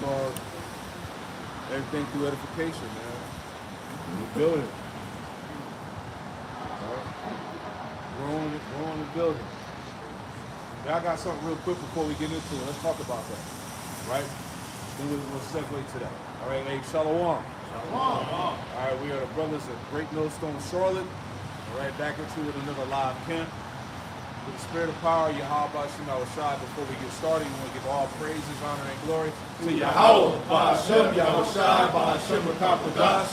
called everything through edification, man. We're building. Right? Growing and building. Now, I got something real quick before we get into it. Let's talk about that. Right? Then we'll segue to that. All right, hey, Shalom. Shalom. All right, we are the brothers at Great Millstone, Charlotte. All right, back into with another live camp. With the spirit of power, Yahweh Shem Shai. Before we get started, we want to give all praises, honor, and glory to Yahweh, Ba'ashem, Yahushai, Ba'ashem, Rakapadash.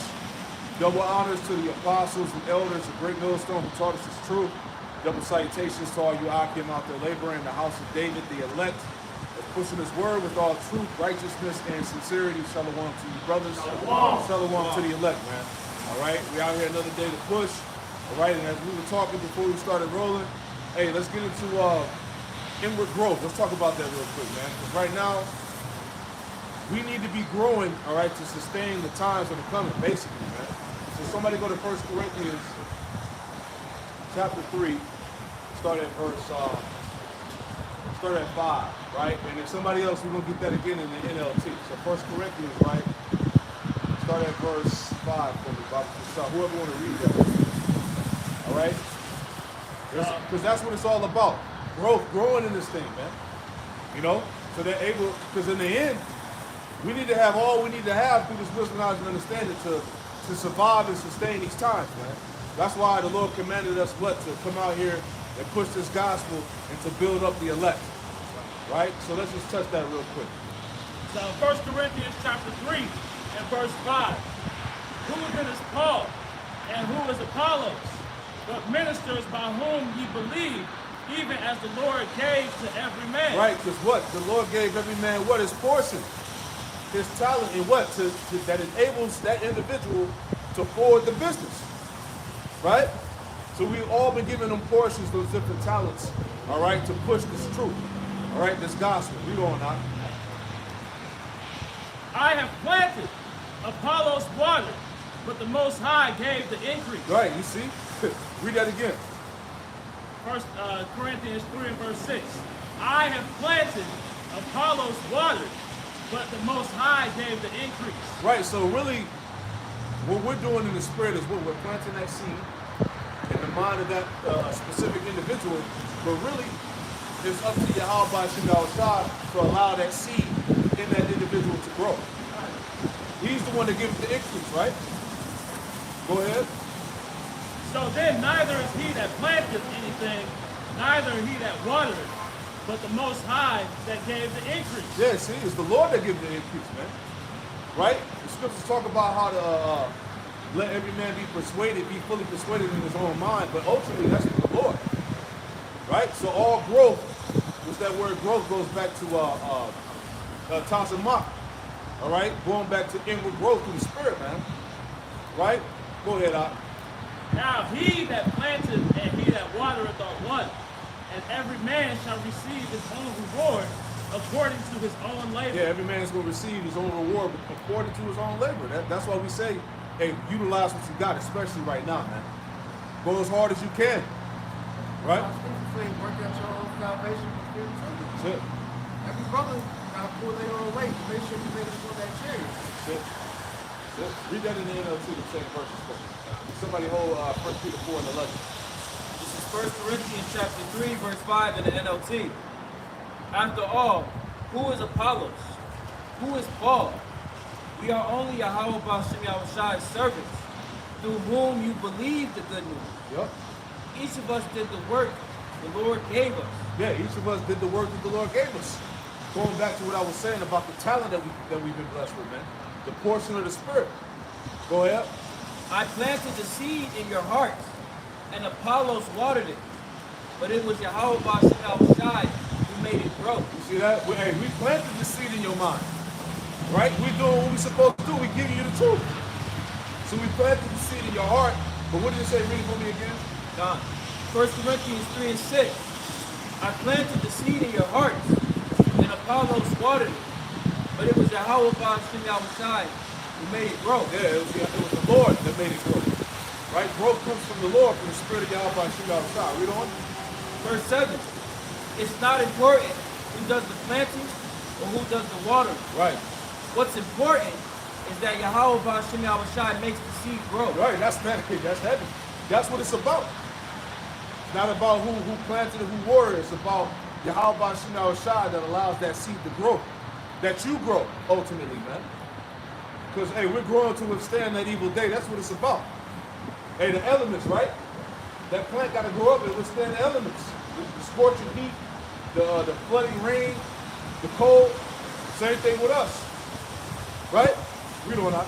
Double honors to the apostles and elders of Great Millstone who taught us this truth. Double salutations to all you Akim out there laboring in the house of David, the elect, that's pushing his word with all truth, righteousness, and sincerity. Shalom to you, brothers. Shalom to the elect, man. All right, we out here another day to push. All right, and as we were talking before we started rolling, hey, let's get into inward growth. Let's talk about that real quick, man. Because right now, we need to be growing, all right, to sustain the times that are coming, basically, man. So somebody go to 1 Corinthians chapter 3, start at 5, right? And if somebody else, we're going to get that again in the NLT. So 1 Corinthians, right? Start at verse 5 for me, Bob. Whoever want to read that. All right? Because that's what it's all about. Growing in this thing, man. You know? So they're able, because in the end, we need to have all we need to have through this wisdom, knowledge, and understanding to survive and sustain these times, man. That's why the Lord commanded us what? To come out here and push this gospel and to build up the elect. Right? So let's just touch that real quick. So 1 Corinthians chapter 3 and verse 5. Who then is Paul and who is Apollos? But ministers by whom ye believe, even as the Lord gave to every man. Right, because what? The Lord gave every man what? His portion. His talent and what? That enables that individual to forward the business. Right? So we've all been given them portions, those different talents, all right, to push this truth. All right, this gospel. Read on now. I have planted, Apollos watered, but the Most High gave the increase. Right, you see? Read that again. 1 Corinthians 3 and verse 6. I have planted, Apollos watered, but the Most High gave the increase. Right, so really, what we're doing in the spirit is what we're planting that seed in the mind of that specific individual, but really, it's up to Yahweh Ba'ashem Yahushai to allow that seed in that individual to grow. He's the one that gives the increase, right? Go ahead. So then neither is he that planteth anything, neither he that watereth, but the Most High that gave the increase. Yeah, see, it's the Lord that gives the increase, man. Right? The scriptures talk about how to let every man be persuaded, be fully persuaded in his own mind, but ultimately that's the Lord. Right? So all growth, which that word growth goes back to Tazamak. All right? Going back to inward growth through the spirit, man. Right? Go ahead, Ak. Now he that planteth and he that watereth are one, and every man shall receive his own reward according to his own labor. Yeah, every man is going to receive his own reward according to his own labor. That's why we say, hey, utilize what you got, especially right now, man. Go as hard as you can. Right? Work out your own salvation. That's it. Every brother got to pull their own weight to make sure you make it on that chariot. That's it. That's it. Read that in the NLT, the second verse. Somebody hold 1 Peter 4 and 11. This is 1 Corinthians chapter 3, verse 5 in the NLT. After all, who is Apollos? Who is Paul? We are only Yahweh Ba'ashem Yahushai's servants, through whom you believe the good news. Yep. Each of us did the work the Lord gave us. Yeah, each of us did the work that the Lord gave us. Going back to what I was saying about the talent that we've been blessed with, man. The portion of the Spirit. Go ahead. I planted the seed in your hearts, and Apollos watered it. But it was Yahweh Ba'ashem Yahushai who made it grow. You see that? Hey, we planted the seed in your mind. Right? We're doing what we're supposed to do. We're giving you the truth. So we planted the seed in your heart. But what did it say? Read it for me again. Done. 1 Corinthians 3 and 6. I planted the seed in your hearts, and Apollos watered it. But it was Yahweh Ba'ashem Yahushai who made it grow. Yeah, it was the Lord that made it grow. Right? Growth comes from the Lord, from the Spirit of Yahweh Ba'ashem Yahushai. Read on. Verse 7. It's not important who does the planting or who does the watering. Right. What's important is that Yahweh Ba'ashem Yahushai makes the seed grow. Right, that's heavy. That's what it's about. It's not about who planted it, who watered it. It's about Yahweh Ba'ashem Yahushai that allows that seed to grow. That you grow, ultimately, man. Because, hey, we're growing to withstand that evil day. That's what it's about. Hey, the elements, right? That plant got to grow up and withstand the elements. The scorching heat, the flooding rain, the cold. Same thing with us. Right? Read on that.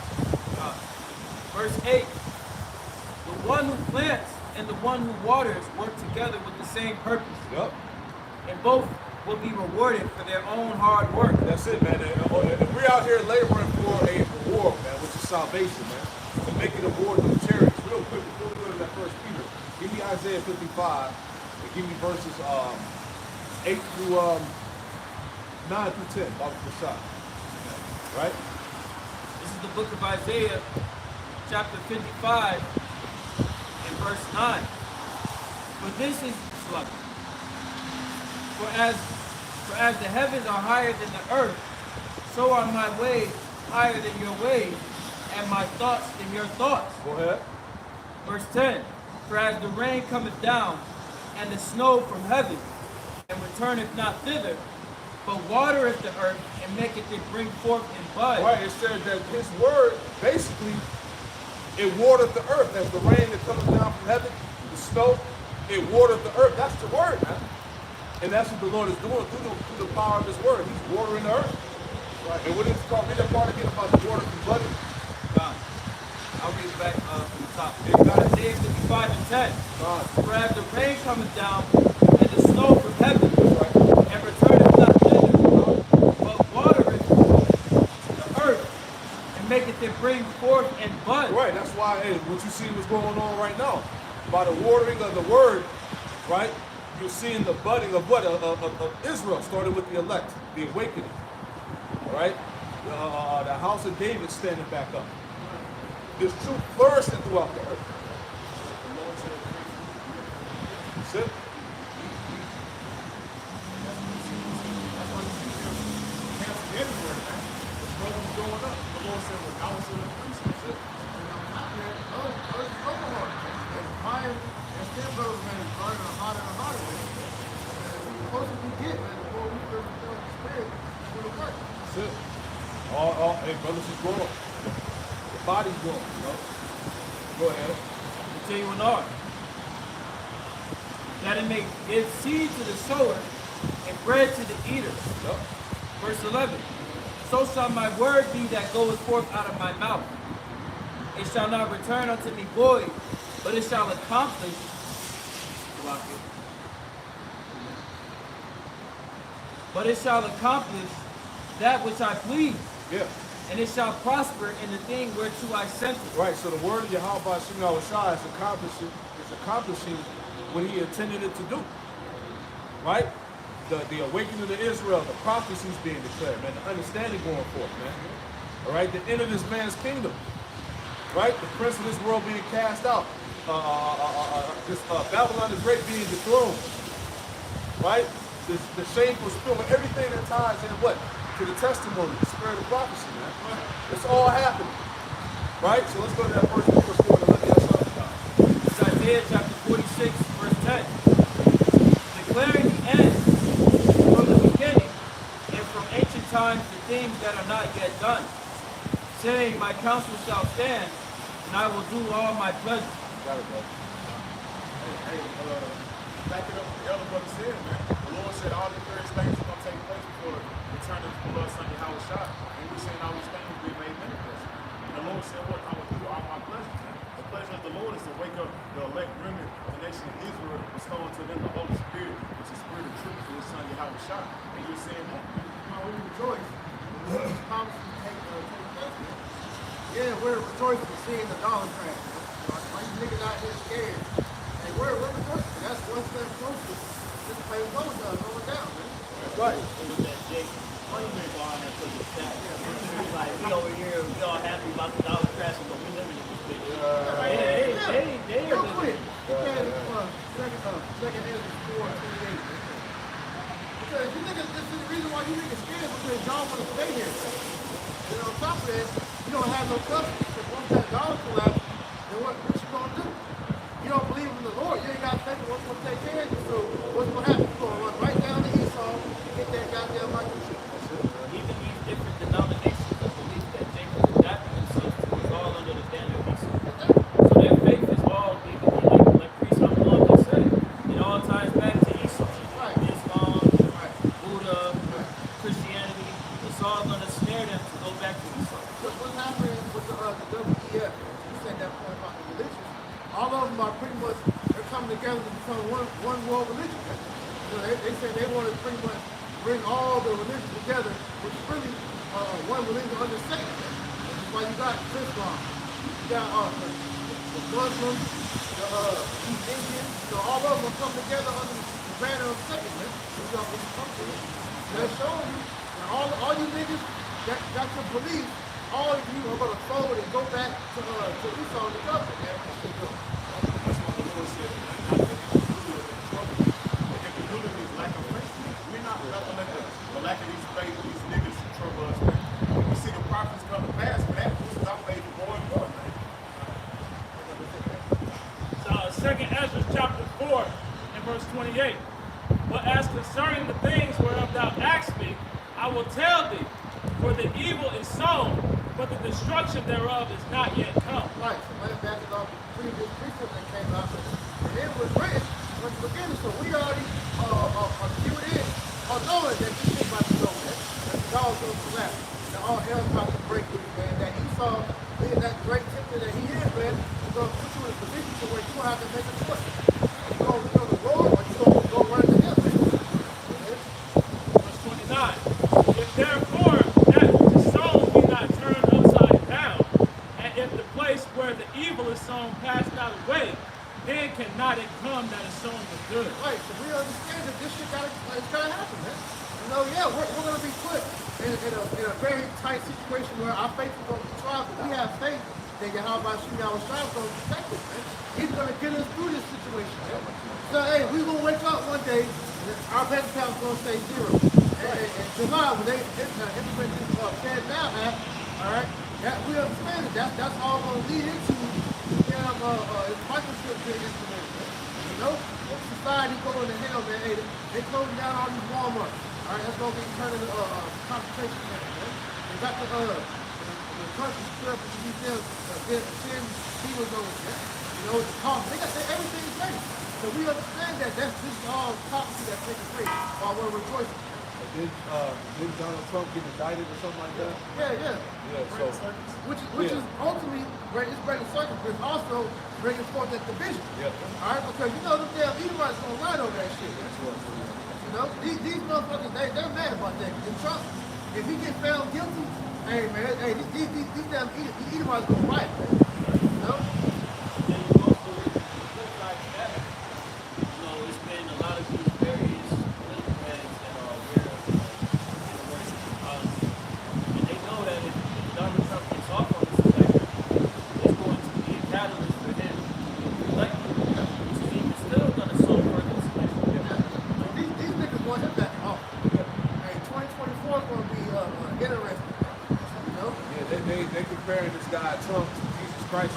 Verse 8. The one who plants and the one who waters work together with the same purpose. Yep. And both will be rewarded for their own hard work. That's it, man. And we're out here laboring for a reward, man, which is salvation, man. To make it a reward of the chariots. Real quick, before we go to that first Peter, give me Isaiah 55 and give me verses 8 through 9 through 10. Bible for shot. Right? This is the book of Isaiah, chapter 55, and verse 9. For this is sluggish. For as the heavens are higher than the earth, so are my ways higher than your ways, and my thoughts than your thoughts. Go ahead. Verse 10. For as the rain cometh down, and the snow from heaven, and returneth not thither, but watereth the earth, and maketh it bring forth and bud. Right, it said that his word, basically, it watered the earth. As the rain that comes down from heaven, the snow, it watered the earth. That's the word, man. And that's what the Lord is doing through the power of his word. He's watering the earth. Right. And what is it called? Read that part again about the water from blood. I'll read it back from the top. Yeah, you got it. Isaiah 55 and 10. God. For as the rain cometh down, and the snow from heaven, and returneth not thither, but watereth the earth, and maketh it bring forth and bud. Right, that's why, hey, what you see what's going on right now. By the watering of the word, right, you're seeing the budding of what? Of Israel, started with the elect, the awakening. All right? The house of David standing back up. There's truth flourishing throughout the earth. That's it. Everywhere, man. The brother's going up. The Lord said, well, I was in the priest. That's it. And I'm not there. Others go hard. And fire and still brothers, man, is burning hotter and hotter. And the closer we get, man, the more we feel the spirit for the work. That's it. Hey, brothers is growing. The body's growing, you know. Go ahead. I'll tell you an art. That it may give seed to the sower and bread to the eater. Yep. Verse 11. So shall my word be that goeth forth out of my mouth. It shall not return unto me void, but it shall accomplish. But it shall accomplish that which I please, Yeah. and it shall prosper in the thing whereto I sent it. Right, so the word of Yahweh Ba'ashem Yahushai is accomplishing what he intended it to do. Right? The awakening of Israel, the prophecies being declared, man, the understanding going forth, man. All right, the end of this man's kingdom. Right? The prince of this world being cast out. Babylon the Great being dethroned. Right? The shameful spill, everything that ties in what? To the testimony, the spirit of prophecy, man. It's all happening. Right? So let's go to that first book of 4 and look at something. It's Isaiah chapter 46, verse 10. Declaring the end from the beginning, and from ancient times the things that are not yet done. Saying, my counsel shall stand, and I will do all my pleasure. Got it, bro. Hey, back it up what the other brother said, man. The Lord said all the various things are going to take place before the return of the Lord, Son, Yahweh Shai. And we're saying all these things will be made manifest. And the Lord said, what? I will do all my pleasure, man. The pleasure of the Lord is to wake up the elect remnant of the nation of Israel, bestow unto them the Holy Spirit, which is the spirit of truth through his Son, Yahweh Shai. And you're saying that. You know, we rejoice. When these promises take place, man. Yeah, we're rejoicing seeing the dollar crash. Why you niggas out here scared? Hey, we're rejoicing. That's one step closer. This play goes down, going down, man. That's right. With that Jake Honeyman bar and put the stat. Like, we over here, we all happy about the dollar crashing, but we living in this bitch. They Real are quick. living. Second end is 4:28. Because you niggas, this is the reason why you niggas scared, because y'all want to stay here. You know, said, you don't have no custody. Because once that dollar collapses, then what you gonna do? You don't believe in the Lord. You ain't got faith in what's gonna take care of you. So what's gonna happen? You're gonna run right down to Esau and get that goddamn microchip. Even these different denominations of belief that Jacob adapted himself to is all under the banner of Esau. So their faith is all, like Priest Abdullah just said, it all ties back to Esau. Right. Islam, Right. Buddha, Christianity, it's all going to snare them to go back to Esau. What's happening with the WEF? You said that point about the religions. All of them are pretty much, they're coming together to become one world religion. You know, they say they want to pretty much bring all the religions together, which is really one religion under Satan. That's why you got Islam, you got the Muslims, the Indians, so all of them are coming together under the banner of Satan. Man. They're showing you, and all you niggas that got your belief, all of you are going to forward and go back to Esau and the government, man. That's what the Lord said. If the Lord is lack of faith, we're not going to let the lack of these faith, these niggas trouble us, man. We see the prophets come to pass, man. This is our faith more and more, man. So, 2nd Ezra chapter 4 and verse 28. But as concerning the things whereof thou asked me, I will tell thee, for the evil is sown, but the destruction thereof is not yet come. Right, so running back to the previous precept that came out, and it was written from the beginning, so we already are cued in on knowing that this shit about to go, man. That the dog's going to collapse, that all hell's about to break loose, man. That Esau, being that great tempter that he is, man, is going to put you in a position to where you will have to make a choice. You going to go to the Lord, or you going to go run to him, man. Verse 29. If therefore that which is sown be not turned upside down, and if the place where the evil is sown pass not away, then cannot it come that is sown with good. Right, so we understand that this shit it's gotta happen, man. You know, yeah, we're gonna be put in a very tight situation where our faith is gonna be tried, but we have faith that Yahweh Shemiyah Shai is gonna protect us, man. He's gonna get us through this situation, man. So hey, we're gonna wake up one day, and our bank account's gonna say zero. And July, when they implement this Fed Now Act, all right, that we understand that that's all gonna lead into microchip being implemented, man. You know, society going to hell, man. Hey, they closing down all these Walmarts. All right, that's gonna be turning into concentration camps, man. They got the country strip and these them 10 heroes on it, man. You know, the cost. They got everything is ready. So we understand that this is all prophecy that's taking place while we're rejoicing. Did Donald Trump get indicted or something like that? Yeah. Yeah, so Which is ultimately bringing circles, but it's also bringing forth that division. yeah. All right, because you know them damn Edomites gonna ride over that shit. You know, these motherfuckers, they're mad about that. And Trump, if he get found guilty, hey man, hey, these damn Edomites gonna riot, man. You know? And you also, the flip side to that, you know, it's been a lot of these various political heads that are aware of university policy. And they know that if Donald Trump gets off on this election, it's going to be a catalyst for him to be elected, which is even still going to sow further division. These niggas want him back off. Hey, 2024 is gonna be interesting. You know? Yeah, they comparing this guy Trump to Jesus Christ.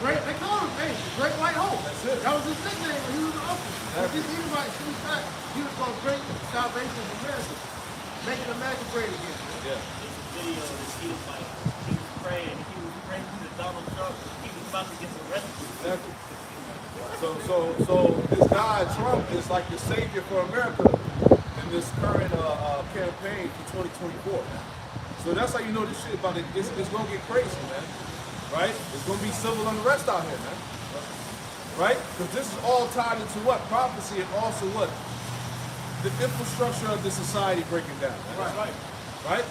Great, they call him, hey, Great White Hope. That's it. That was his nickname when he was in office. These Edomites, he was back. He was gonna bring salvation to America, making America great again. Yeah. There's a video of this Edomite. He was praying. He was praying to Donald Trump. He was about to get arrested. Exactly. So this guy Trump is like the savior for America in this current campaign for 2024. So that's how you know this shit about it. It's gonna get crazy, man. Right? It's gonna be civil unrest out here, man. Right? Because this is all tied into what? Prophecy and also what? The infrastructure of the society breaking down. Man. Right. Right?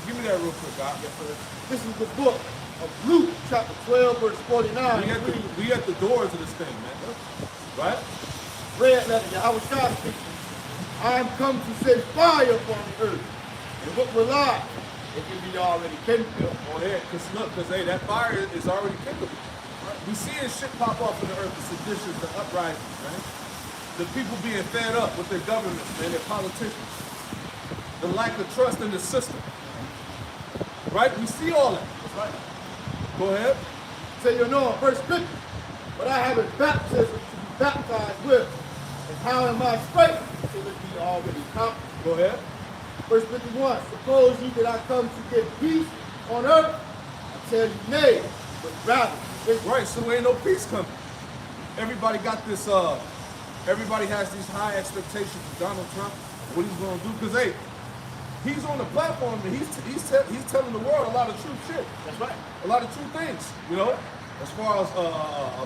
Give me that real quick, Doc. This is the book of Luke, chapter 12, verse 49. We at the doors of this thing, man. Right? Red letter, Yahweh Shai speaking. I am come to set fire upon the earth. And what will I? It can be already kindled. Go ahead, because hey, that fire is already kindled. We seeing shit pop off in the earth, the seditions, the uprisings, man. The people being fed up with their governments, man, their politicians. The lack of trust in the system. Right? We see all that. That's right. Go ahead. So you know in verse 50, but I have a baptism to be baptized with, and how am I straight? So it be already come. Go ahead. Verse 51, suppose ye that I come to give peace on earth? I tell you nay, but rather. Right, so ain't no peace coming. Everybody got this, everybody has these high expectations of Donald Trump, what he's gonna do, because hey, he's on the platform and he's telling the world a lot of true shit. That's right. A lot of true things, you know? As far as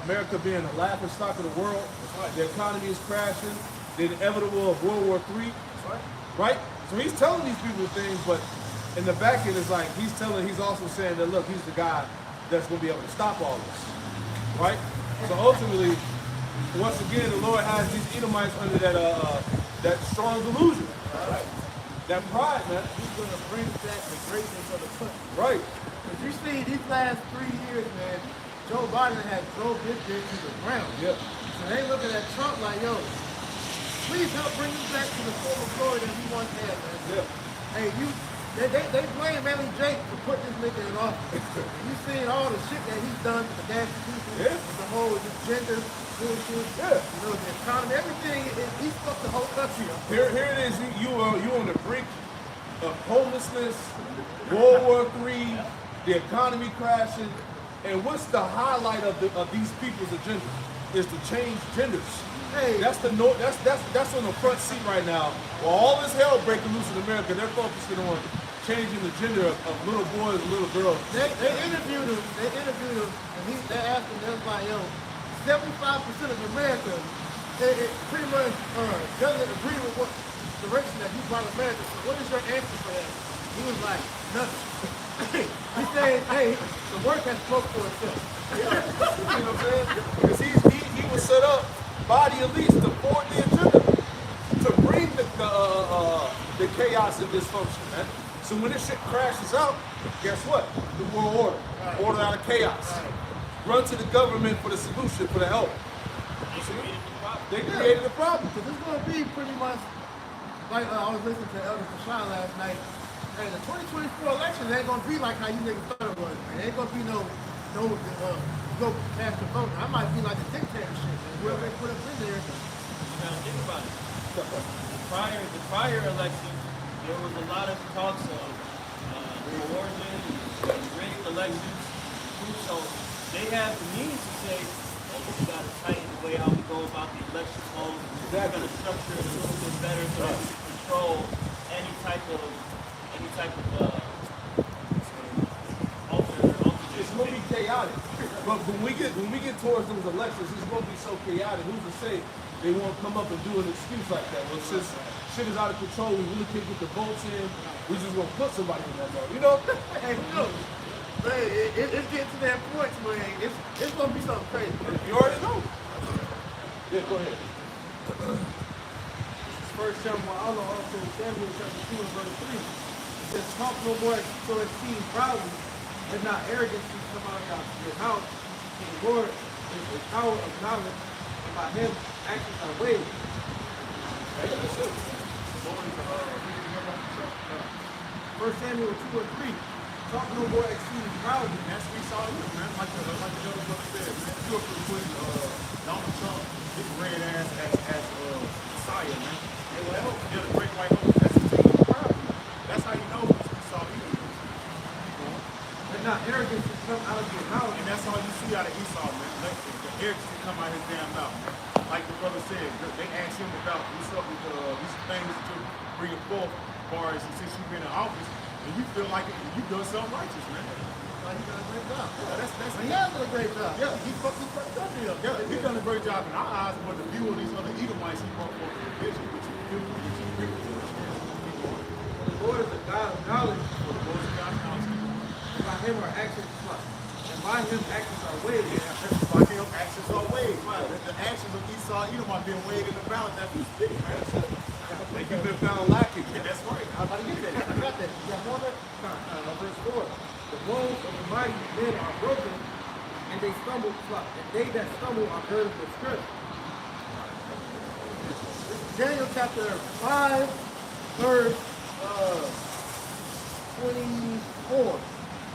America being a laughing stock of the world, right. the economy is crashing, the inevitable of World War III, That's right. right? So he's telling these people things, but in the back end it's like he's also saying that look, he's the guy that's gonna be able to stop all this. Right? So ultimately, once again, the Lord has these Edomites under that strong delusion. Right. That pride, man. He's going to bring back the greatness of the country. Right. If you see these last 3 years, man, Joe Biden has drove this bitch to the ground. Yep. So they looking at Trump like, yo, please help bring us back to the former glory that we once had, man. Yep. Hey, they blame Ellie Jake for putting this nigga in office. You seen all the shit that he's done to the gas people, Yeah. the whole gender bullshit, Yeah. you know, the economy, everything. He fucked the whole country up. Here it is. You on the brink of homelessness, World War III, the economy crashing, and what's the highlight of these people's agenda? Is to change genders. Hey, That's on the front seat right now. While all this hell breaking loose in America, they're focusing on changing the gender of little boys and little girls. They interviewed him. And they asked him. They was like, yo, 75% of America, it pretty much doesn't agree with what direction that you brought America. So what is your answer for that? He was like, nothing. He said, hey, the work has spoke for itself. You know what I'm saying? Because he was set up by the elites to forward the agenda, to bring the chaos and dysfunction, man. So when this shit crashes out, guess what? The world order. Order out of chaos. Run to the government for the solution, for the help. They created the problem. Because it's going to be pretty much, like I was listening to Elder Fashawn last night, hey, the 2024 election ain't going to be like how you niggas thought it was, man. It ain't going to be no go cast a vote. I might be like a dictatorship, man. Whoever they put up in there. Now think about it. The prior election, there was a lot of talks of coercion, rigged elections. So they have the means to say, oh, we got to tighten the way how we go about the election laws. We're going to structure it a little bit better so that we can control any type of It's gonna be chaotic. But when we get towards those elections, it's gonna be so chaotic. Who's to say they won't come up and do an excuse like that? Well, since shit is out of control, we really can't get the votes in. We just gonna put somebody in that vote, you know? Hey, look, man, it's getting to that point, man. It's going to be something crazy. You already know. Yeah, go ahead. First Samuel, also Samuel chapter 2 and verse 3. It says, talk no more so exceeding proudly, and not arrogance to come out of your house. For the Lord is the power of knowledge, and by him actions are ways. First Samuel 2 and 3. Talk no more exceeding proudly. That's what we saw here, man. Like the other brother said, man. You up to put Donald Trump, his red ass as Messiah, man. Hey, well, they're the great white hope. That's his team. That's how you know we saw here. And not arrogance to come out of your mouth. And that's all you see out of Esau, man. The arrogance to come out his damn mouth, man. Like the brother said, they asked him about what's up with these things that you're bringing forth, as far as since you've been in office, and you feel like you've done something righteous, man. Like he done a great job. That's He has done a great job. yeah, he fucked the country up. Yeah, he's done a great job in our eyes, but the view of these other Edomites he brought forth the vision, which is beautiful, which is beautiful. The Lord is a God of knowledge. For the Lord's God counsel. And by him our actions flow. And by him actions are weighed. By him, actions are weighed. Right. The actions of Esau, Edom are being weighed in the balance as we speak, man. You've been found lacking. Yeah, that's right. How about to get that? I got that. You got more of that? Verse 4. The bones of the mighty men are broken, and they stumble, and they that stumble are burdened with script. Daniel chapter 5, verse 24.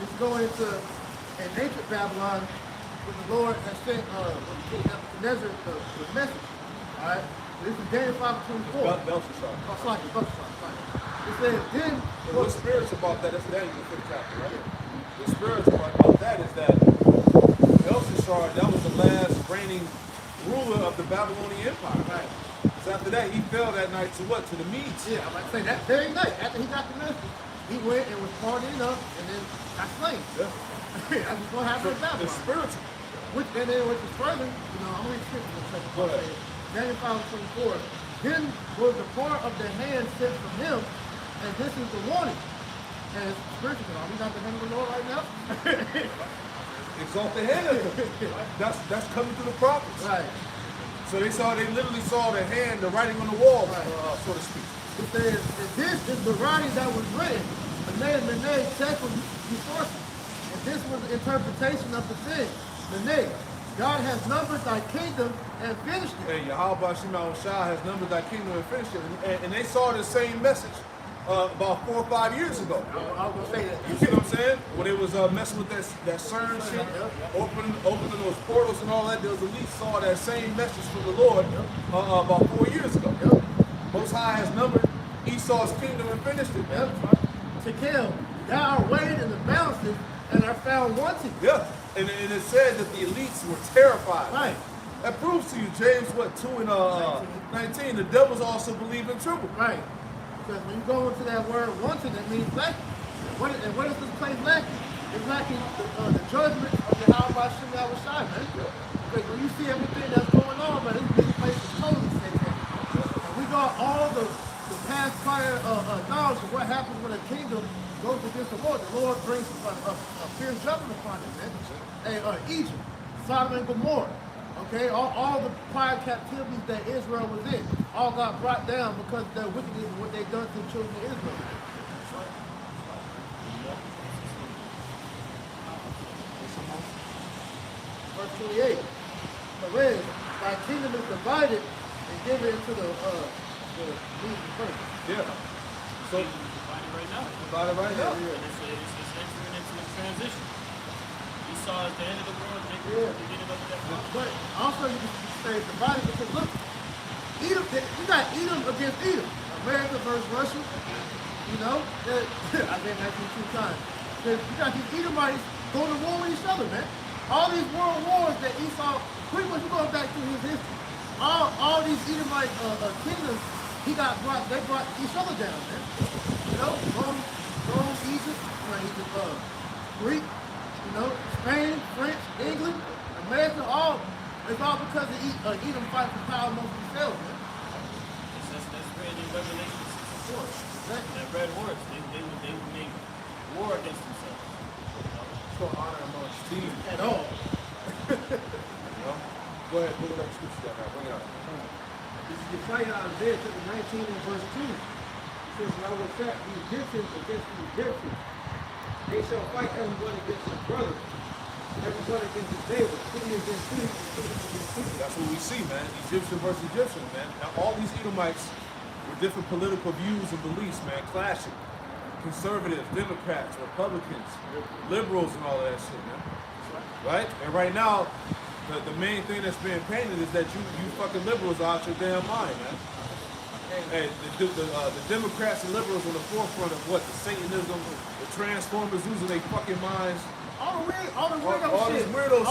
It's going into an ancient Babylon where the Lord has sent King Nebuchadnezzar the message. All right? This is Daniel 5:24. Belshazzar. Oh, sorry. It says, then And what's spiritual about that? That's Daniel the 5th chapter, right? The spiritual about that is that Belshazzar, that was the last reigning ruler of the Babylonian Empire. Right. So after that, he fell that night to what? To the Medes. Yeah, I'm like saying that very night after he got the message, he went and was partying up and then got slain. Yeah. That's what's going to happen in It's Babylon. spiritual. Which is further, I'm going to read scripture in a second. Go ahead. Daniel 5:24. Then was the part of the hand sent from him, and this is the warning. And it's spiritual. Are we not the hand of the Lord right now? Exalt the hand of him. That's coming through the prophets. Right. So they literally saw the hand, the writing on the wall, Right. so to speak. It says, and this is the writing that was written. Mene, Tekel, Upharsin. And this was the interpretation of the thing. Mene, God has numbered thy kingdom and finished it. And Yahweh Shema Shah has numbered thy kingdom and finished it. And they saw the same message about 4 or 5 years ago. I was going to say that. You see what I'm saying? When they was messing with that CERN shit, opening those portals and all that, there was at least saw that same message from the Lord about 4 years ago. Most High has numbered Esau's kingdom and finished it, man. Tekel, thou art weighed in the balances and are found wanting. Yeah. And it said that the elites were terrified. Right. That proves to you, James, 2 and 19, the devils also believe in tremble. Right. Because when you go into that word wanting, it means lacking. And what is this place lacking? It's lacking the judgment of the Yahweh Shem Yahushai, man. Because when you see everything that's going on, man, this place is totally satanic. And we got all the past prior knowledge of what happens when a kingdom goes against the Lord. The Lord brings a fierce judgment upon it, man. Hey, Egypt, Sodom and Gomorrah. Okay, all the prior captivities that Israel was in, all got brought down because of their wickedness and what they done to the children of Israel. Verse 28. Perez, thy kingdom is divided and given into the Medes first. Yeah. So, Right now. about it right now. And it's entering into a transition. Esau is the end of the world, Jacob is the beginning of the world. But also you can say it's divided because look, Edom, you got Edom against Edom. America versus Russia. You know, I've been mentioned 2 times. You got these Edomites going to war with each other, man. All these world wars that Esau, pretty much going back to his history. All these Edomite kingdoms, they brought each other down, man. You know, Rome, Egypt, Greek, Spain, French, England, America, it's all because of Edom fighting for power amongst themselves, man. That's written in Revelation 64. Exactly. That red horse, they would make war against themselves. So honor amongst teams. At all. You know? Go ahead, pull it up, scripture that now. Bring it out. This is Isaiah, Isaiah chapter 19 and verse 2. It says, and I will set the Egyptians against the Egyptians. They shall fight everyone against his brother. Everyone against his neighbor. City against city, and city against city. That's what we see, man. Egyptian versus Egyptian, man. Now, all these Edomites with different political views and beliefs, man, clashing. Conservatives, Democrats, Republicans, liberals, and all of that shit, man. Right? And right now, the main thing that's being painted is that you fucking liberals are out your damn mind, man. Hey, the Democrats and liberals on the forefront of what? The Satanism, the Transformers losing their fucking minds. All the this weirdo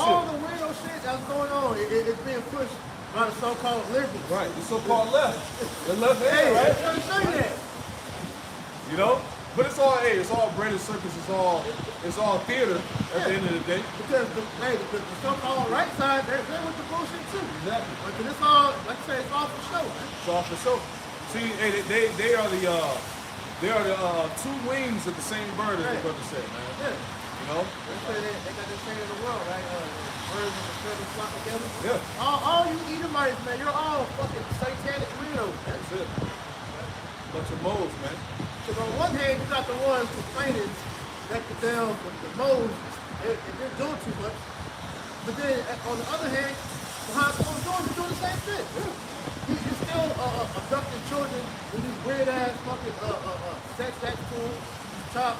shit that's going on, it's being pushed by the so-called liberals. Right, the so-called left. The left hand, Hey, right? I'm trying to say that. You know? But it's all Brandon Circus, it's all theater at the end of the day. Because the so-called right side, they're with the bullshit too. Exactly. But it's all, like I say, it's all for show, man. It's all for show. See, hey, they are the 2 wings of the same bird, as the brother said, man. Yeah. You know? They say they got this thing in the world, right? Birds and the feathers flock together. Yeah. All you Edomites, man, you're all fucking satanic weirdos, man. That's it. Bunch of moles, man. Because on one hand, you got the ones complaining that the moles, they're doing too much. But then, on the other hand, behind closed doors, you're doing the same shit. You're still abducting children with these weird-ass fucking sex acts tools. child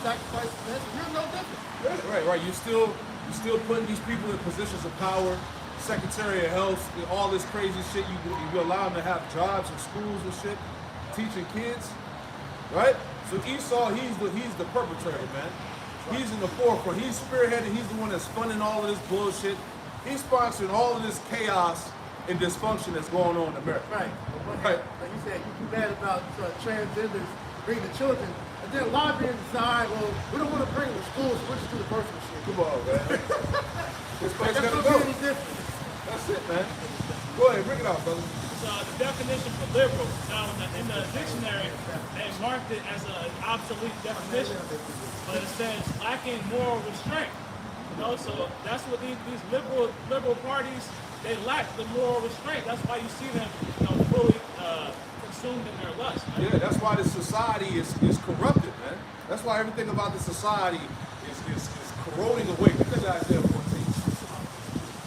sacrifice, man, you're no different. Right. You're still putting these people in positions of power, Secretary of Health, all this crazy shit. You allow them to have jobs in schools and shit, teaching kids, right? So Esau, he's the perpetrator, man. He's in the forefront. He's spearheading. He's the one that's funding all of this bullshit. He's sponsoring all of this chaos and dysfunction that's going on in America. Right. Right. Like you said, you mad about transgenders bringing the children, and then lobbyists decide, well, we don't want to bring them to schools, so we'll just do the virtual shit. Come on, man. This place That's gotta not go. any different. That's it, man. Go ahead, bring it out, brother. So the definition for liberal, now in the dictionary, they marked it as an obsolete definition, but it says lacking moral restraint. You know, so that's what these liberal parties, they lack the moral restraint. That's why you see them, fully consumed in their lust. Right? Yeah, that's why the society is corrupted, man. That's why everything about the society is corroding away. Look at Isaiah 14.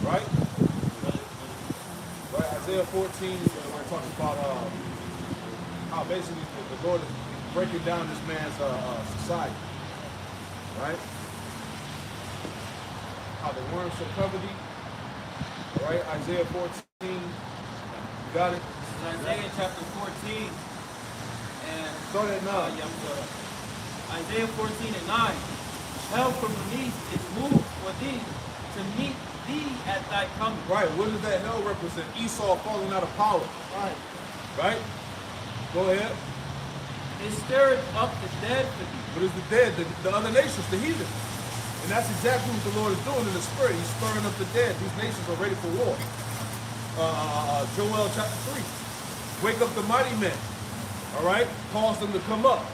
Right? Right, Isaiah 14, we're talking about how basically the Lord is breaking down this man's society. Right? How the worms shall cover thee. All right, Isaiah 14. You got it? This is Isaiah chapter 14. And Start at 9. yeah, I'm sorry. Isaiah 14 and 9. Hell from beneath is moved for thee to meet thee at thy coming. Right, what does that hell represent? Esau falling out of power. Right. Right? Go ahead. It stirred up the dead for thee. What is the dead? The other nations, the heathen. And that's exactly what the Lord is doing in the spirit. He's stirring up the dead. These nations are ready for war. Joel chapter 3. Wake up the mighty men. All right? Cause them to come up.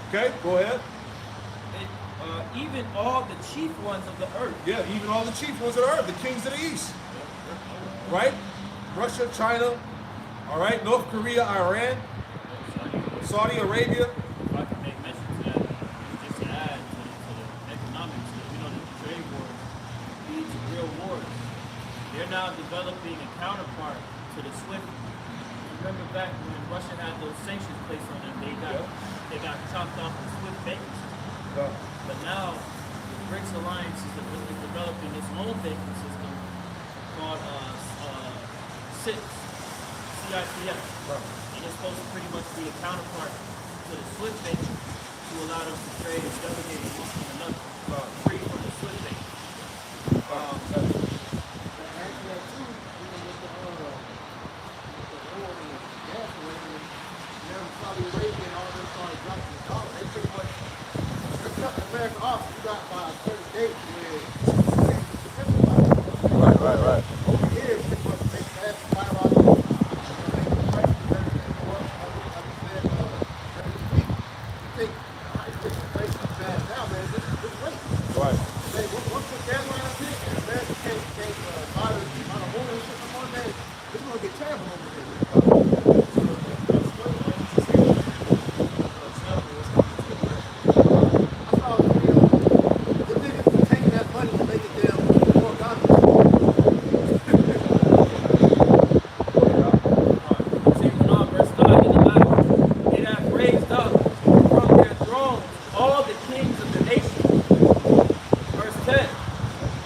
Okay, go ahead. Even all the chief ones of the earth. Yeah, even all the chief ones of the earth, the kings of the east. Right? Russia, China, all right, North Korea, Iran, Saudi Arabia. If I can make mention to that, just to add to the economics, we know that the trade wars lead to real wars. They're now developing a counterpart to the SWIFT. Remember back when Russia had those sanctions placed on them, they got chopped off the SWIFT banking system. But now, the BRICS Alliance is developing its own banking system called CITS, CITS. And it's supposed to pretty much be a counterpart to the SWIFT banking to allow them to trade and delegate amongst one another, free from the SWIFT banking. And after that too, with the oil and gasoline, now Saudi Arabia and all them started dropping the dollar. They pretty much cut America off. You got by a certain date where Right. over here, pretty much they pass the skyrocket. They price of everything go up. Like you said, every week. You think, it's crazy bad now, man. This is great. Right. Hey, once the gasoline up here, and America can't buy the oil and shit from on there, it's gonna get terrible over there. I saw a video. The niggas taking that money and making them more godly. Taking on verse 9 in the Bible. It hath raised up from their thrones all the kings of the nations. Verse 10.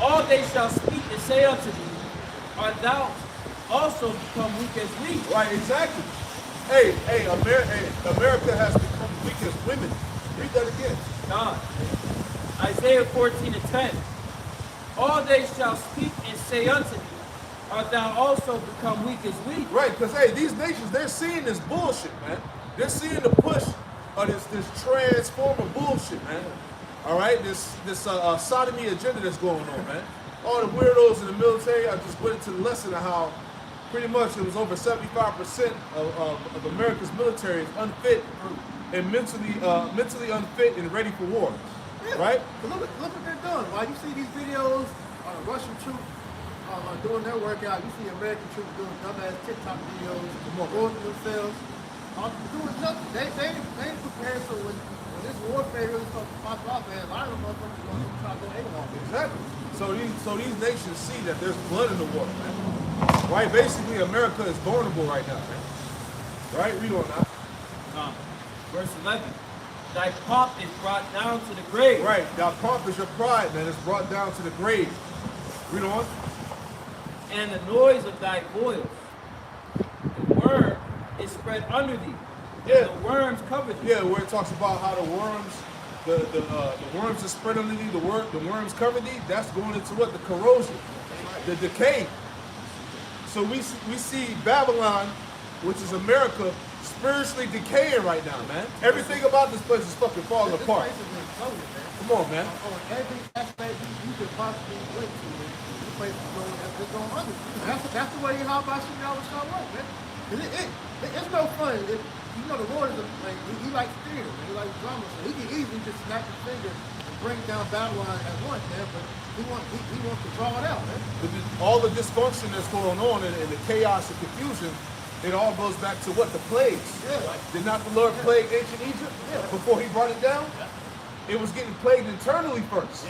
All they shall speak and say unto thee, art thou also become weak as we? Right, exactly. Hey, America has become weak as women. Read that again. God. Isaiah 14 and 10. All they shall speak and say unto thee, art thou also become weak as we? Right, because these nations, they're seeing this bullshit, man. They're seeing the push of this transformer bullshit, man. All right, this sodomy agenda that's going on, man. All the weirdos in the military. I just went into the lesson of how pretty much it was over 75% of America's military is unfit and mentally unfit and ready for war. Yeah. Right? But look what they're doing. While you see these videos of Russian troops doing their workout, you see American troops doing dumbass TikTok videos, going to themselves, doing nothing. They ain't prepared for when this warfare really starts to pop off, man. A lot of them motherfuckers are going to try to go AWOL. Exactly. So these nations see that there's blood in the water, man. Right? Basically, America is vulnerable right now, man. Right? Read on now. Verse 11. thy pomp is brought down to the grave. Right. Thy pomp is your pride, man. It's brought down to the grave. Read on. And the noise of thy boils. The worm is spread under thee. Yeah. And the worms cover thee. Yeah, where it talks about how the worms, the worms are spread under thee, the worms cover thee. That's going into what? The corrosion, the decay. So we see Babylon, which is America, spiritually decaying right now, man. Everything about this place is fucking falling This apart. place is in color, man. Come on, man. On every aspect you could possibly relate to, man. This place is going, it's going under. That's the way how about you know what's up, man. It's no fun. You know the Lord is like he likes theater, man. He likes drama, so he can easily just snap his finger and bring down Babylon at once, man. But he wants to draw it out, man. All the dysfunction that's going on and the chaos and confusion, it all goes back to what? The plagues. Yeah. Did not the Lord plague ancient Egypt before he brought it down? It was getting plagued internally first.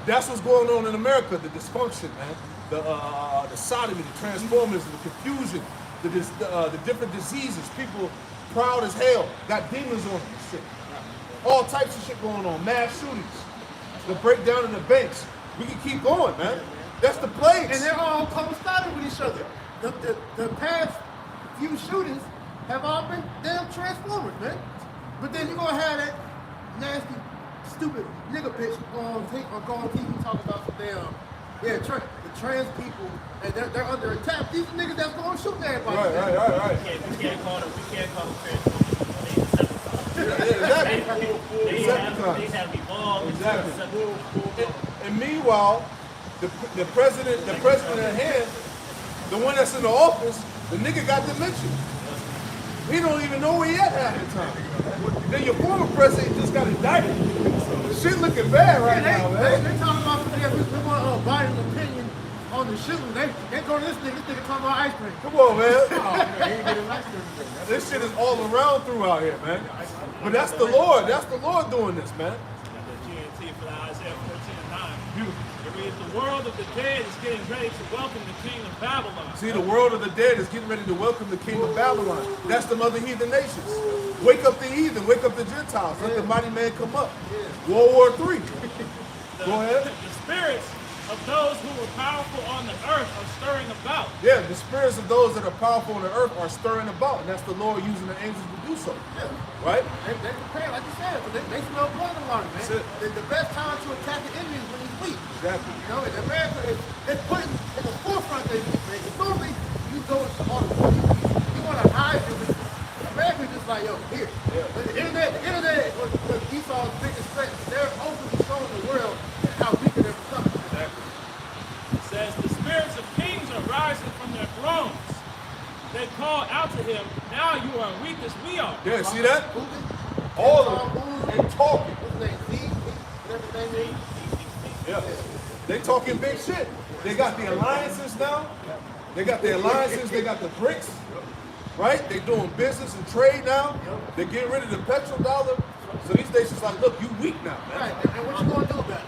That's what's going on in America, the dysfunction, man. The sodomy, the transformers, the confusion, the different diseases. People proud as hell, got demons on them and shit. All types of shit going on, mass shootings, the breakdown in the banks. We can keep going, man. That's the plagues. And they're all coinciding with each other. The past few shootings have all been damn transformers, man. But then you're gonna have that nasty, stupid nigga bitch go on TV talking about some damn, the trans people, and they're under attack. These niggas that's going shooting everybody. Right. We can't call them transformers. Exactly. They have evolved. Exactly. And meanwhile, the president at hand, the one that's in the office, the nigga got dementia. He don't even know where he at half the time. Then your former president just got indicted. Shit looking bad right now, man. They talking about we want Biden's opinion on the shooting. They go to this nigga talking about ice cream. Come on, man. He ain't getting ice cream. This shit is all around through out here, man. But that's the Lord. That's the Lord doing this, man. The GNT for the Isaiah 14:9. Beautiful. It reads, the world of the dead is getting ready to welcome the king of Babylon. See, the world of the dead is getting ready to welcome the king of Babylon. That's the other heathen nations. Wake up the heathen. Wake up the Gentiles. Let the mighty man come up. World War III. Go ahead. The spirits of those who were powerful on the earth are stirring about. Yeah, the spirits of those that are powerful on the earth are stirring about, and that's the Lord using the angels to do so. Yeah. Right? They prepare, like you said, but they smell blood around it, man. That's it. The best time to attack the enemy is when he's weak. Exactly. You know, and America is putting in the forefront of this, man. Normally, you go to you want to hide your weakness. America's just like, yo, here. Yeah. But the internet was Esau's biggest threat. They're openly showing the world how weak they're becoming. Exactly. It says, the spirits of kings are rising from their thrones. They call out to him, now you are weak as we are. Yeah, see that? Moving, All of them. They talking. what's his name? Z, whatever his name is. Yeah. They talking big shit. They got the alliances now. They got the alliances. They got the BRICS. Right? They doing business and trade now. They getting rid of the petrodollar. So these nations like, look, you weak now, man. Right, and what you gonna do about it?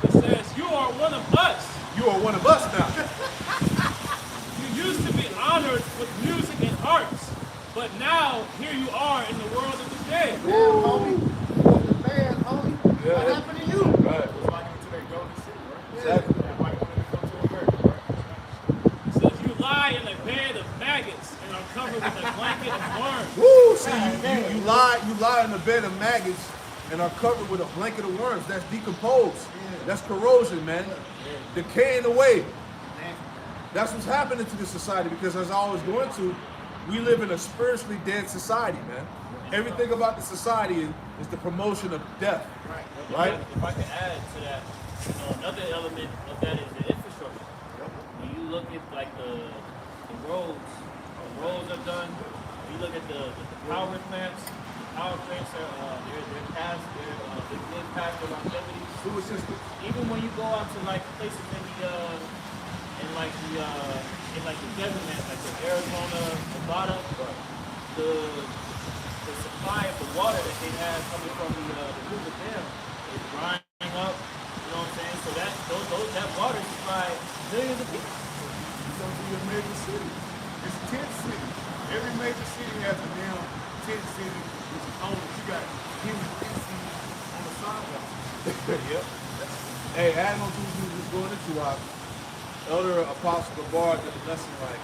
It says, you are one of us. You are one of us now. You used to be honored with music and arts, but now here you are in the world of the dead. Man, homie. You was the man, homie. Yeah. What happened to you? Right. It's like into that golden city, right? Exactly. Everybody wanted to come to America, right? It says, you lie in a bed of maggots and are covered with a blanket of worms. Woo! See, you lie in a bed of maggots and are covered with a blanket of worms. That's decomposed. That's corrosion, man. Decaying away. That's what's happening to this society because as I always go into, we live in a spiritually dead society, man. Everything about the society is the promotion of death. Right? If I can add to that, another element of that is the infrastructure. When you look at like the roads are done. When you look at the power plants are they're past their longevity. Sewer system. Even when you go out to like places in the desert lands, like the Arizona, Nevada, the supply of the water that they have coming from the Hoover Dam is drying up. You know what I'm saying? So that water supply millions of people. It's going to be a major city. It's a tent city. Every major city has a damn tent city, which is owned Yep. Hey, adding on to what you was going into, Elder Apostle Gabar did a lesson like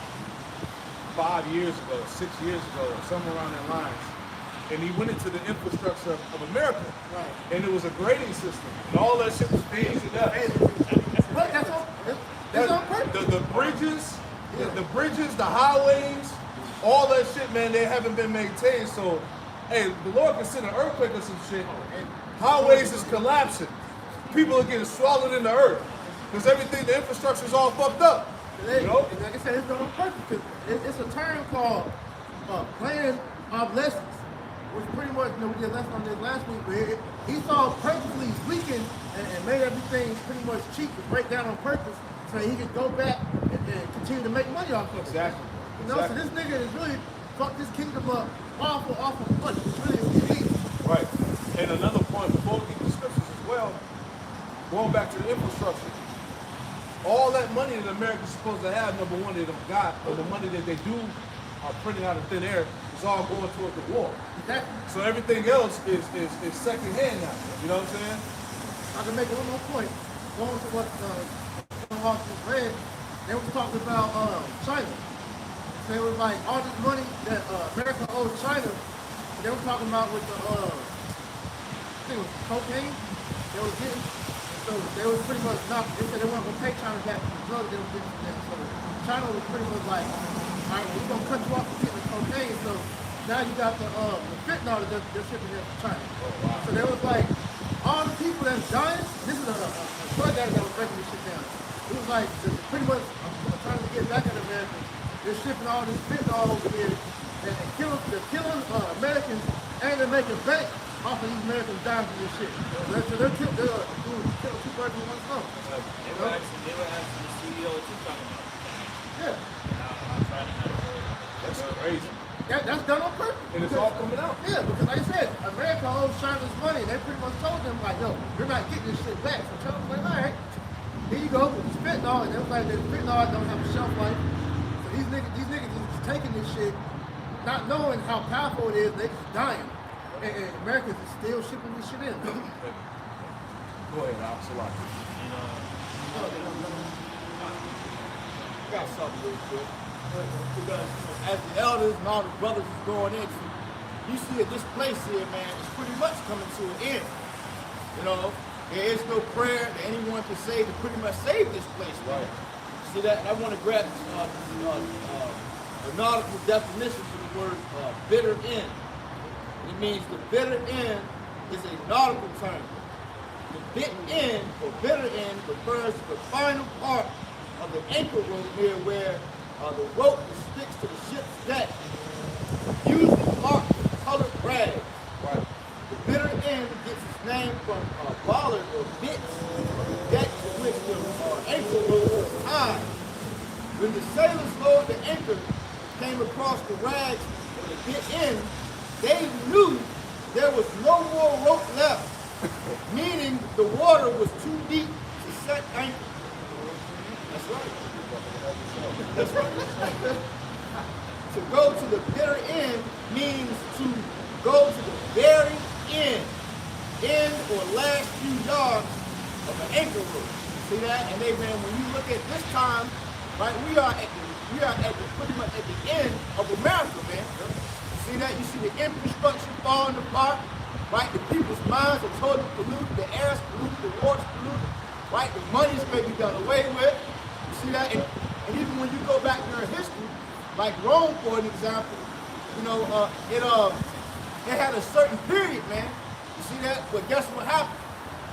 5 years ago, 6 years ago, or somewhere around that lines. And he went into the infrastructure of America. Right. And it was a grading system. And all that shit was being up. But that's on. That's on purpose. The bridges, the bridges, the highways, all that shit, man, they haven't been maintained. So, hey, the Lord can send an earthquake or some shit. Highways is collapsing. People are getting swallowed in the earth. Because everything, the infrastructure is all fucked up. You know? And like I said, it's done on purpose. Cause it's a term called planned obsolescence, which pretty much, we did a lesson on this last week, but Esau purposely weakened and made everything pretty much cheap to break down on purpose so he could go back and continue to make money off of it. Exactly. You know, so this nigga is really fucked this kingdom up awful money. It's really easy. Right. And another point, before we get the scriptures as well, going back to the infrastructure, all that money that America's supposed to have, number one, they don't got, or the money that they do are printing out of thin air, is all going toward the war. Exactly. So everything else is second hand now. You know what I'm saying? I can make one more point. Going to what Hawks just read, they were talking about China. They were like all this money that America owes China. They were talking about with the I think it was cocaine they were getting. So they was pretty much not. They said they weren't gonna pay China back for the drugs they were getting from them. So China was pretty much like, all right, we're gonna cut you off from getting the cocaine. So now you got the fentanyl that they're shipping in from China. Oh, wow. So they was like, all the people that's dying. This is a drug addict that was breaking this shit down. It was like pretty much trying to get back at America. They're shipping all this fentanyl over here and they're killing Americans and they're making bank off of these Americans dying from this shit. So they're killing two birds with one stone. They were asking the CEO what you talking about. Yeah, I'm trying to have That's crazy. that's done on purpose. And it's all coming out. Yeah, because like I said, America owes China's money. They pretty much told them like, yo, you're not getting this shit back. So China was like, all right, here you go with the fentanyl. And they was like, the fentanyl don't have a shelf life. So these niggas is taking this shit, not knowing how powerful it is. They just dying. And America is still shipping this shit in. Go ahead, Al Salaki. Got something real quick. Because as the elders and all the brothers is going into, you see that this place here, man, is pretty much coming to an end. You know, there is no prayer that anyone can say to pretty much save this place. Right. See that? And I want to grab a nautical definition for the word bitter end. It means the bitter end is a nautical term. The bit end or bitter end refers to the final part of the anchor rope near where the rope sticks to the ship's deck, usually marked with colored rags. Right. The bitter end gets its name from bollard or bits, decks to which the anchor rope was tied. When the sailors lowered the anchor, came across the rags of the bit end, they knew there was no more rope left, meaning the water was too deep to set anchor. That's right. That's right. To go to the bitter end means to go to the very end or last few yards of an anchor rope. See that? And they, man, when you look at this time, right, we are pretty much at the end of America, man. See that? You see the infrastructure falling apart, right? The people's minds are totally polluted, the air's polluted, the water's polluted, right? The money's maybe done away with. You see that? And even when you go back to their history, like Rome, for an example, you know, it had a certain period, man. You see that? But guess what happened?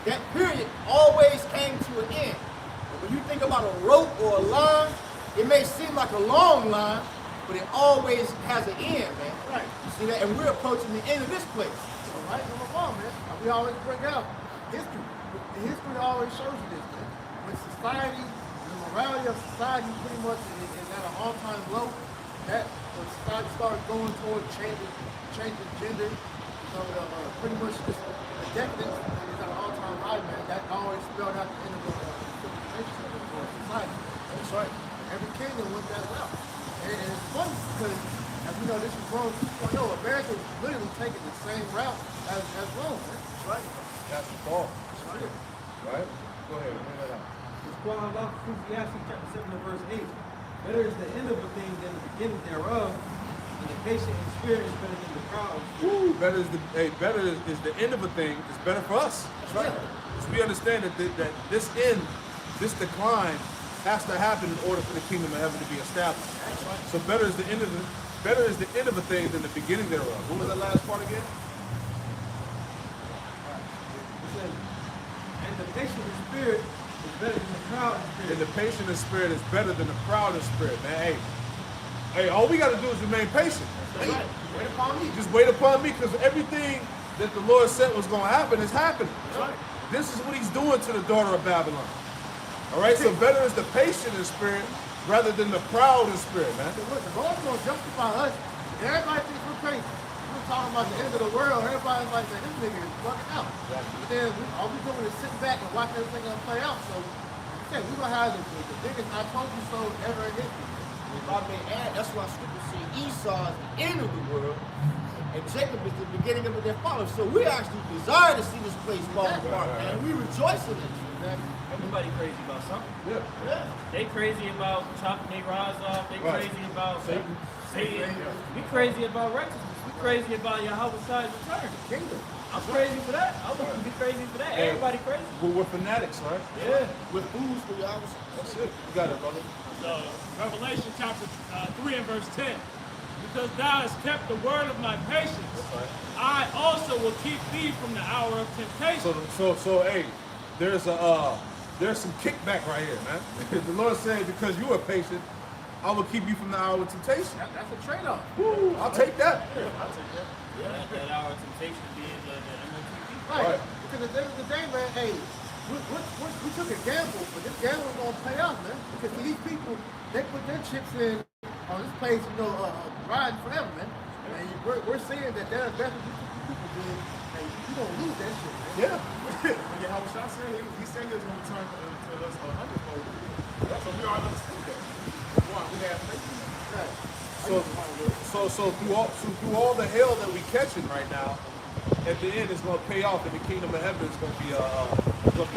That period always came to an end. And when you think about a rope or a line, it may seem like a long line, but it always has an end, man. Right. You see that? And we're approaching the end of this place. So right, number one, man. We always bring out history. The history always shows you this, man. When society, the morality of society pretty much is at an all-time low, that when society started going towards changing gender, so pretty much just the decadence is at an all-time high, man. That always spelled out the end of the civilization of society. That's right. Every kingdom went that route. And it's funny because, as we know, this is Rome 2.0. America is literally taking the same route as Rome, man. That's right. Pastor Paul. Right? Go ahead, bring that out. It's quoted out Ecclesiastes chapter 7 and verse 8. Better is the end of a thing than the beginning thereof, and the patient in spirit is better than the proud. Woo, better is the end of a thing. It's better for us. That's right. Because we understand that this end, this decline, has to happen in order for the kingdom of heaven to be established. That's right. So better is the end of a thing than the beginning thereof. What was the last part again? It says, and the patient in spirit is better than the proud in spirit. And the patient in spirit is better than the proud in spirit, man. Hey, all we got to do is remain patient. Hey, wait upon me. Just wait upon me, because everything that the Lord said was going to happen is happening. Right. This is what he's doing to the daughter of Babylon. All right, so better is the patient in spirit rather than the proud in spirit, man. So look, the Lord's going to justify us. Everybody thinks we're crazy. We're talking about the end of the world. Everybody's like, man, this nigga is fucking out. But then all we doing is sitting back and watching everything play out. So, we're going to have the biggest I told you so ever in history. If I may add, that's why Scripture say Esau is the end of the world, and Jacob is the beginning of their followers. So we actually desire to see this place fall apart, and we rejoice in it. Everybody crazy about something. Yeah. They crazy about chopping their rods off. They Right. crazy about Satan. We crazy about righteousness. We crazy about Yahweh Shai's return. Kingdom. I'm crazy for that. I wouldn't be crazy for that. Hey. Everybody crazy. We're fanatics, right? Yeah. With fools for y'all. That's it. You got it, brother. So, Revelation chapter 3 and verse 10. Because thou hast kept the word of my patience, I also will keep thee from the hour of temptation. So, hey, there's some kickback right here, man. The Lord said, because you are patient, I will keep you from the hour of temptation. That's a trade-off. Woo, I'll take that. That hour of temptation being the MOTP. Right. Because at the end of the day, man, hey, we took a gamble, but this gamble is going to pay off, man. Because these people, they put their chips in on this place, riding forever, man. And we're seeing that they're investing these people did, and you're going to lose that shit, man. Yeah. When Yahweh Shah said, he said he was going to return to us a hundredfold. So we all understand that. One, we have faith in that. Right. So through all the hell that we catching right now, at the end it's going to pay off, and the kingdom of heaven is going to be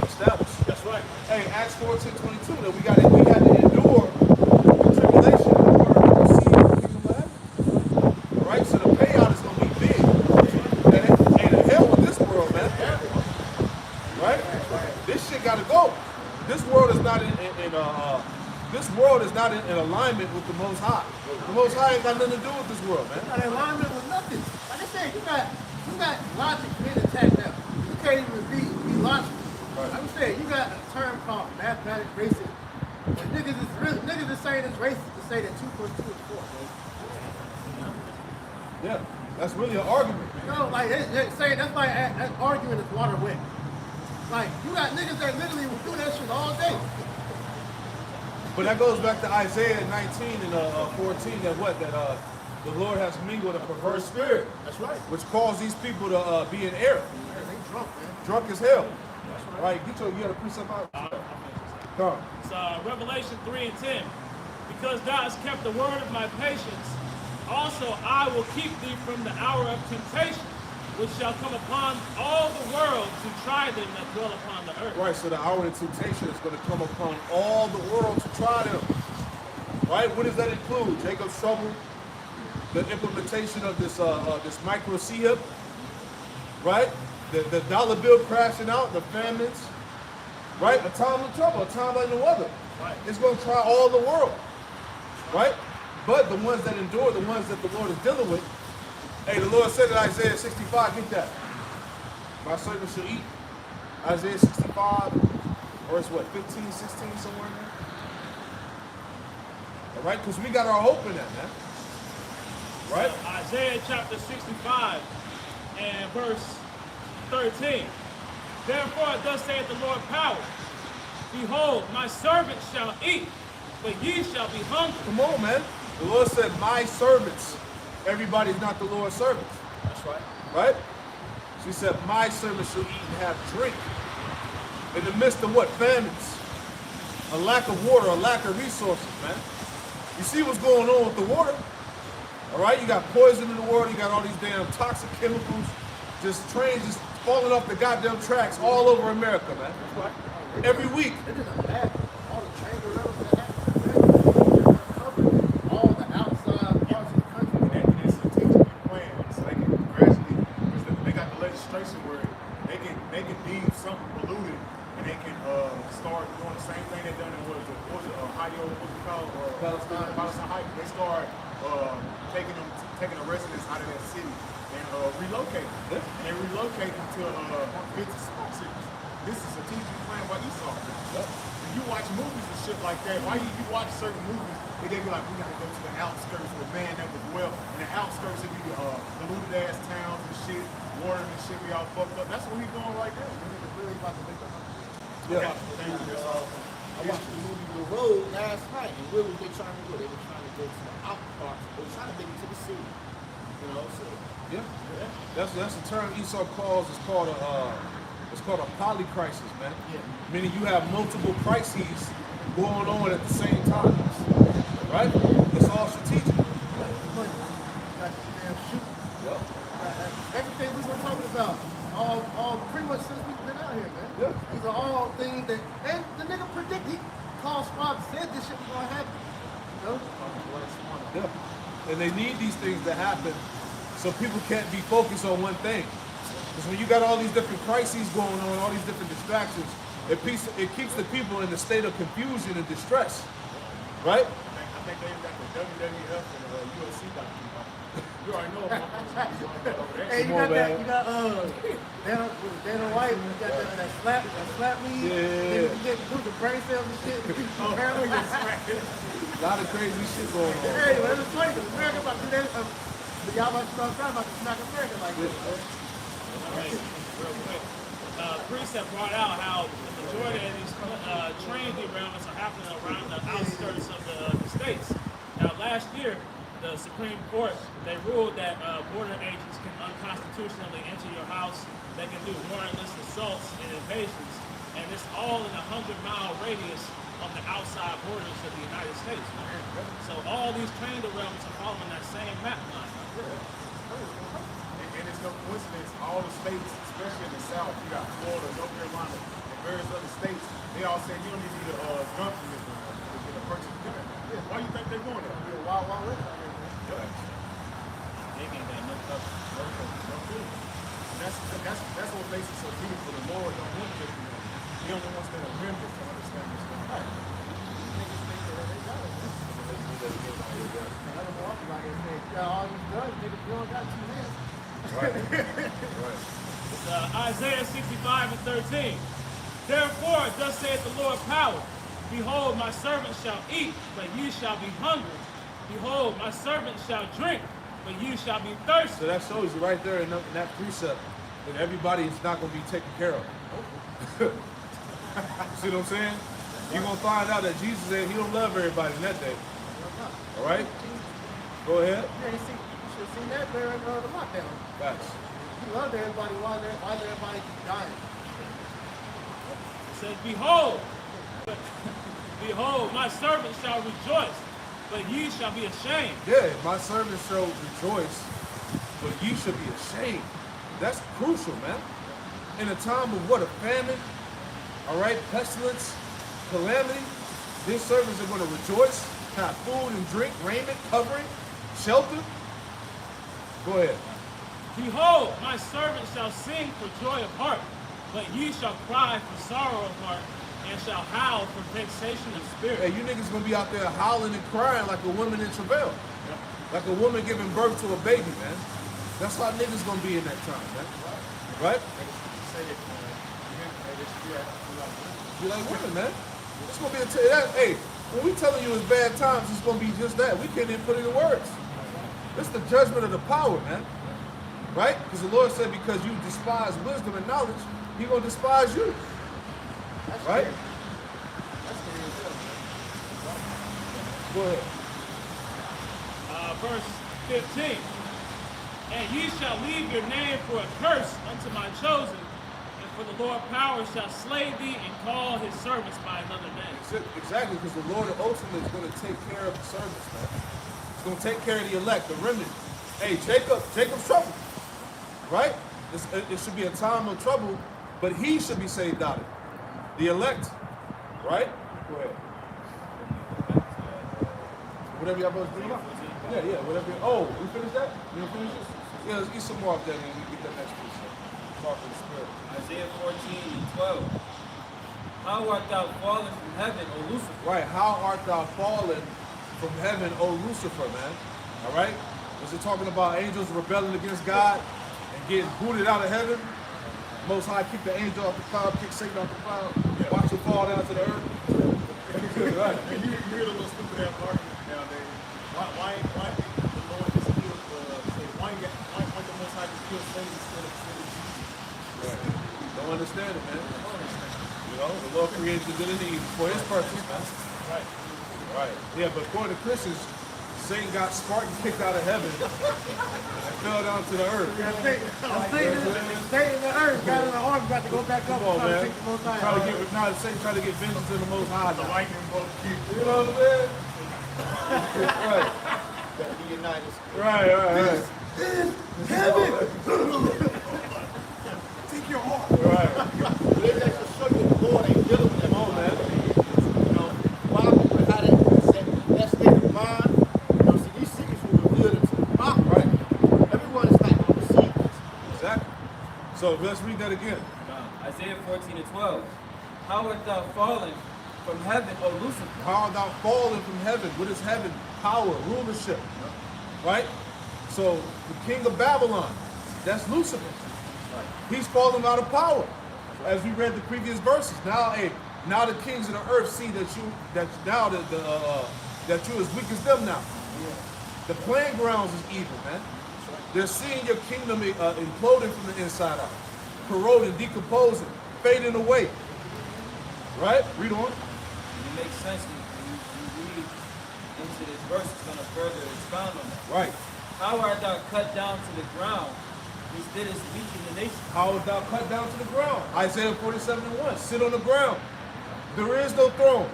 established. That's right. Hey, Acts 14:22, that we got to endure the tribulation in order to receive the kingdom of heaven. All right, so the payout is going to be big. And the hell with this world, man. Right? This shit got to go. This world is not in alignment with the Most High. The Most High ain't got nothing to do with this world, man. Not in alignment with nothing. Like I said, you got logic being attacked now. You can't even be logical. Right. Like I said, you got a term called mathematical racism. And niggas is saying it's racist to say that 2 + 2 is 4. Yeah, that's really an argument. Like they saying that's like that arguing is water wet. Like you got niggas that literally will do that shit all day. But that goes back to Isaiah 19 and 14, that the Lord has mingled a perverse spirit. That's right. Which caused these people to be in error. Yeah, they drunk, man. Drunk as hell. Right, you got to precept out. Come on. It's Revelation 3 and 10. Because thou hast kept the word of my patience, also I will keep thee from the hour of temptation, which shall come upon all the world to try them that dwell upon the earth. Right, so the hour of temptation is going to come upon all the world to try them. Right, what does that include? Jacob's trouble, the implementation of this micro CHIP, right? The dollar bill crashing out, the famines, right? A time of trouble, a time like no other. Right. It's going to try all the world, right? But the ones that endure, the ones that the Lord is dealing with, hey, the Lord said in Isaiah 65, get that. My servant shall eat. Isaiah 65, verse what, 15, 16, somewhere in there? All right, because we got our hope in that, man. Right? Isaiah chapter 65 and verse 13. Therefore thus saith the Lord power, behold, my servant shall eat, but ye shall be hungry. Come on, man. The Lord said, my servants. Everybody's not the Lord's servants. That's right. Right? She said, my servants shall eat and have drink. In the midst of what? Famines. A lack of water, a lack of resources, man. You see what's going on with the water? All right? You got poison in the water. You got all these damn toxic chemicals. Trains just falling off the goddamn tracks all over America, man. Every week. It doesn't matter. All the train derailments that happen, covered all the outside parts of the country. And it's strategically planned, so they can gradually, because they got the legislation where they can deem something polluted, and they can start doing the same thing they done in Ohio, what's it called, Palestine Heights. They start taking the residents out of that city and relocating. Yeah. And they relocate them to 50 smart cities. This is a strategic plan by Esau. If you watch movies and shit like that, why you watch certain movies, they be like, we gotta go to the outskirts where man that was well. And the outskirts would be polluted ass towns and shit, water and shit be all fucked up. That's what he's doing right there. Niggas really about to make a Yeah. Thank you. That's all. I watched the movie The Road last night, and what was they trying to do? They were trying to go to the out parts. They were trying to make it to the city. You know, so Yeah. That's the term Esau calls. It's called a polycrisis, man. Yeah. Meaning you have multiple crises going on at the same time. Right? It's all strategic. money. Got the damn shoot. Yep. Everything we've been talking about, all pretty much since we've been out here, man. Yeah. These are all things that, and the nigga predicted. Carl Schwab said this shit was gonna happen. You know? Yeah. And they need these things to happen so people can't be focused on one thing. Because when you got all these different crises going on, all these different distractions, it keeps the people in a state of confusion and distress. Right? I think they got the WWF and UFC document. You already know about that. Hey, you Come on, got that? man. You got Dana White. You got that slap lead. Yeah. Then you get the brain cells and shit. Apparently, A lot of crazy shit going on. hey, well, it's funny because America about to do that. Y'all about to smack America like this. Real quick. Precept brought out how the majority of these train derailments are happening around the outskirts of the states. Now, last year, the Supreme Court, they ruled that border agents can unconstitutionally enter your house. They can do warrantless assaults and invasions. And it's all in a 100-mile radius on the outside borders of the United States. So all these train derailments are following that same map line. And it's no coincidence, all the states, especially in the South, you got Florida, North Carolina, and various other states, they all say you don't need to gun permit to get a purchase gun. Yeah. Why you think they're doing that? Be a wild, wild west. They ain't got no cover. And that's what makes it so beautiful. The Lord don't want just to know. He only wants that remnant to understand this thing. All these guns, niggas, you don't got 2 hands. Isaiah 65 and 13. Therefore, thus saith the Lord power. Behold, my servant shall eat, but ye shall be hungry. Behold, my servant shall drink, but ye shall be thirsty. So that shows you right there in that precept that everybody is not going to be taken care of. See what I'm saying? You're going to find out that Jesus said he don't love everybody in that day. All right? Go ahead. You should have seen that during the lockdown. Facts. He loved everybody while everybody keep dying. It says, Behold, behold, my servant shall rejoice, but ye shall be ashamed. Yeah, my servant shall rejoice, but you should be ashamed. That's crucial, man. In a time of what? A famine, all right, pestilence, calamity, these servants are going to rejoice, have food and drink, raiment, covering, shelter. Go ahead. Behold, my servant shall sing for joy of heart, but ye shall cry for sorrow of heart, and shall howl for vexation of spirit. Hey, you niggas going to be out there howling and crying like a woman in travail. Like a woman giving birth to a baby, man. That's how niggas going to be in that time, man. Right? Be like women, man. It's gonna be hey, when we telling you it's bad times, it's gonna be just that. We can't even put it in words. It's the judgment of the power, man. Right? Because the Lord said, because you despise wisdom and knowledge, He gonna despise you. Right? Go ahead. Verse 15. And ye shall leave your name for a curse unto my chosen, and for the Lord power shall slay thee and call his servants by another name. Exactly, because the Lord ultimately is going to take care of the servants, man. He's going to take care of the elect, the remnant. Hey, Jacob's trouble, right? it should be a time of trouble, but he should be saved out of it. The elect, right? Go ahead. Whatever y'all brothers bring up. Yeah, whatever. Oh, we finished that? You didn't finish this? Yeah, let's get some more of that and we get that next piece. Talk to the Spirit. Isaiah 14:12. How art thou fallen from heaven, O Lucifer? Right, how art thou fallen from heaven, O Lucifer, man? All right? Was it talking about angels rebelling against God and getting booted out of heaven? Most High kicked the angel off the cloud, kicked Satan off the cloud, watch him fall down to the earth. Right. And you hear the little stupid ass argument nowadays. Why the Lord just killed, why the Most High just killed Satan instead of Jesus? Right. Don't understand it, man. You know, the Lord created the good and the evil for his purpose, man. Right. Right. Yeah, but according to Christians, Satan got Spartan kicked out of heaven and fell down to the earth. Satan in the earth got in the arm, got to go back up. Come on, and try to man. take the Most High. Try to get, now Satan trying to get vengeance in the Most High. The now. lightning bolt keep. You know what I'm saying? Right. Gotta be united. Right. Take your heart. Right. Maybe that should show you the Lord ain't dealing with them. Come on, man. You know, why would how that state of mind, you know, see, these secrets were revealed into the Bible. Right. Everyone is not going to receive this. Exactly. So let's read that again. Isaiah 14:12. How art thou fallen from heaven, O Lucifer? How art thou fallen from heaven? What is heaven? Power, rulership. Right? So the king of Babylon, that's Lucifer. He's fallen out of power. As we read the previous verses. Now the kings of the earth see that you as weak as them now. The playing grounds is evil, man. They're seeing your kingdom imploding from the inside out, corroding, decomposing, fading away. Right? Read on. And it makes sense when you read into this verse. It's going to further expound on that. Right. How art thou cut down to the ground, which didst weaken the nation? How art thou cut down to the ground? Isaiah 47:1. Sit on the ground. There is no throne.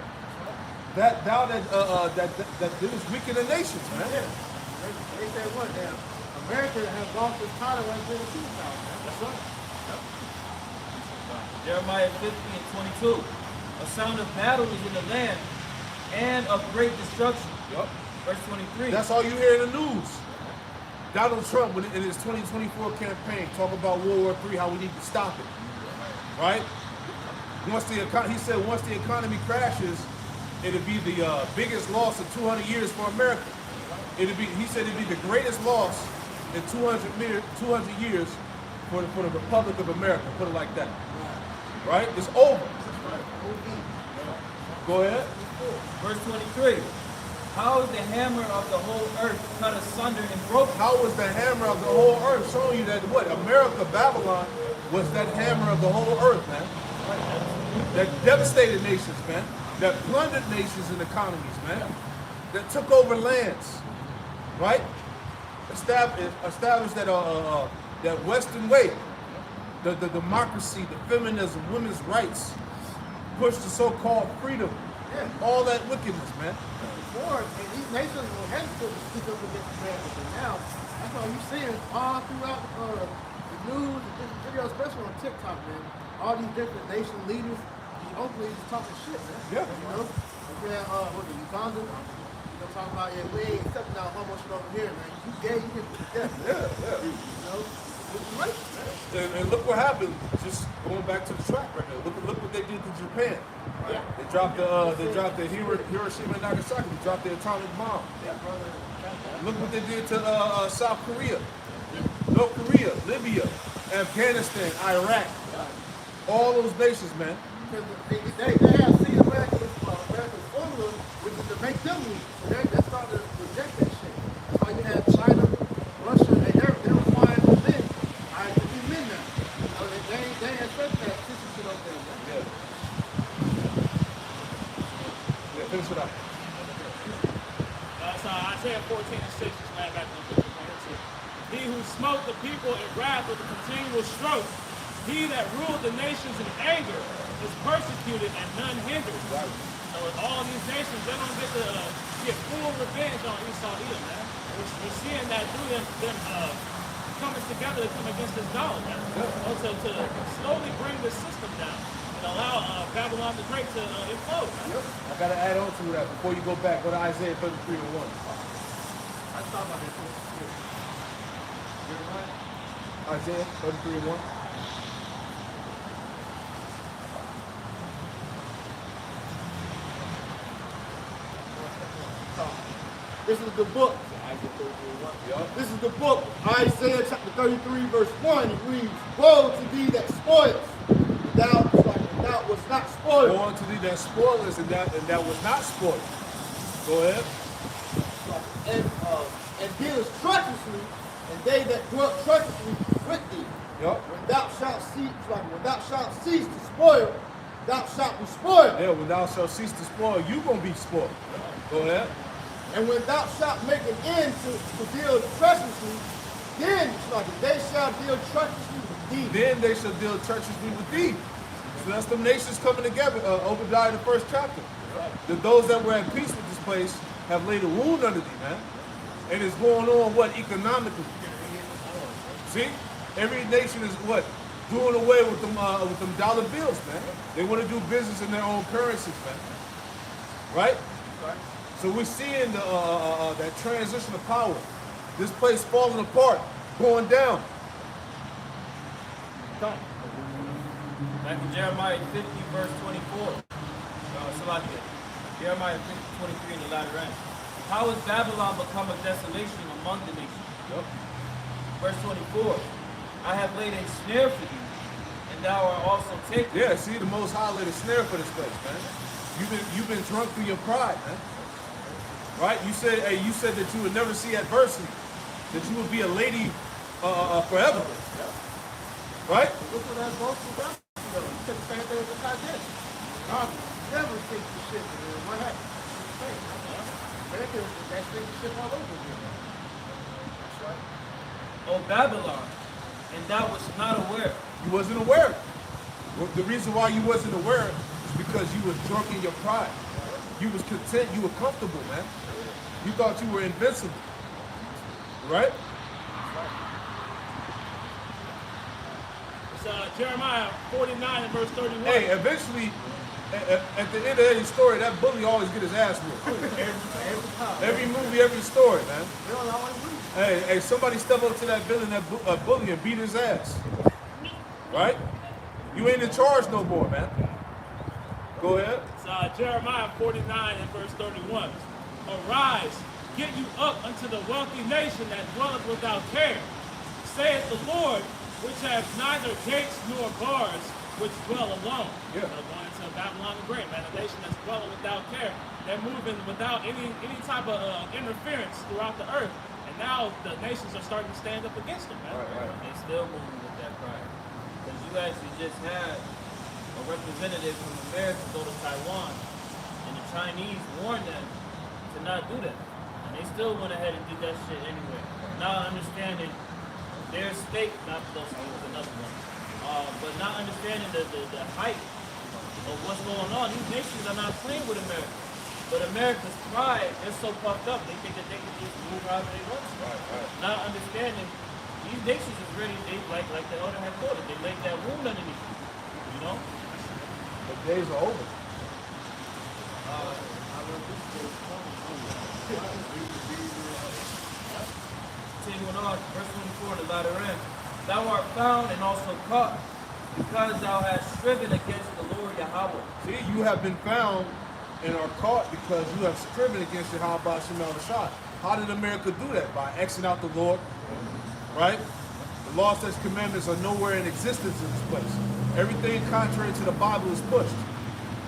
That didst weaken the nations, man. They said what now? America has lost its title as being a superpower. That's right. Jeremiah 50:22. A sound of battle is in the land, and of great destruction. Yup. Verse 23. That's all you hear in the news. Donald Trump, in his 2024 campaign, talk about World War III, how we need to stop it. Right? He said once the economy crashes, it'll be the biggest loss of 200 years for America. He said it'd be the greatest loss in 200 years for the Republic of America. Put it like that. Right? It's over. Go ahead. Verse 23. How is the hammer of the whole earth cut asunder and broken? How was the hammer of the whole earth showing you that what? America, Babylon, was that hammer of the whole earth, man. That devastated nations, man. That plundered nations and economies, man. That took over lands, right? Established that Western way, the democracy, the feminism, women's rights, pushed the so-called freedom, all that wickedness, man. Before, and these nations were hesitant to speak up against America, but now that's all you see is all throughout the news, and different videos, especially on TikTok, man. All these different nation leaders, openly just talking shit, man. Yeah. You know, what the Uganda, talking about, we ain't accepting our homo shit over here, man. You gay, you get to death. Yeah. You know, it's right, man. And look what happened. Just going back to the track record. Look what they did to Japan. Yeah. They dropped the Hiroshima and Nagasaki. They dropped the atomic bomb. Look what they did to South Korea, North Korea, Libya, Afghanistan, Iraq. All those nations, man. Because they have seen America's formula, which is to make them weak. So they're starting to reject that shit. That's why you have China, Russia, and they're requiring the men to be men now. You know, they ain't expect that system shit up there, man. Yeah, finish it up. So Isaiah 14:6 is right back on the book. He who smote the people in wrath with a continual stroke, he that ruled the nations in anger is persecuted and none hindered. Right. So with all these nations, they don't get to get full revenge on Esau either, man. We're seeing that through them coming together to come against this dollar, man. To slowly bring this system down and allow Babylon the Great to implode. Man. I got to add on to that before you go back. Go to Isaiah 33 and 1. I thought about this. Isaiah 33 and 1. This is the book. This is the book, Isaiah chapter 33, verse 1. It reads, woe to thee that spoils, thou was not spoiled. Woe unto thee that spoilers and that was not spoiled. Go ahead. And dealest treacherously, and they that dwelt treacherously with thee. Yup. When thou shalt cease to spoil, thou shalt be spoiled. Yeah, when thou shalt cease to spoil, you gonna be spoiled. Go ahead. And when thou shalt make an end to deal treacherously, then they shall deal treacherously with thee. Then they shall deal treacherously with thee. So that's the nations coming together. Obadiah, the first chapter. That those that were at peace with this place have laid a wound under thee, man. And it's going on what economically. See, every nation is what doing away with them dollar bills, man. They want to do business in their own currencies, man. Right? So we're seeing that transition of power. This place falling apart, going down. Back in Jeremiah 50, verse 24. Jeremiah 50, 23 in the latter end. How has Babylon become a desolation among the nations? Yep. Verse 24. I have laid a snare for thee, and thou art also taken. Yeah, see, the Most High laid a snare for this place, man. You've been drunk through your pride, man. Right? You said that you would never see adversity, that you would be a lady forever. Right? Look what that both of them. You said the same thing as the Kadesh. God never thinks the ship. What happened? That's the ship all over again. That's right. O Babylon, and thou wast not aware. You wasn't aware. Well, the reason why you wasn't aware is because you was drunk in your pride. You was content. You were comfortable, man. You thought you were invincible. Right? It's Jeremiah 49 and verse 31. Hey, eventually, at the end of any story, that bully always get his ass whooped. Every movie, every story, man. Hey, somebody step up to that villain, that bully, and beat his ass. Right? You ain't in charge no more, man. Go ahead. It's Jeremiah 49 and verse 31. Arise, get you up unto the wealthy nation that dwelleth without care, saith the Lord, which has neither gates nor bars, which dwell alone. Yeah. Going to Babylon the Great, man, a nation that's dwelling without care. They're moving without any type of interference throughout the earth. And now the nations are starting to stand up against them, man. Right. They still moving with that pride. Because you actually just had a representative from America go to Taiwan, and the Chinese warned them to not do that. And they still went ahead and did that shit anyway. Not understanding their state, not those was another one, but not understanding the height of what's going on. These nations are not playing with America. But America's pride, they're so puffed up, they think that they can just move however they want to. Right. Not understanding these nations is ready, they like the elder had quoted, they laid that wound underneath you. You know? The days are over. Continuing on, verse 24 in the latter end. Thou art found and also caught, because thou hast striven against the Lord Yahweh. See, you have been found and are caught because you have striven against Yahweh Shemel Rashad. How did America do that? By Xing out the Lord, right? The law, statutes, commandments are nowhere in existence in this place. Everything contrary to the Bible is pushed.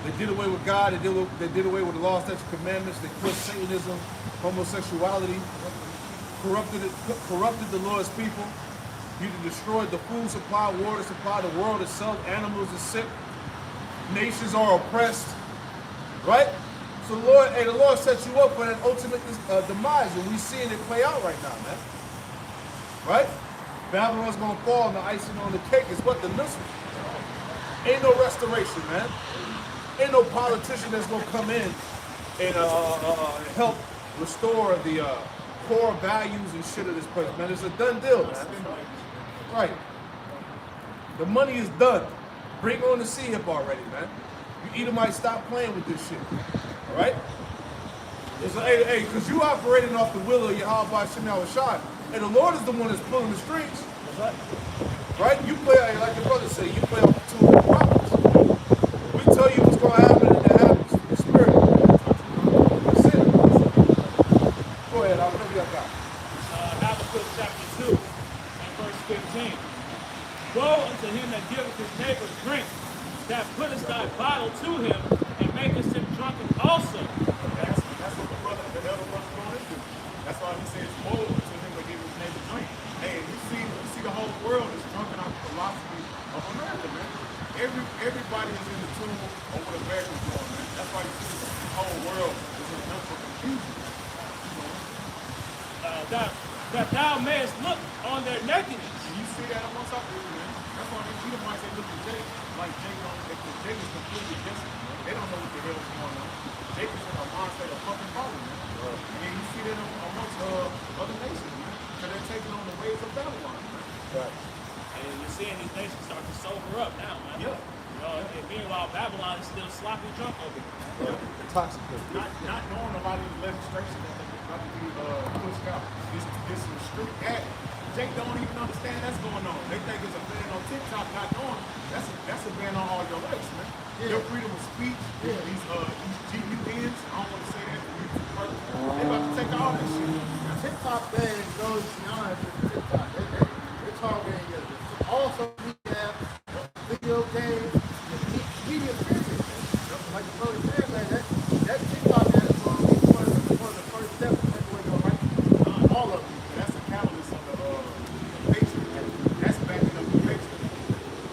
They did away with God. They did away with the law, statutes, commandments. They pushed Satanism, homosexuality, corrupted the Lord's people. You destroyed the food supply, water supply, the world itself. Animals are sick. Nations are oppressed. Right? So the Lord sets you up for that ultimate demise, and we're seeing it play out right now, man. Right? Babylon's gonna fall, and the icing on the cake is what? The missiles. Ain't no restoration, man. Ain't no politician that's gonna come in and help restore the core values and shit of this place, man. It's a done deal, man. Right. The money is done. Bring on the C-Hip already, man. You Edomites, stop playing with this shit. All right? It's like, hey, because you operating off the will of Yahweh Shemel Shad. And the Lord is the one that's pulling the strings. Right? You play, like your brother said, you play off the two of the prophets. We tell you what's going to happen, and it happens. The Spirit. That's it. Go ahead, I'll whatever y'all got. Habakkuk chapter 2 and verse 15. Woe unto him that giveth his neighbor drink, that puttest thy bottle to him, and makest him drunken also. That's what the elder brother going to do. That's why he says, woe to him that give his neighbor drink. Hey, you see the whole world is drunken off the philosophy of America, man. Everybody is in the tune of what America's doing, man. That's why you see the whole world is in mental confusion. That thou mayest look on their nakedness. And you see that amongst our people, man. That's why these Edomites, they look at Jake like Jake is completely different. They don't know what the hell is going on. Jake is in a mindset of fucking falling, man. And then you see that amongst other nations, man. Because they're taking on the ways of Babylon, man. Right. And you're seeing these nations start to sober up now, man. Yeah. You know, and meanwhile, Babylon is still sloppy drunk over here. Toxic. Not knowing a lot of the legislation that they're about to be pushed out. It's some street act. Jake don't even understand that's going on. They think it's a ban on TikTok, not knowing that's a ban on all your rights, man. Yeah. Your freedom of speech, these GUNs, I don't want to say that. They about to take all that shit. TikTok ban goes beyond just TikTok. They're targeting all social media apps, video games, media period. Like the brother said, man, that TikTok ad is going to be one of the first steps to take away your rights. All of them. That's a catalyst of the patriot. That's backing up the patriot.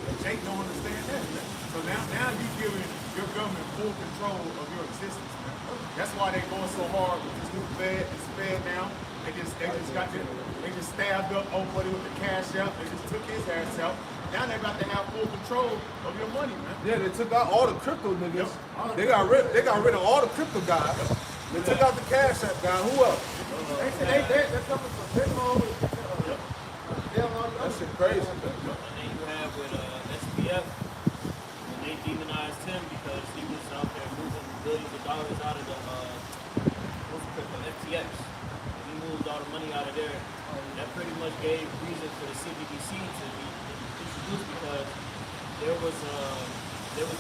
And Jake don't understand that, man. So now you giving your government full control of your existence, man. That's why they're going so hard with this new Fed. It's Fed now. They just stabbed up old buddy with the cash out. They just took his ass out. Now they're about to have full control of your money, man. Yeah, they took out all the crypto niggas. They got rid of all the crypto guys. They took out the Cash App guy. Who else? They're coming from Venmo. That shit crazy. And then you have with SPF, when they demonized him because he was out there moving billions of dollars out of the FTX. He moved all the money out of there. That pretty much gave reason for the CBDC to be introduced because there was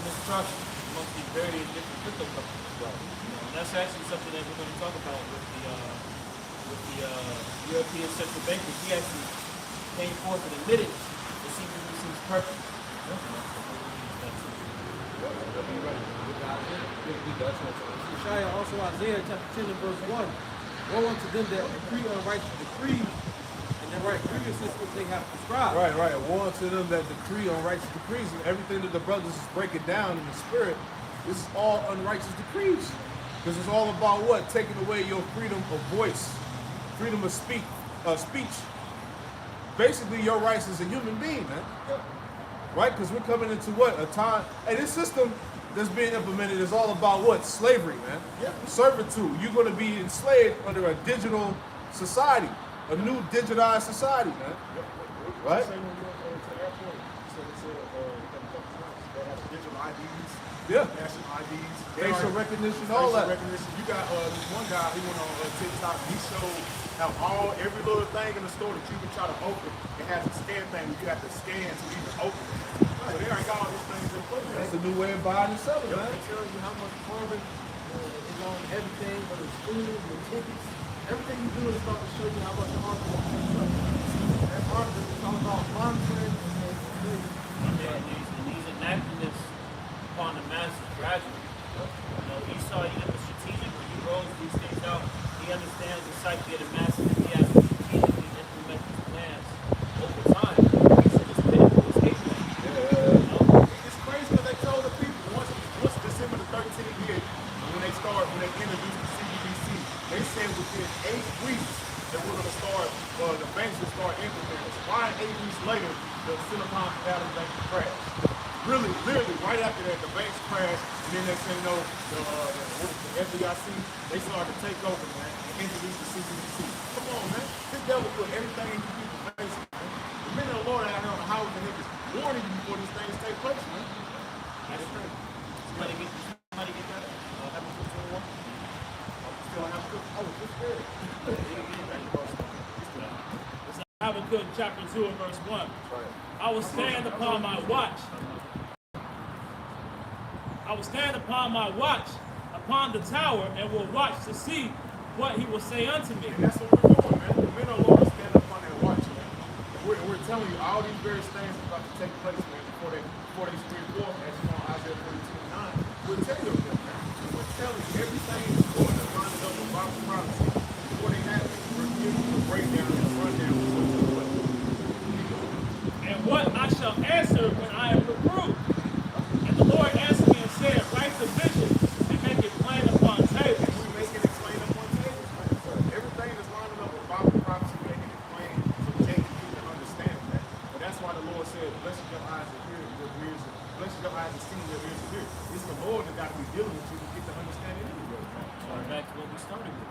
mistrust amongst these various different crypto companies. You know, and that's actually something that we're going to talk about with the European Central Bank. He actually came forth and admitted the CBDC's purpose. Shia, also Isaiah chapter 10 and verse 1. Woe unto them that decree unrighteous decrees, and that right grievances which they have prescribed. Right. Woe unto them that decree unrighteous decrees, and everything that the brothers is breaking down in the spirit, this is all unrighteous decrees. Because it's all about what? Taking away your freedom of voice, freedom of speech. Basically, your rights as a human being, man. Right? Because we're coming into what? A time, and this system that's being implemented is all about what? Slavery, man. Servitude. You're going to be enslaved under a digital society, a new digitized society, man. Right? Say when you go to the airport, they have digital IDs, Yeah. national IDs, Facial recognition, all that. recognition. You got this one guy, he went on TikTok, he showed how every little thing in the store that you can try to open, it has a scan thing where you have to scan to even open it. So they already got all these things in place. That's the new way of buying and selling, They man. tell you how much carbon is on everything, whether it's food, your tickets. Everything you do is about to show you how much carbon is on your That carbon is all about monitoring And these enactments upon the masses gradually. You know, Esau, he was strategic when he rolls these things out. He understands the psyche of the masses and he has to strategically implement these plans over time. He said it's pitiful, it's hateful. You know? It's crazy what they told the people once December the 13th hit, when they introduced the CBDC, they said within 8 weeks that we're going to start, the banks will start implementing. Why 8 weeks later, the Silicon Valley Bank crashed? Really literally right after that, the banks crashed, and then they said, no, the FDIC, they started to take over, man, and introduce the CBDC. Come on, man. This devil put everything in these people's faces, man. The men of the Lord out here on the highways and niggas warning you before these things take place, man. That's crazy. Somebody get that? Happy 21? Still have to. Oh, just scared. Habakkuk chapter 2 and verse 1. I will stand upon my watch. I will stand upon my watch upon the tower and will watch to see what he will say unto me. And that's what we're doing, man. The men of the Lord are standing up on that watch, man. We're telling you all these various things are about to take place, man, before they spring forth, as you know, Isaiah 42:9. We're telling you that, man. We're telling you everything is going to line up with Bible prophecy. Before they happen, we're giving you a breakdown and a rundown of what's going to And what I shall answer when I am reproved. And the Lord answered me and said, write the vision and make it plain upon tables. And we make it explain up on tables, man. Everything is lining up with Bible prophecy, making it plain so Jake can understand that. But that's why the Lord said, blessed your eyes to hear, your ears, blessed your eyes to see, your ears to hear. It's the Lord that got to be dealing with you to get the understanding anyway, man. Back to what we started with.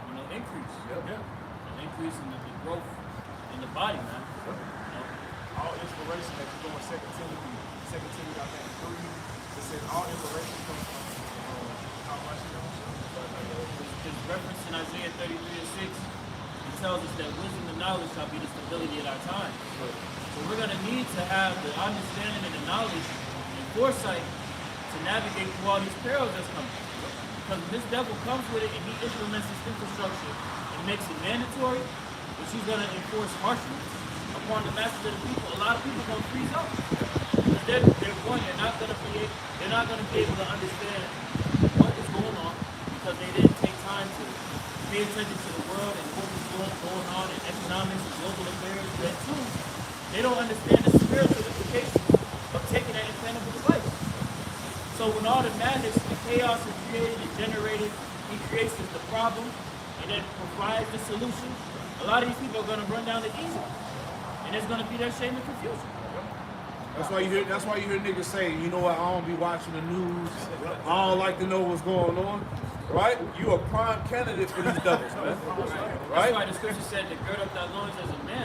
You know, increase. Yeah. An increase in the growth in the body, man. You know, All inspiration that you go in 2 Timothy, I think 3, it says all inspiration comes from how much you know. It's referenced in Isaiah 33:6. It tells us that wisdom and knowledge shall be the stability of our time. So we're going to need to have the understanding and the knowledge and foresight to navigate through all these perils that's coming. Because this devil comes with it and he implements this infrastructure and makes it mandatory, which he's going to enforce harshly upon the masses of the people. A lot of people are going to freeze up. Because they're not going to be able to understand what is going on because they didn't take time to pay attention to the world and what was going on in economics and global affairs. But too, they don't understand the spiritual implications of taking that implantable device. So when all the madness and chaos is created and generated, he creates the problem and then provides the solution. A lot of these people are going to run down to Egypt. And it's going to be their shame and confusion. That's why you hear niggas say, you know what, I don't be watching the news. I don't like to know what's going on. Right? You a prime candidate for these devils, man. That's Right? why the scripture said to gird up thy loins as a man.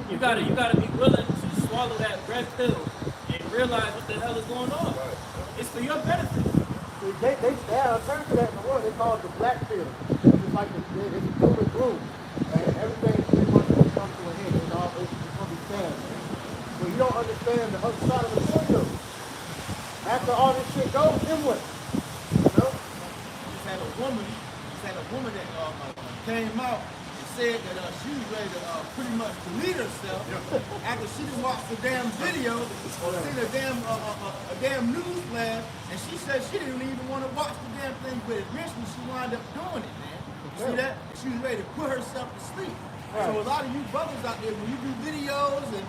You gotta be willing to swallow that red pill and realize what the hell is going on. It's for your benefit. See, they have a term for that in the world. They call it the black pill. It's like it's doom and gloom. And everything pretty much will come to an end. It's going to be sad. But you don't understand the other side of the coin, though. After all this shit goes, then what? You know? Just had a woman that came out and said that she was ready to pretty much delete herself after she just watched the damn video, seen a damn news flash, and she said she didn't even want to watch the damn thing, but eventually she wound up doing it, man. You see that? And she was ready to put herself to sleep. So a lot of you brothers out there, when you do videos and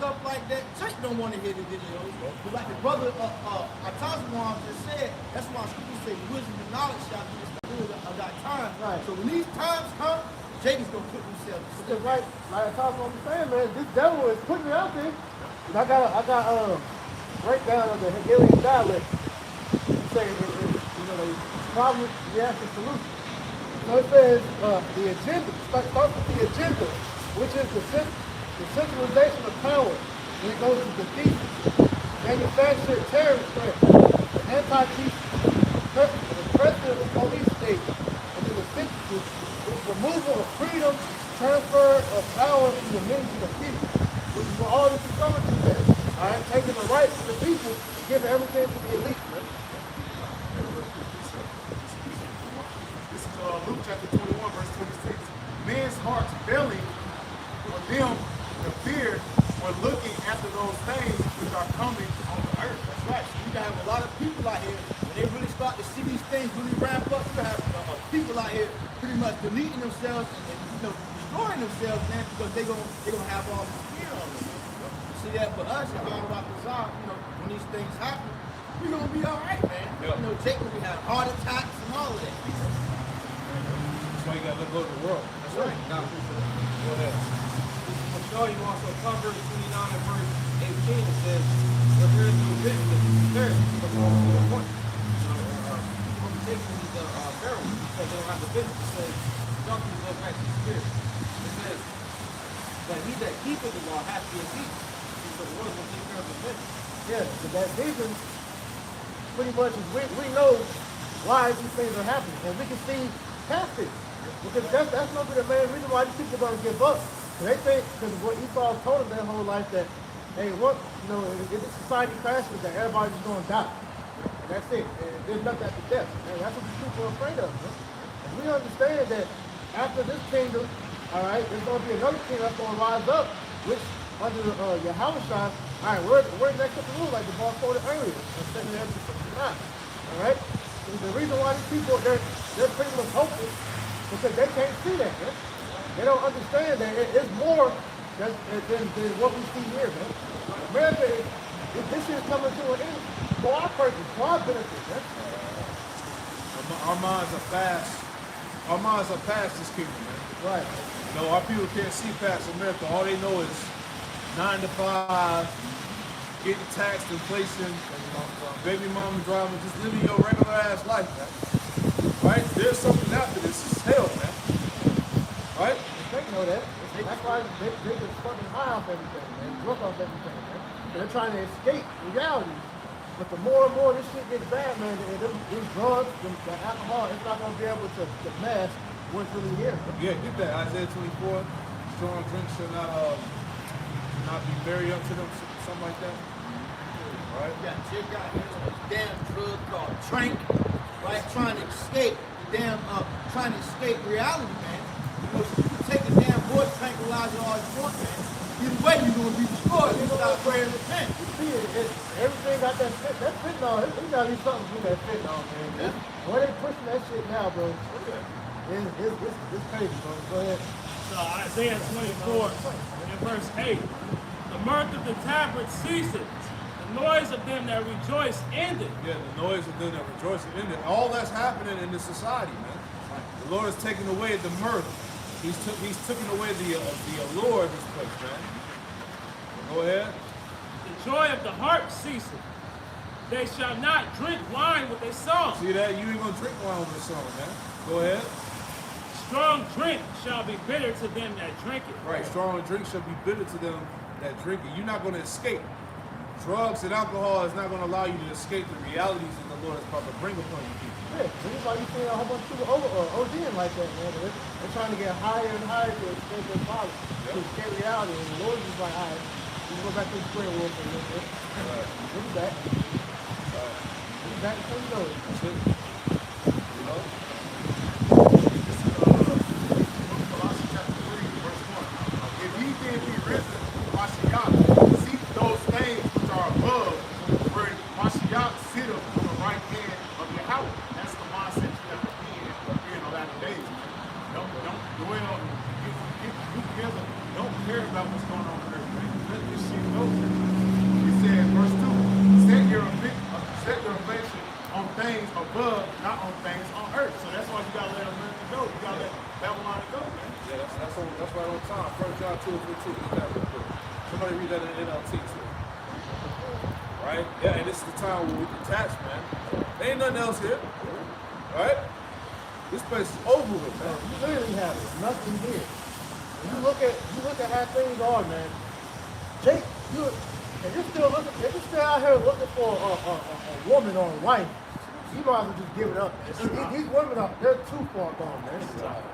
stuff like that, church don't want to hear the videos. But like the brother Atazuan just said, that's why scripture say wisdom and knowledge shall be the stability of thy time. Right. So when these times come, Jacob's gonna put himself to sleep. Because like I was saying, man, this devil is putting it out there. And I got a breakdown of the Hegelian dialect. Saying the problem, reaction, solution. So it says the agenda, starts with the agenda, which is the centralization of power. Then it goes to the thesis, manufactured terrorist threat, anti-peace, the president of the police state, and then the synthesis, which is removal of freedom, transfer of power to the men of the people, which is what all this is coming to there. All right, taking the rights of the people, giving everything to the elite, man. This is Luke chapter 21, verse 26. Men's hearts belly for them the fear for looking after those things which are coming on the earth. That's right. So you gotta have a lot of people out here, when they really start to see these things really ramp up, you have people out here pretty much deleting themselves and destroying themselves, man, because they're gonna have all this fear on them. You see that for us, and all about bizarre, when these things happen, we're gonna be all right, man. Yeah. Jake will be having heart attacks and all of that. That's why you gotta look at the world. That's right. I'll show you also Proverbs 29 and verse 18. It says, but there is no business. There is no point. People taking these barrels because they don't have the business. It says, donkeys go back to the spirit. It says that he that keepeth the law hath to be. So the Lord will take care of the business. Yeah, but that vision pretty much is we know why these things are happening, and we can see past it. Because that's not the main reason why these people are going to give up. They think, because what Esau told them their whole life, that, hey, what, if this society crashes, that everybody's going to die. And that's it. And there's nothing after death. And that's what these people are afraid of. Man. And we understand that after this kingdom, all right, there's going to be another kingdom that's going to rise up, which under Yahushua, all right, we're next up the rule, like the boss quoted earlier, in 2 Ezra 69. All right? And the reason why these people, they're pretty much hopeless, because they can't see that, man. They don't understand that it's more than what we see here, man. America, this is coming to an end for our purpose, for our benefit, man. Our minds are fast. Our minds are past this kingdom, man. Right. Our people can't see past America. All they know is 9 to 5, getting taxed, inflation, baby mama driving, just living your regular ass life, man. Right? There's something after this. It's hell, man. Right? They know that. That's why they just fucking high off everything, man. Drunk off everything, man. They're trying to escape reality. But the more and more this shit gets bad, man, these drugs, the alcohol, it's not going to be able to mask what's really here. Yeah, get that. Isaiah 24. Strong drink shall not be merry unto them, something like that. Right? Yeah, check out this damn drug called drink, right? Trying to escape trying to escape reality, man. You can take a damn boy tranquilizer all you want, man. Either way, you're gonna be destroyed. You stop praying and repent. You see it, everything got that fentanyl. It's got to be something to do with that fentanyl, man. Yeah. Boy, they pushing that shit now, bro. It's crazy, bro. Go ahead. So Isaiah 24 and verse 8. The mirth of the tabret ceaseth, the noise of them that rejoice ended. Yeah, the noise of them that rejoice in it. All that's happening in this society, man. The Lord is taking away the mirth. He's taking away the allure of this place, man. Go ahead. The joy of the heart ceaseth. They shall not drink wine with a song. See that? You ain't gonna drink wine with this song, man. Go ahead. Strong drink shall be bitter to them that drink it. Right. Strong drink shall be bitter to them that drink it. You're not gonna escape. Drugs and alcohol is not gonna allow you to escape the realities that the Lord is about to bring upon you people. Yeah, this is why you see a whole bunch of people ODing like that, man. They're trying to get higher and higher to escape their problems, to escape reality. And the Lord is just like, all right, we go back to the square one for a little bit. We'll be back. We'll be back before you know it. That's it. You know? Colossians chapter 3, verse 1. If ye then be risen, Mashiach, seek those things which are above, where Mashiach sitteth on the right hand of Yahweh. That's the mindset you have to be in the latter days. Don't dwell. Don't care about what's going on with everything. Let this shit go. He said, verse 2, set your affection on things above, not on things on earth. So that's why you gotta let America go. You gotta let Babylon go, man. Yeah, that's right on time. 1 John 2:15. Read that real quick. Somebody read that in the NLT too. Right? Yeah, and this is the time where we detach, man. There ain't nothing else here. Right? This place is over with, man. You literally have nothing here. When you look at how things are, man. Jake, if you're still out here looking for a woman or a wife, you might as well just give it up. These women they're too far gone, man.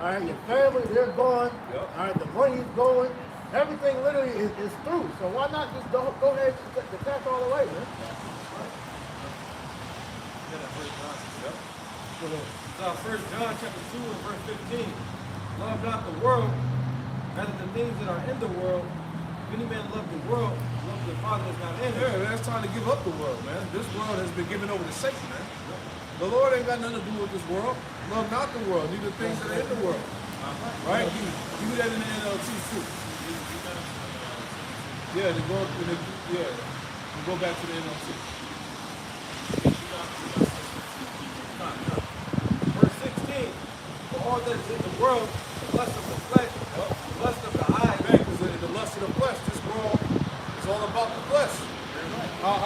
All right, your family, they're gone. Yep. All right, the money's going. Everything literally is through. So why not just go ahead and detach all the way, man? So 1 John chapter 2 and verse 15. Love not the world, rather the things that are in the world. If any man love the world, love the Father is not in Yeah, him. man, it's time to give up the world, man. This world has been given over to Satan, man. The Lord ain't got nothing to do with this world. Love not the world, neither things that are in the world. Right? Give me that in the NLT too. Yeah, to go back to the NLT. Verse 16. For all that is in the world, the lust of the flesh, the lust of the eyes, Because the lust of the flesh, this world is all about the flesh. How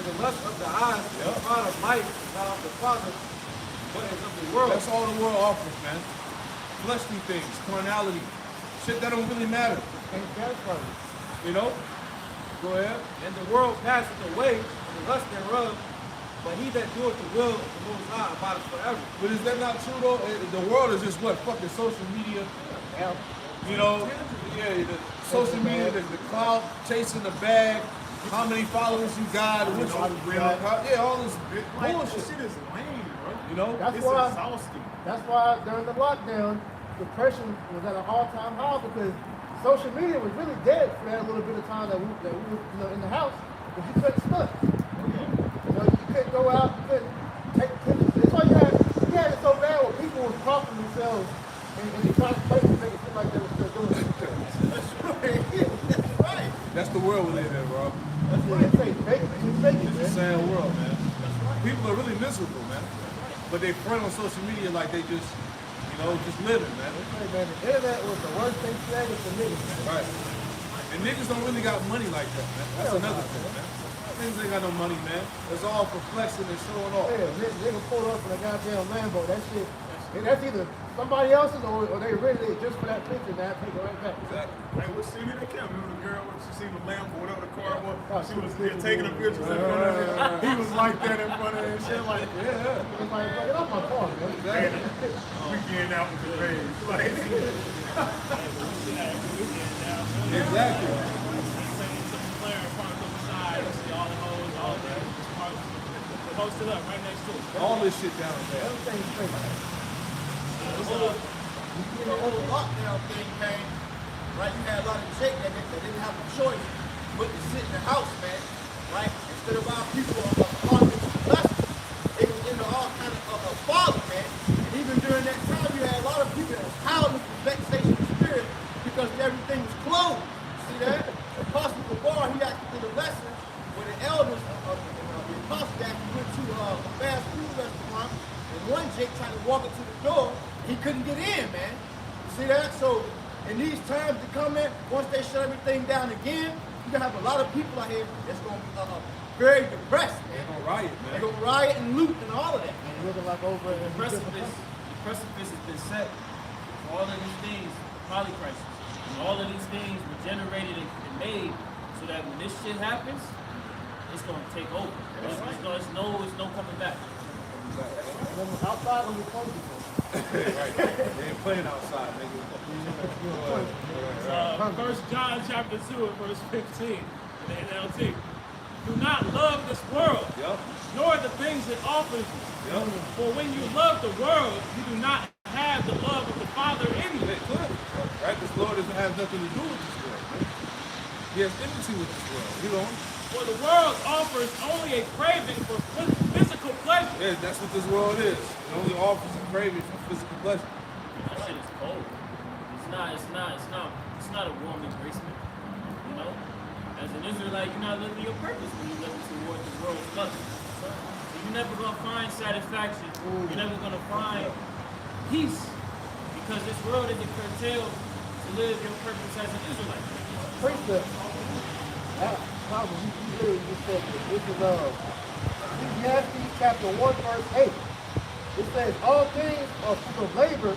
And the lust of the eyes is the pride of life, not of the Father, but is of the world. That's all the world offers, man. Fleshly things, carnality, shit that don't really matter. Ain't satisfied. You know? Go ahead. And the world passeth away, and the lust thereof, but he that doeth the will of the Most High abideth forever. But is that not true though? The world is just what? Fucking social media. Yeah. You know? Yeah, the social media, the cloud, chasing the bag, how many followers you got, which yeah, all this Like, bullshit. this shit is lame, bro. You know? That's It's why. exhausting. That's why during the lockdown, depression was at an all-time high because social media was really dead for that little bit of time that we were in the house because you couldn't study. You couldn't go out, you couldn't take pictures. That's why you had it so bad where people were propping themselves and they tried to play to make it seem like they were still doing it. That's right. That's right. That's the world we live in, bro. That's what they say. Fake it, just fake it, It's a man. sad world, man. People are really miserable, man. But they front on social media like they just, just living, man. Hey, man, the internet was the worst thing created for niggas, man. Right. And niggas don't really got money like that, man. That's another thing, man. Niggas ain't got no money, man. It's all for flexing and showing off. Yeah, nigga pulled up in a goddamn Lambo. That shit, that's either somebody else's or they rented it just for that picture. That take it right back. Exactly. Like, what city they can't remember the girl when she seen the lamp or whatever the car was. Oh, She was taking the pictures in front of her. He was like that in front of her and shit. Like, Yeah. It's like, get off my car, man. weekend out with the rage. Like, Exactly. Posted up right next to it. All this shit down there. Everything's fake. The whole lockdown thing came, right? You had a lot of chicks that didn't have a choice but to sit in the house, man, right? Instead of our people harvest blessings, they was into all kind of folly, man. And even during that time, you had a lot of people that was howling with vexation of spirit because everything was closed. See that? Apostle Gabar, he actually did a lesson where the elders of the apostles actually went to a fast food restaurant, and one Jake tried to walk into the door, he couldn't get in, man. You see that? So in these times to come in, once they shut everything down again, you're gonna have a lot of people out here that's gonna be very depressed, man. They're gonna riot, They're man. gonna riot and loot and all of that, man. Looking like over in The precipice has been set for all of these things, polycrisis. And all of these things were generated and made so that when this shit happens, it's gonna take over. It's no coming back. outside when you close it. Right. They ain't playing outside, nigga. First John chapter 2 and verse 15 in the NLT. Do not love this world, Yup. nor the things it offers you. Yup. For when you love the world, you do not have the love of the Father in you. They could. Right? This Lord doesn't have nothing to do with this world, man. He has enmity with this world. You know? For the world offers only a craving for physical pleasure. Yeah, that's what this world is. It only offers a craving for physical pleasure. That shit is cold. It's not a warm embracement. You know? As an Israelite, you're not living your purpose when you're living towards the world's lust. So you're never gonna find satisfaction. You're never gonna find peace. Because this world isn't curtailed to live your purpose as an Israelite. Precept. Probably you literally just said this. This is Ecclesiastes chapter 1 verse 8. It says, all things are full of labor,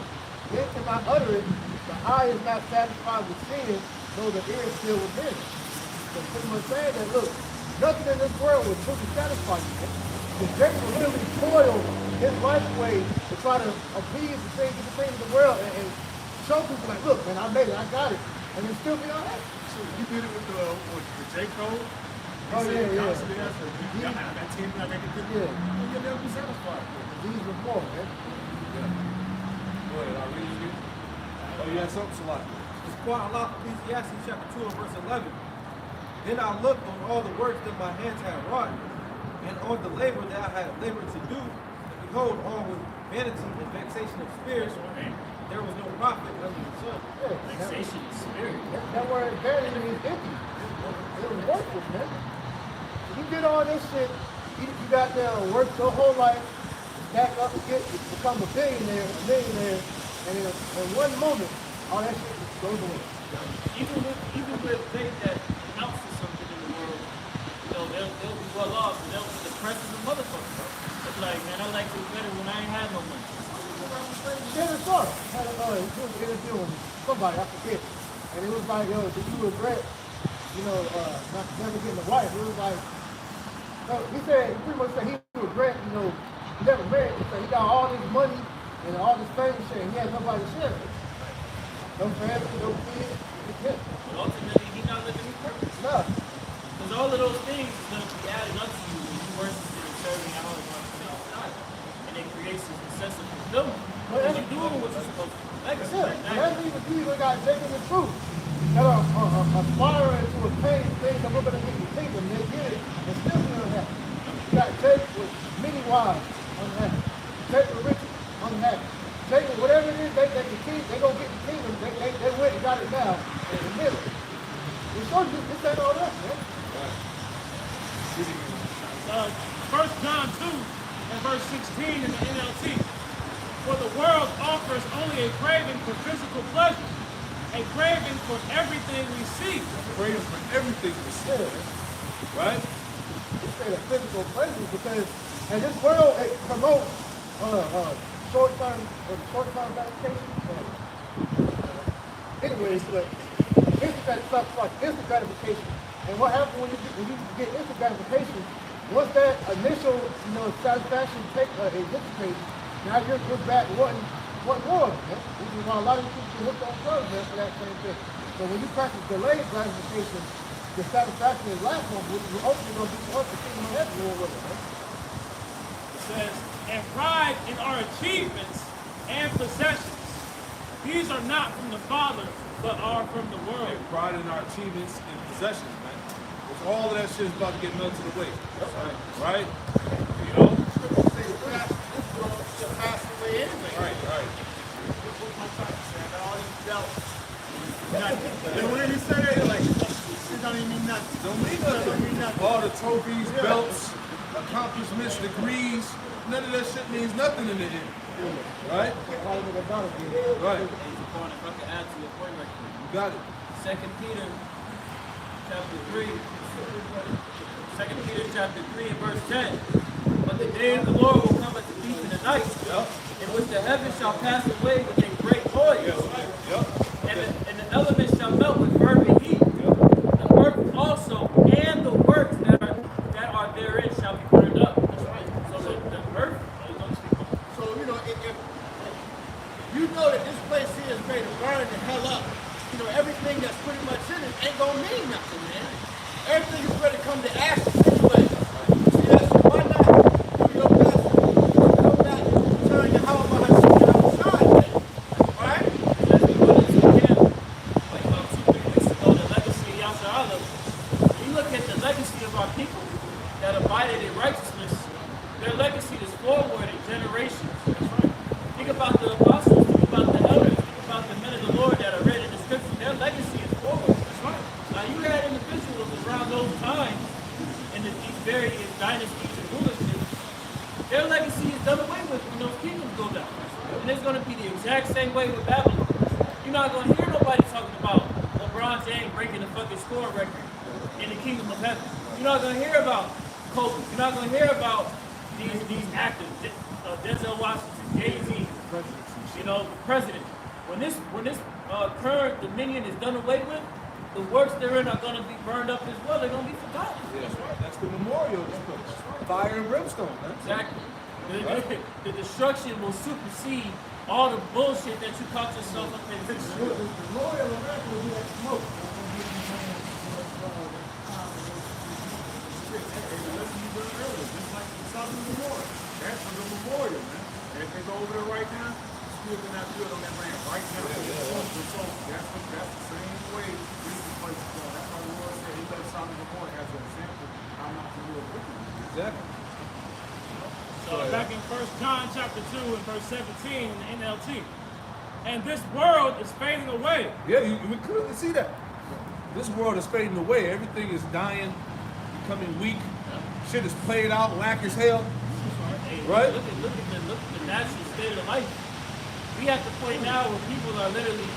yet cannot utter it. The eye is not satisfied with seeing, though the ear is filled with hearing. So pretty much saying that, look, nothing in this world will truly satisfy you. The Jake will really toil his life away to try to appease the things of the world and show people like, look, man, I made it, I got it. And then still be all right. you did it with the J. Cole. Oh, yeah, yeah. Constantly answer. I got 10 I got to Yeah. You'll never be satisfied. These were more, man. Go ahead, I'll read you. Oh, you had something, Salaki? It's quite a lot. Ecclesiastes chapter 2 and verse 11. Then I looked on all the works that my hands had wrought, and on the labor that I had labored to do, and behold, all was vanity and vexation of spirit. There was no profit under the sun. Yeah, Vexation of spirit. that word vanity means empty. It was worthless, man. You did all this shit, you got there and worked your whole life, back up and become a billionaire, and in one moment, all that shit just goes away. Even with they that pronounces something in the world, they'll be well off and they'll he was interviewing somebody, I forget. And it was like, yo, do you regret, not never getting a wife? It was like, no, he pretty much said he regret, he never married. He said he got all this money and all this fame and shit, and he had nobody to share it with. No family, no kids, it's him. But ultimately, he's not living his purpose. No. Because all of those things is going to be added unto you when you worship and serving Yahweh God. And it creates this sense of fulfillment. Because you're doing what you're supposed to do. Legacy. Yeah, Right? that means the people got Jacob and truth. That are aspiring to attain things that we're going to get in the kingdom. They get it and still be unhappy. You got Jacob with many wives, unhappy. Jacob rich, unhappy. Jacob, whatever it is they can keep, they going to get the kingdom. They went and got it now in the middle. We showed you this ain't all that, man. 1 John 2 and verse 16 in the NLT. For the world offers only a craving for physical pleasure, a craving for everything we see. Praying for everything we see. Yeah. Right? It's a physical pleasure because, and this world, it promotes short-term gratification. Anyways, but instant stuff like instant gratification. And what happens when you get instant gratification? Once that initial, satisfaction is dissipated, now you're back wanting more. Man. This is why a lot of people get hooked on drugs, man, for that same thing. So when you practice delayed gratification, the satisfaction is last one, which is ultimately going to be once the kingdom of heaven will with it. It says, and pride in our achievements and possessions. These are not from the Father, but are from the world. Take pride in our achievements and possessions, man. Because all of that shit is about to get melted away. Right? You know? Right. And when he said it, like, it don't even mean nothing. Don't mean nothing. All the trophies, belts, accomplishments, degrees, none of that shit means nothing in the end. Right? Right. Hey, Zaphon, if I could add to your point right here. You got it. 2 Peter chapter 3. 2 Peter chapter 3 and verse 10. But the day of the Lord will come as a thief in the night, in which the heavens shall pass away with a great noise, and the elements shall melt with fervent heat. The earth also and the works that are therein shall be burned up. That's right. So the earth is going to speak. So, if you know that this place here is ready to burn the hell up, everything that's pretty much in it ain't gonna mean nothing, man. Everything is ready to come to ashes anyway. Yes, why not do your best to come back and turn your house behind you outside, man? Alright? As we go into the camp, like about 2-3 weeks ago, the legacy of Yasser Allah, you look at the legacy of our people that abided in righteousness, their legacy is forward in generations. Think about the apostles, think about the elders, think about the men of the Lord that are read in the scripture. Their legacy is forward. That's right. Now you had individuals around those times in these various dynasties and rulerships. Their legacy is done away with when those kingdoms go down. And it's going to be the exact same way with Babylon. You're not going to hear nobody talking about LeBron James breaking the fucking score record in the kingdom of heaven. You're not going to hear about Kobe. You're not going to hear about these actors, Denzel Washington, Jay-Z, the president. When this current dominion is done away with, the works therein are going to be burned up as well. They're going to be forgotten. That's right. That's the memorial. Fire and brimstone, man. Exactly. The destruction will supersede all the bullshit that you caught yourself up in. The loyal America will be like smoke. Just like the Southern Memorial. That's for the memorial, man. And if they go over there right now, still gonna have good on that land right now. So that's the same way this place is going. That's why the Lord said he let Southern Memorial as an example how not to live with it. Exactly. So back in 1 John chapter 2 and verse 17 in the NLT. And this world is fading away. Yeah, we clearly see that. This world is fading away. Everything is dying, becoming weak. Shit is played out, whack as hell. Hey, Right? Look at the natural state of life. We at the point now where people are literally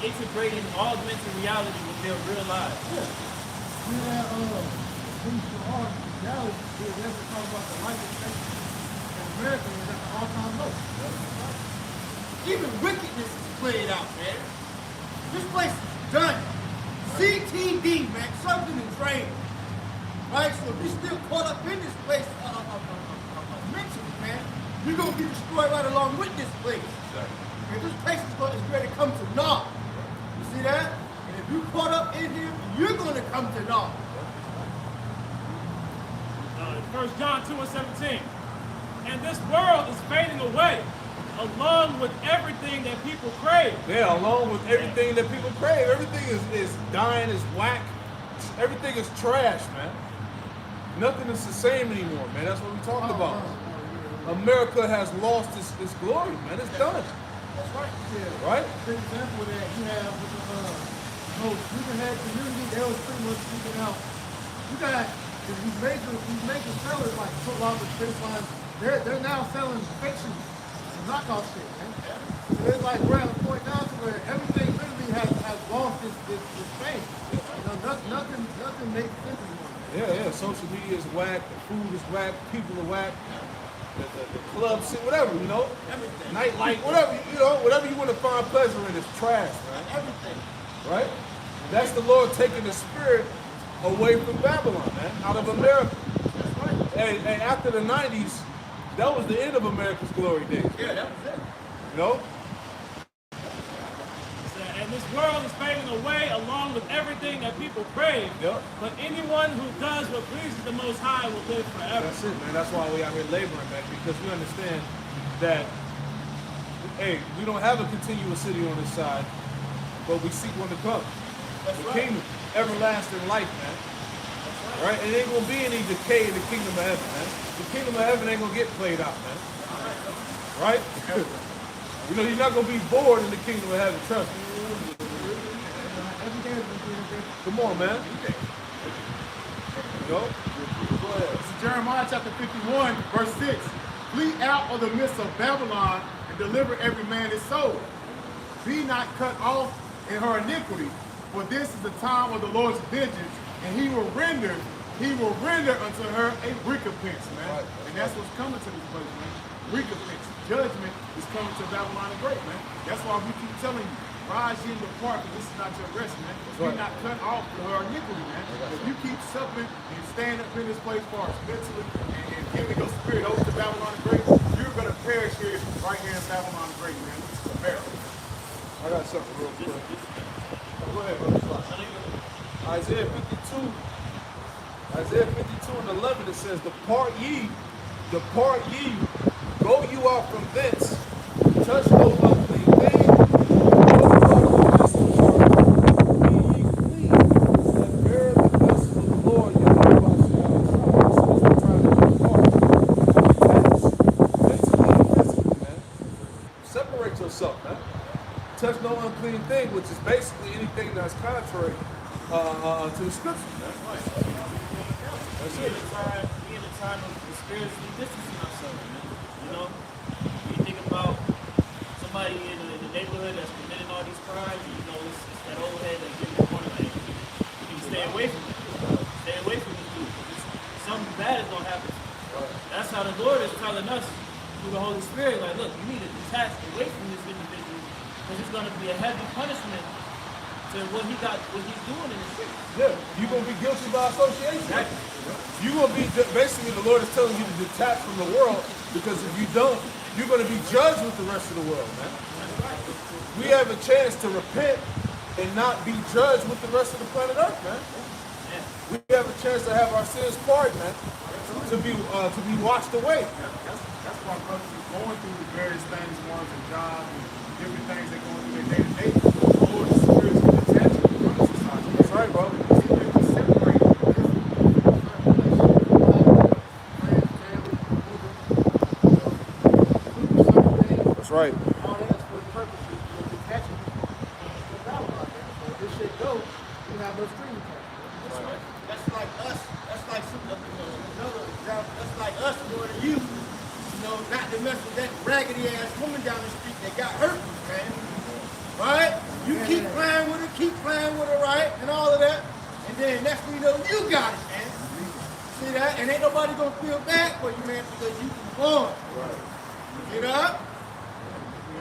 integrating augmented reality with their real lives. Now, they're talking about the life expectancy in America is at an all-time low. Even wickedness is played out, man. This place is done. CTD, man, something in training. Right? So if you're still caught up in this place mentally, man, you're going to be destroyed right along with this place. And this place is ready to come to naught. You see that? And if you're caught up in here, you're going to come to naught. 1 John 2:17. And this world is fading away, along with everything that people crave. Yeah, along with everything that people crave. Everything is dying, is whack. Everything is trash, man. Nothing is the same anymore, man. That's what we're talking about. America has lost its glory, man. It's done. That's right. Yeah. Right? For example, that you have with the most Cuban-head community, they was pretty much speaking out. You got these major sellers like Foot Locker, Space Lines, they're now selling fake shoes and knockoff shit, man. So it's like we're at a point now to where everything literally has lost this fame. You know, nothing makes sense anymore. Yeah. Social media is whack. The food is whack. People are whack. The club scene, whatever, you know. Everything. Nightlife, whatever, you know. Whatever you want to find pleasure in is trash, man. Everything. Right? That's the Lord taking the spirit away from Babylon, man, out of America. That's right. And after the 90s, that was the end of America's glory days. Yeah, that was it. You know? And this world is fading away along with everything that people crave. Yep. But anyone who does what pleases the Most High will live forever. That's it, man. That's why we out here laboring, man, because we understand that, hey, we don't have a continuous city on this side, but we seek one to come. That's The right. kingdom, everlasting life, man. Right? And it ain't gonna be any decay in the kingdom of heaven, man. The kingdom of heaven ain't gonna get played out, man. Right? You know, you're not gonna be bored in the kingdom of heaven, trust me. Every day has been doing this. Come on, man. Go. Go ahead. This is Jeremiah chapter 51, verse 6. Flee out of the midst of Babylon and deliver every man his soul. Be not cut off in her iniquity, for this is the time of the Lord's vengeance, and he will render unto her a recompense, man. Right. And that's what's coming to this place, man. Recompense. Judgment is coming to Babylon the Great, man. That's why we keep telling you, rise ye and depart, but this is not your rest, man. Be right. not cut off for her iniquity, man. If you keep suffering and stand up in this place for us mentally and giving your spirit over to Babylon the Great, you're going to perish here, right here in Babylon the Great, man. This is America. I got something real quick. Go ahead, brother. Isaiah 52 and 11, it says, depart ye, go you out from thence, touch no unclean thing, be ye clean, and bear the vessels of the Lord, your God, man. Separate yourself, man. Touch no unclean thing, which is basically anything that's contrary to the scriptures, man. That's We it. in a time of spiritually distancing ourselves, man. You know, you think about somebody in the neighborhood that's committing all these crimes, you know, it's that old head that gives you one of them. You need to stay away from it. Stay away from this dude. Something bad is gonna happen. That's how the Lord is telling us through the Holy Spirit, like, look, you need to detach away from this individual, because it's gonna be a heavy punishment to what he's doing in the street. Yeah, you're going to be guilty by association. Exactly. You're going to be, basically, the Lord is telling you to detach from the world, because if you don't, you're going to be judged with the rest of the world, man. We have a chance to repent and not be judged with the rest of the planet Earth, man. We have a chance to have our sins pardoned, man, to be washed away. That's why brothers is going through the various things, ones and jobs and different things they're going through their day to day. The Lord is spiritually detaching from the society. That's right, bro. That's right. All that's for the purpose of detaching from Babylon. So if this shit go, you have no streaming time. That's like us. That's like another example. That's like us going to you. You know, not to mess with that raggedy ass woman down the street that got hurt, man. Right? You keep playing with her, right? And all of that. And then next thing you know, you got it, man. See that? And ain't nobody gonna feel bad for you, man, because you was born. Right. See that?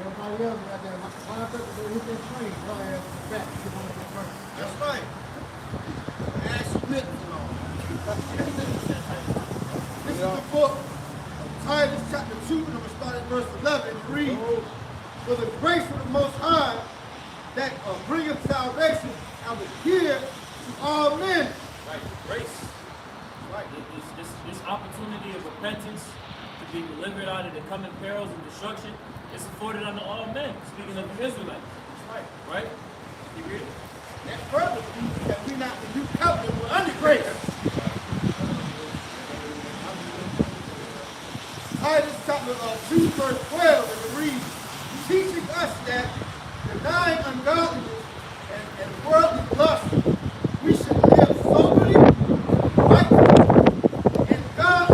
Everybody else got that line up and hit that train. Y'all ass in the back. You want to get burned. That's right. Ash Smith and all. This is the book of Titus chapter 2, and I'm going to start at verse 11 and read. For the grace of the Most High that bringeth salvation and was here to all men. Right, grace. Right. This opportunity of repentance to be delivered out of the coming perils and destruction is afforded unto all men. Speaking of the Israelites. Right. Right? You read it? That further proves that we not the new covenant, we're under grace. Titus chapter 2, verse 12, and it reads, teaching us that denying ungodliness and worldly lust, we should live soberly, righteously, in God,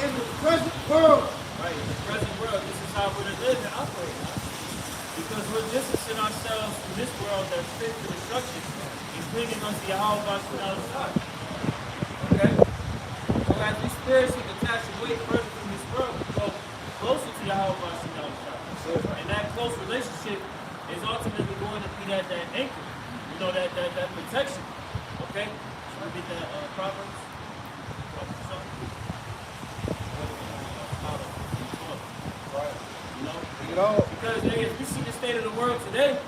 in the present world. Right, in the present world, this is how we're to live and operate. Huh? Because we're distancing ourselves from this world that's fit for destruction and clinging unto Yahweh Shai. Okay? So as we spiritually detach away further from this world, we go closer to Yahweh Shai. And that close relationship is ultimately going to be that anchor, you know, that protection. Okay? So we get that Proverbs. You know? Because hey, if we see the state of the world today,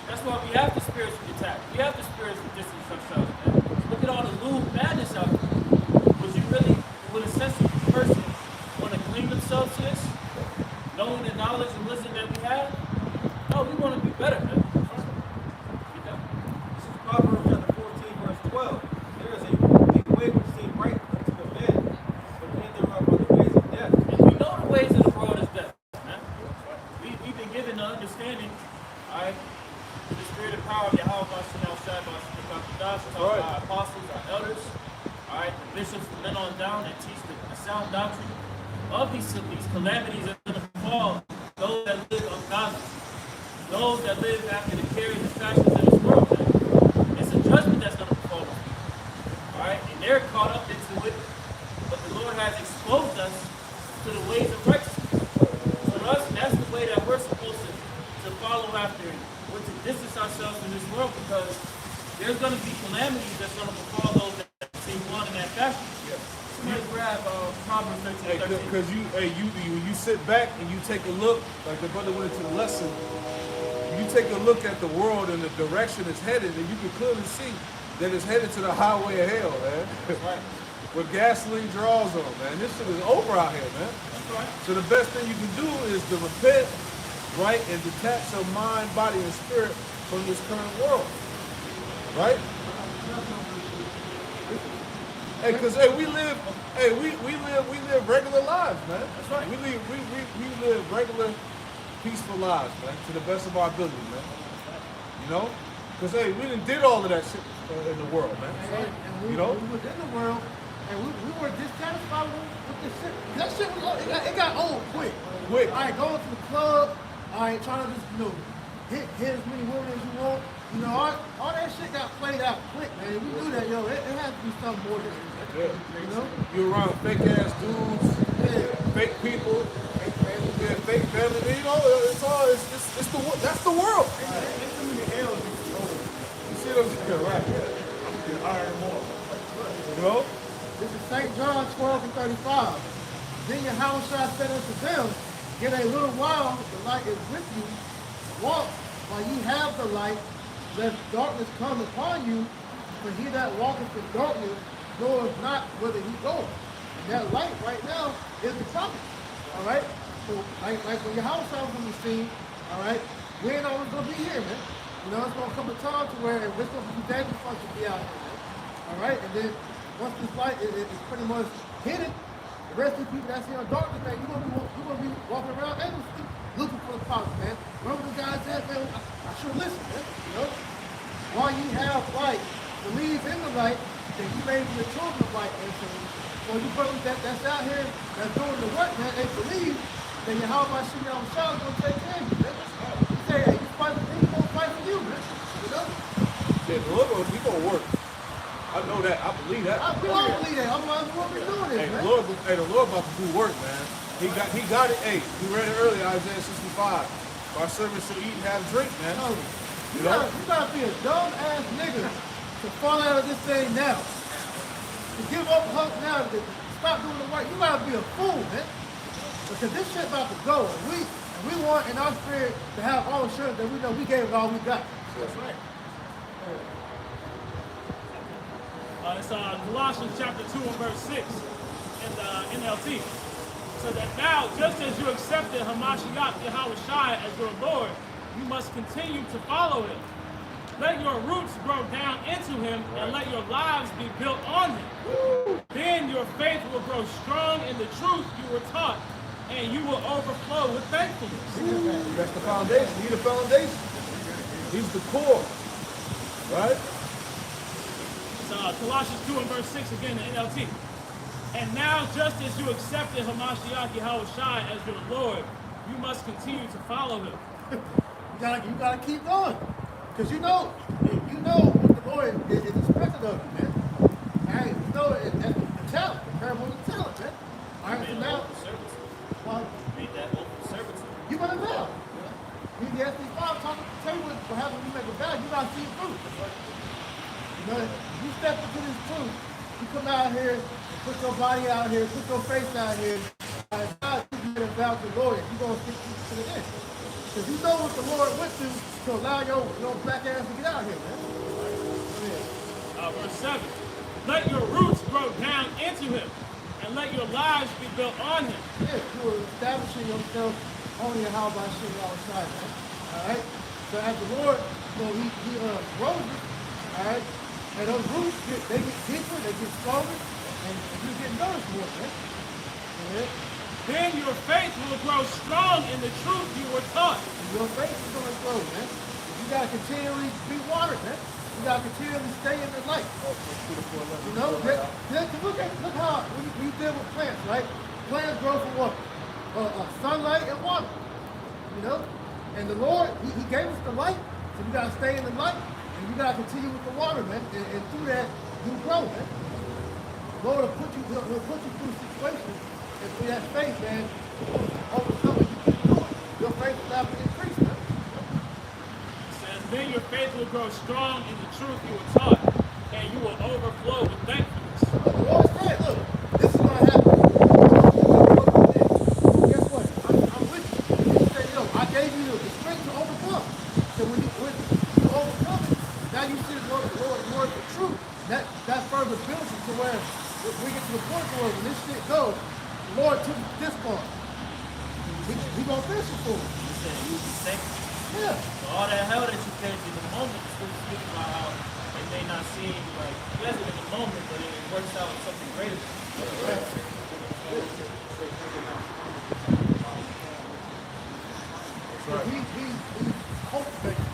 that's why we have to spiritually detach. We have to spiritually distance ourselves, man. Look at all the lewd madness out there. Would a sensitive person want to clean themselves to this? Knowing the knowledge and wisdom that we have? No, we want to be better, man. This is Proverbs chapter 14, verse 12. There is a way which seems right unto the man, but the end thereof are the ways of death. And we know the ways of the world is death, man. We've been given the understanding, all right, through the spirit and power of Yahweh Shai, our apostles, our elders, all right, the bishops from then on down that teach the sound doctrine of these calamities that are going to befall those that live ungodly, those that live after the cares and fashions of this world, man. It's a judgment that's going to befall them. All right? And they're caught up into it, but the Lord has exposed us to the ways of righteousness. So to us, that's the way that we're supposed to follow after it. We're to distance ourselves from this world because there's going to be calamities that's going to befall those that seem one in that fashion. Somebody grab Proverbs 13. Because you sit back and you take a look, like the brother went into the lesson, you take a look at the world and the direction it's headed, and you can clearly see that it's headed to the highway of hell, man. Right. With gasoline draws on, man. This shit is over out here, man. That's right. So the best thing you can do is to repent, right, and detach your mind, body, and spirit from this current world, right? Hey, cause we live regular lives, man. That's right. We live regular, peaceful lives, man, to the best of our ability, man. You know, cause hey, we done did all of that shit in the world, man. And we, You know? we was in the world, and we were dissatisfied with this shit. That shit was, it got old quick. Quick. All right, going to the club, all right, trying to just, hit as many women as you want. You know, all that shit got played out quick, man. We knew that, it has to be something more than that. Yeah. You know? You around fake ass dudes, fake people, fake family. You know, it's that's the world. You see what I'm saying, right? Iron more. You know? This is St. John 12 and 35. Then Yahushua said unto them, Yet a little while the light is with you. Walk while ye have the light, lest darkness come upon you. For he that walketh in darkness knoweth not whither he goeth. And that light right now is the prophet. All right? So like when Yahushua was on the scene, all right, we ain't always going to be here, man. You know, it's going to come a time to where it's going to be dangerous for us to be out here, man. All right? And then once this light is pretty much hidden, the rest of the people that's here in darkness, man, you're gonna be walking around aimlessly looking for the prophet, man. Remember the guy said, man, I should listen, man. You know? While you have light, believe in the light, that you may be the children of light. And so you brothers that's out here, that's doing the work, man, they believe that Yahweh Shimon Shah is gonna take care of you, man. He say, hey, you fight for me, he's gonna fight for you, man. You know? Yeah, the Lord, he gonna work. I know that. I believe that. We all believe that. Otherwise, we won't be doing this, Hey, man. the Lord about to do work, man. He got it. Hey, we read it earlier, Isaiah 65. Our servants should eat and have drink, man. No, You know? you gotta be a dumb ass nigga to fall out of this thing now. To give up hope now, to stop doing the work. You gotta be a fool, man. Because this shit about to go. And we want in our spirit to have all assurance that we know we gave it all we got. That's right. It's Colossians chapter 2 and verse 6 in the NLT. So that now, just as you accepted Hamashiach Yahushua as your Lord, you must continue to follow him. Let your roots grow down into him and let your lives be built on him. Then your faith will grow strong in the truth you were taught, and you will overflow with thankfulness. That's the foundation. He's the foundation. He's the core. Right? It's Colossians 2 and verse 6 again in NLT. And now, just as you accepted Hamashiach Yahushua as your Lord, you must continue to follow him. You gotta keep going. Because you know what the Lord is expected of you, man. Alright, you know that's the talent, the parable of the talent, man. Alright, so now, Read that open servitude. you better know. You ask me, tell you what happens when you make a vow, you gotta see it through. You know, you step into this truth, you come out here, and put your body out here, put your face out here, and God you made a vow to the Lord, you're gonna stick to the end. Because you know what the Lord went through to allow your black ass to get out here, man. Verse 7. Let your roots grow down into him, and let your lives be built on him. Yeah, you are establishing yourself only in how by shit outside, man. Alright? So as the Lord, he grows it, alright? And those roots, they get deeper, they get stronger, and you get nourished more, man. Alright? Then your faith will grow strong in the truth you were taught. And your faith is going to grow, man. You got to continually be watered, man. You got to continually stay in the light. You know, look how when you deal with plants, right? Plants grow from what? Sunlight and water. You know? And the Lord, he gave us the light, so you got to stay in the light, and you got to continue with the water, man. And through that, you grow, man. The Lord will put you through situations, and through that faith, man, overcome what you keep doing. Your faith will have to increase, man. It says, then your faith will grow strong in the truth you were taught, and you will overflow with thankfulness. The Lord said, look, this is going to happen. Guess what? I'm with you. He said, yo, I gave you the strength to overcome. So when you overcome it, now you see the Lord the truth. That further builds it to where we get to the point where when this shit goes, the Lord took this part. He gonna finish it for us. He said, you be thankful. Yeah. So all that hell that you came through the moment, is still speaking about how it may not seem like pleasant in the moment, but it works out with something greater. He's cultivating.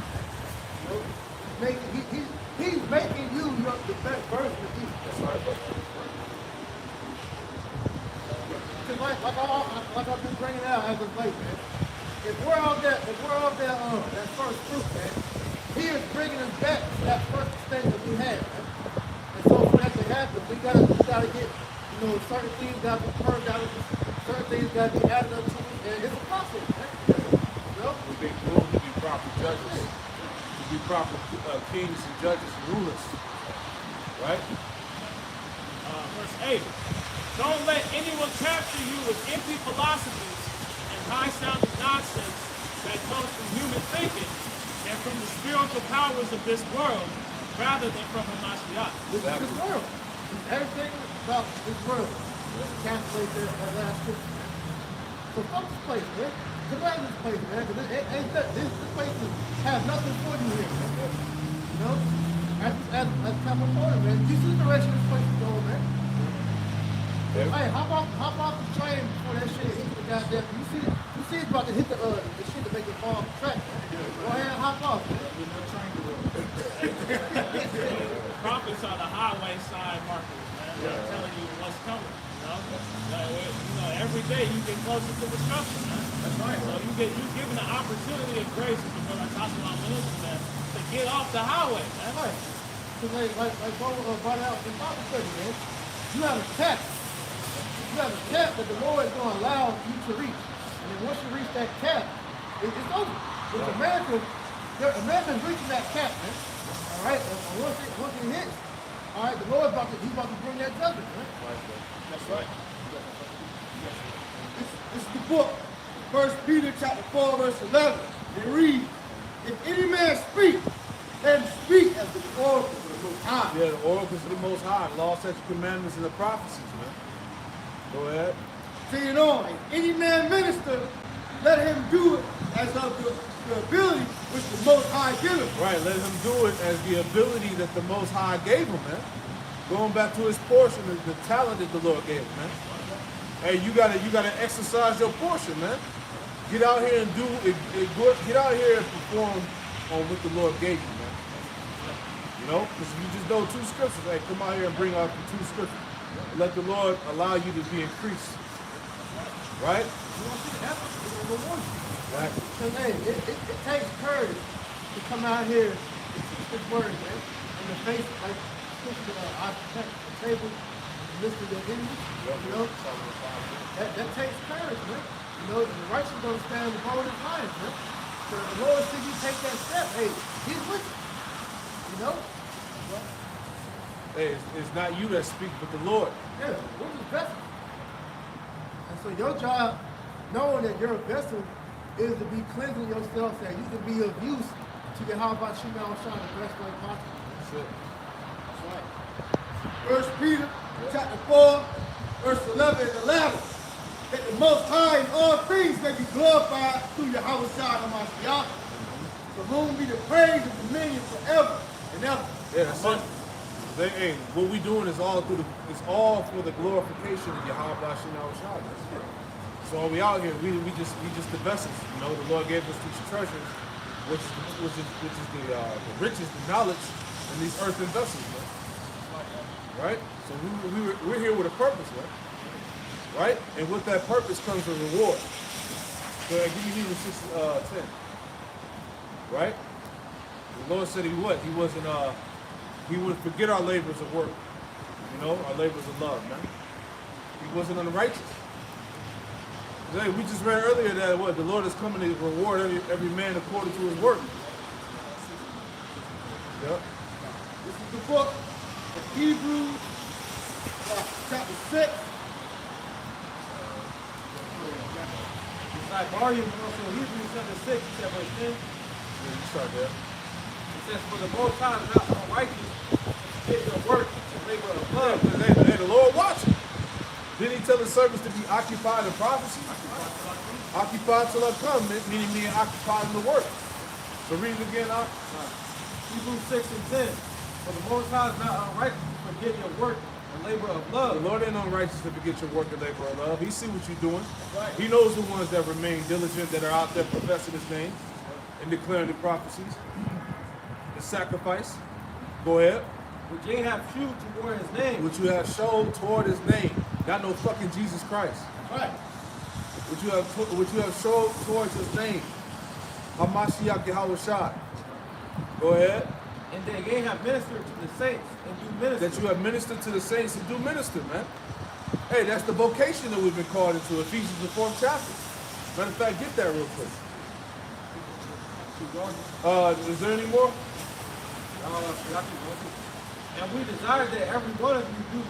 You know, he's making you the best version of you. That's right. Because like I've been bringing out as of late, man. If we're on that first fruit, man, he is bringing us back to that first state that we had, man. And so for that to happen, we gotta get, certain things gotta be purged out of us, certain things gotta be added up to it, and it's a process, man. We've been groomed to be proper judges, to be proper kings and judges and rulers. Right? Verse 8. Don't let anyone capture you with empty philosophies and high-sounding nonsense that comes from human thinking and from the spiritual powers of this world, rather than from Hamashiach. This is this world. Everything about this world calculates that last scripture, man. So fuck this place, man. Come out of this place, man. Because this place has nothing for you here, man. You know? As Papa Porter, man. You see the direction this place is going, man. Hey, hop off the train before that shit hits the goddamn. You see it's about to hit the shit to make it fall off the track. Go ahead and hop off, man. Prophets are the highway sign markers, man. They're telling you what's coming. Every day you get closer to destruction, man. That's right. So you given the opportunity of grace, as what I talked about ministry, man, to get off the highway, man. you have a cap that the Lord is going to allow you to reach. And then once you reach that cap, it's over. With America, America's reaching that cap, man. All right? And once it hits, all right, the Lord's he's about to bring that judgment, man. That's right. This is the book, 1 Peter chapter 4, verse 11. It reads, if any man speak, let him speak as the oracle of the Most High. Yeah, the oracles of the Most High, law, statutes, commandments, and the prophecies, man. Go ahead. Saying on, if any man minister, let him do it as of the ability which the Most High giveth. Right, let him do it as the ability that the Most High gave him, man. Going back to his portion, the talent that the Lord gave him, man. Hey, you gotta exercise your portion, man. Get out here and get out here and perform on what the Lord gave you, man. You know, because if you just know 2 scriptures, hey, come out here and bring out the 2 scriptures. Let the Lord allow you to be increased. Right? Exactly. Because, hey, it takes courage to come out here and teach this word, man. In the face, like, I protect the table, listen to the enemy, you know. That takes courage, man. You know, the righteous gonna stand before his lions, man. So the Lord said you take that step, hey, he's with you. You know? Hey, it's not you that speak, but the Lord. Yeah, we're just vessels. And so your job, knowing that you're a vessel, is to be cleansing yourself so that you can be of use to get how about you now shine the best way possible. That's it. That's right. 1 Peter chapter 4, verse 11 and 11. That the Most High in all things may be glorified through Yahweh Shai HaMashiach, for whom be the praise and dominion forever and ever. Yeah, that's it. Hey, what we doing is all for the glorification of Yahweh Bashim Shai. So we out here, we just the vessels. You know, the Lord gave us these treasures, which is the riches, the knowledge in these earthen vessels, man. Right? So we're here with a purpose, right? Right? And with that purpose comes a reward. So give me Hebrews 6:10. Right? The Lord said he would. He would forget our labors of work. You know, our labors of love, man. He wasn't unrighteous. Hey, we just read earlier that the Lord is coming to reward every man according to his work. Yep. This is the book of Hebrews, chapter 6. It's like volume also Hebrews chapter 6, verse 10. Yeah, you start there. It says, for the Most High is not unrighteous, get your work and labor of love. Hey, the Lord watching. Didn't he tell his servants to be occupied in prophecy? Occupied till I come, meaning being occupied in the work. So read it again, Hebrews 6 and 10. For the Most High is not unrighteous to forget your work and labor of The love. Lord ain't unrighteous to forget your work and labor of love. He see what you're doing. He knows the ones that remain diligent, that are out there professing his name and declaring the prophecies. The sacrifice. Go ahead. Which ye have shewed toward his name. Which you have shown toward his name. Not no fucking Jesus Christ. Right. Which you have shown towards his name. Hamashiach Yahweh Shai. Go ahead. And that ye have ministered to the saints and do minister. That you have ministered to the saints and do minister, man. Hey, that's the vocation that we've been called into, Ephesians the 4th chapter. Matter of fact, get that real quick. Is there any more? And we desire that every one of you do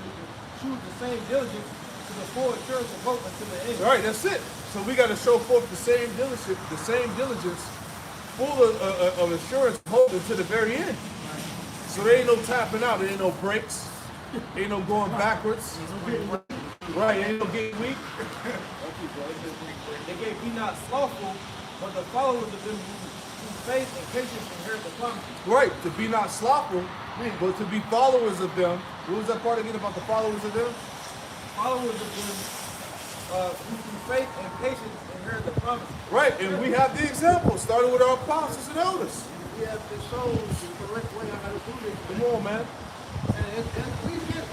choose the same diligence to the full assurance of hope unto the end. All right, that's it. So we got to show forth the same diligence, full of assurance, hope until the very end. So there ain't no tapping out. There ain't no breaks. Ain't no going backwards. Right, ain't no getting weak. They gave be not slothful, but the followers of them whose faith and patience inherit the promise. Right, to be not slothful, but to be followers of them. What was that part again about the followers of them? Followers of them who through faith and patience inherit the promise. Right, and we have the example, starting with our apostles and elders. We have to show the correct way on how to do this. Come on, man. And we can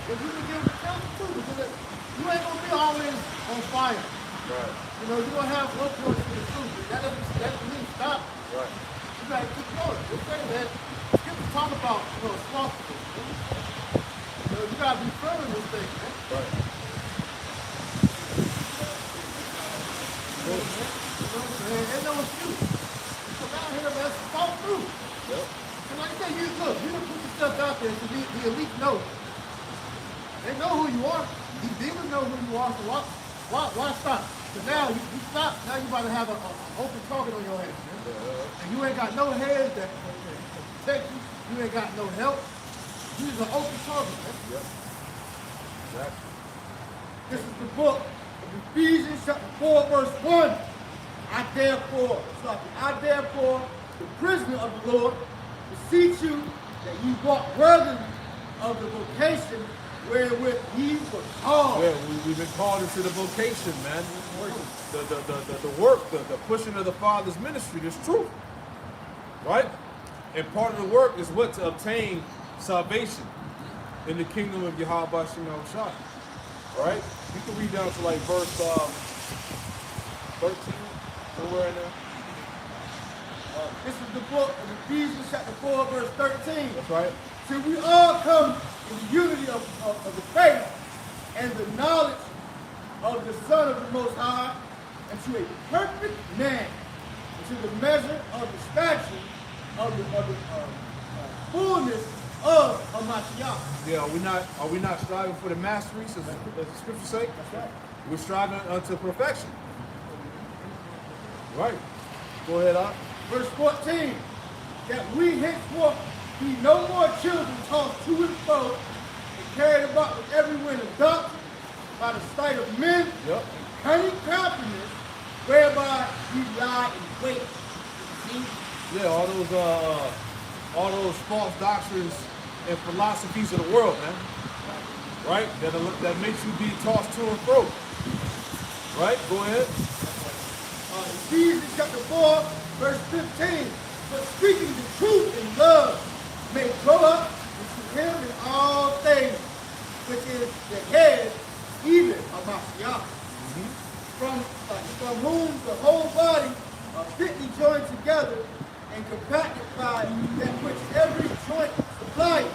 give the counsel too, because you ain't gonna be always on fire. Right. You know, you're gonna have one point to the truth, but that doesn't mean stop. Right. You gotta keep going. Just say that. Skip the talk about, slothful. You know, you gotta be firm in this thing, man. Right. look, you don't put your stuff out there so the elite know. They know who you are. These demons know who you are, so why stop? Because now you stop, now you about to have an open target on your hands, man. And you ain't got no heads that protect you. You ain't got no help. You is an open target, man. Yep. Exactly. This is the book of Ephesians chapter 4, verse 1. I therefore, the prisoner of the Lord, beseech you that you walk worthy of the vocation wherewith ye were called. Yeah, we've been called into the vocation, man. The work, the pushing of the Father's ministry, this truth. Right? And part of the work is what? To obtain salvation in the kingdom of Yahweh Bashim Shah. Right? You can read down to like verse 13, somewhere in there. This is the book of Ephesians chapter 4, verse 13. That's right. Till we all come in the unity of the faith and the knowledge of the Son of the Most High, and to a perfect man, and to the measure of the stature of the fullness of Hamashiach. Yeah, are we not striving for the masteries, as the scripture say? That's right. We're striving unto perfection. Right. Go ahead, Op. Verse 14, that we henceforth be no more children tossed to and fro and carried about with every wind of doctrine by the sight of men, Yep. cunning craftiness, whereby we lie in wait. See? Yeah, all those false doctrines and philosophies of the world, man. Right? That makes you be tossed to and fro. Right? Go ahead. Ephesians chapter 4, verse 15. But speaking the truth in love may grow up into him in all things, which is the head, even of Mashiach. From whom the whole body fitly joined together and compacted by that which every joint supplies,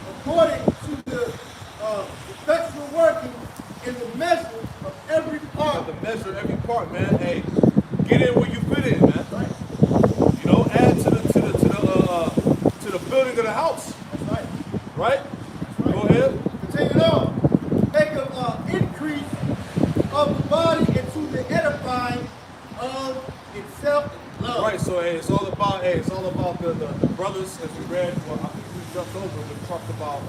according to the effectual working in the measure of every part. The measure of every part, man. Hey, get in where you fit in, man. Right. You know, add to the building of the house. That's right. Right? Go ahead. Continue on. Make an increase of the body into the edifying of itself in love. Right, so hey, it's all about the brothers, as we read. Well, I think we jumped over. We talked about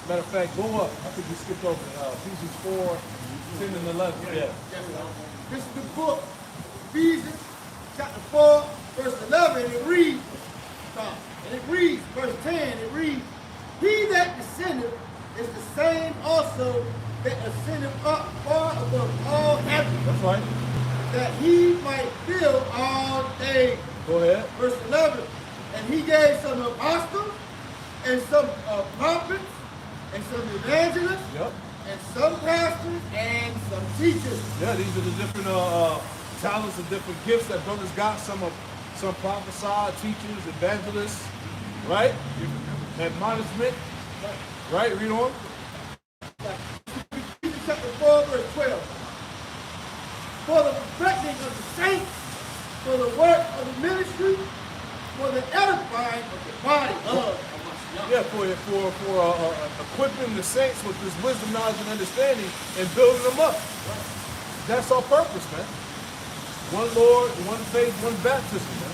matter of fact, go up. I think we skipped over Ephesians 4, 10 and 11. Yeah. Yes, sir. This is the book, Ephesians chapter 4, verse 11, and it reads, verse 10, it reads, he that descended is the same also that ascended up far above all heaven, That's right. that he might fill all things. Go ahead. Verse 11, and he gave some apostles, and some prophets, and some evangelists, Yep. and some pastors, and some teachers. Yeah, these are the different talents and different gifts that brothers got. Some prophesy, teachers, evangelists, right? Admonishment, right? Read on. Ephesians chapter 4, verse 12. For the perfecting of the saints, for the work of the ministry, for the edifying of the body of Hamashiach. Yeah, for equipping the saints with this wisdom, knowledge, and understanding, and building them up. That's our purpose, man. One Lord, one faith, one baptism, man.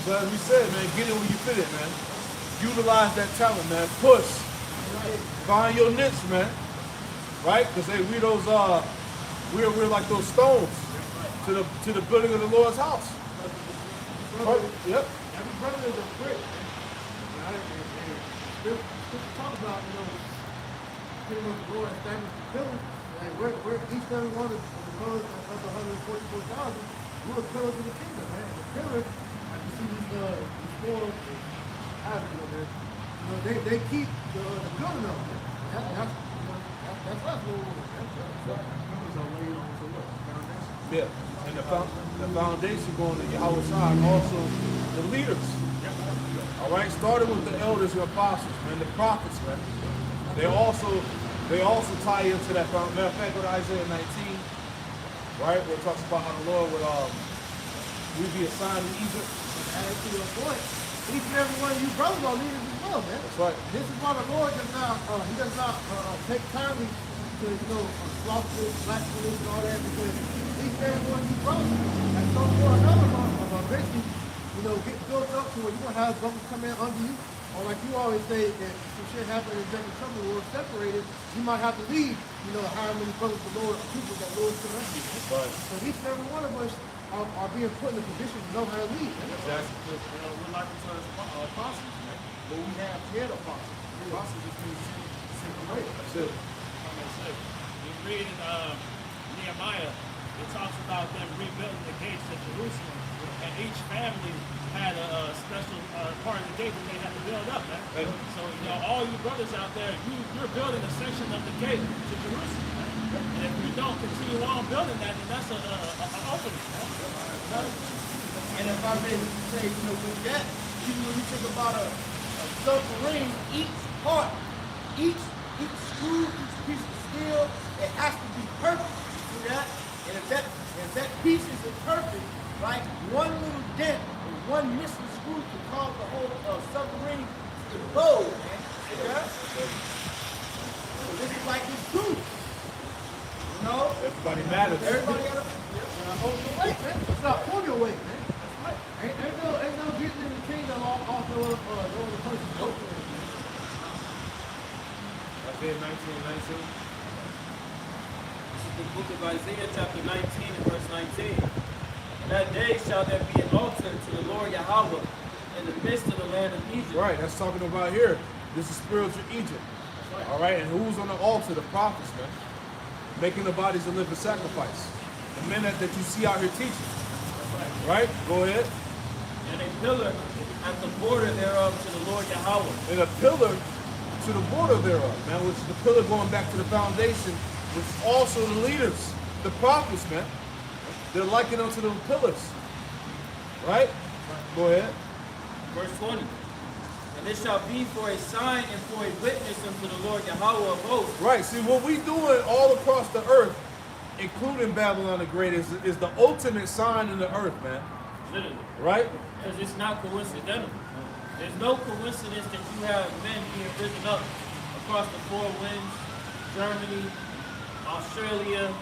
So as we said, man, get in where you fit in, man. Utilize that talent, man. Push. Find your niche, man. Right? Because we're like those stones to the building of the Lord's house. Yep. Every brother is a brick. We'll talk about, pretty much the Lord established the pillars. Like we're each and every one of the pillars of the 144,000, we're pillars of the kingdom, man. The pillars, I can see these four avenues over there. They keep the building up. That's us, Lord. That's pillars are laid on to what? Foundation. Yeah. And the foundation going to Yahweh side, also the leaders. All right, starting with the elders and apostles, man, the prophets, man. They also tie into that. Matter of fact, go to Isaiah 19, right, where it talks about how the Lord would we be assigned in Egypt. Add to your point. each and every one of you brothers are leaders as well, man. That's right. This is why the Lord does not, he does not take kindly to, slaughter black police and all that, because each and every one of you brothers, at some point or another, eventually, get built up to where you're going to have brothers come in under you, or like you always say, if some shit happens and there's trouble, we're separated, you might have to leave, however many brothers the Lord, people that Lord sent us to. Right. So each and every one of us are being put in a position to know how to lead. Exactly. We're like each other's apostles, man. But we have head apostles. Apostles just means sent away. That's it. You read in Nehemiah, it talks about them rebuilding the gates of Jerusalem, and each family had a special part of the gate that they had to build up. Man. So all you brothers out there, you're building a section of the gate to Jerusalem. Man. And if you don't continue on building that, then that's an opening. Man. And if I may say, with that, even when you think about a submarine, each part, each screw, each piece of steel, it has to be perfect. You see that? And if that piece isn't perfect, right, one little dent or one missing screw can cause the whole submarine to explode, man. See that? So this is like this too. Everybody matters. Everybody got to Hold your weight, man. It's not pull your weight, man. Ain't no getting in the kingdom off the person. Isaiah 19:19. This is the book of Isaiah, chapter 19 and verse 19. In that day shall there be an altar to the Lord Yahweh in the midst of the land of Egypt. Right, that's talking about here. This is spiritual Egypt. All right, and who's on the altar? The prophets, man. Making the bodies a living sacrifice. The men that you see out here teaching. Right? Go ahead. And a pillar at the border thereof to the Lord Yahweh. And a pillar to the border thereof, man, which is the pillar going back to the foundation, which is also the leaders, the prophets, man. They're likened unto the pillars. Right? Go ahead. Verse 20. And it shall be for a sign and for a witness unto the Lord Yahweh of hosts. Right. See, what we doing all across the earth, including Babylon the Great, is the ultimate sign in the earth, man. Literally. Right? Because it's not coincidental. There's no coincidence that you have men being risen up across the four winds, Germany, Australia,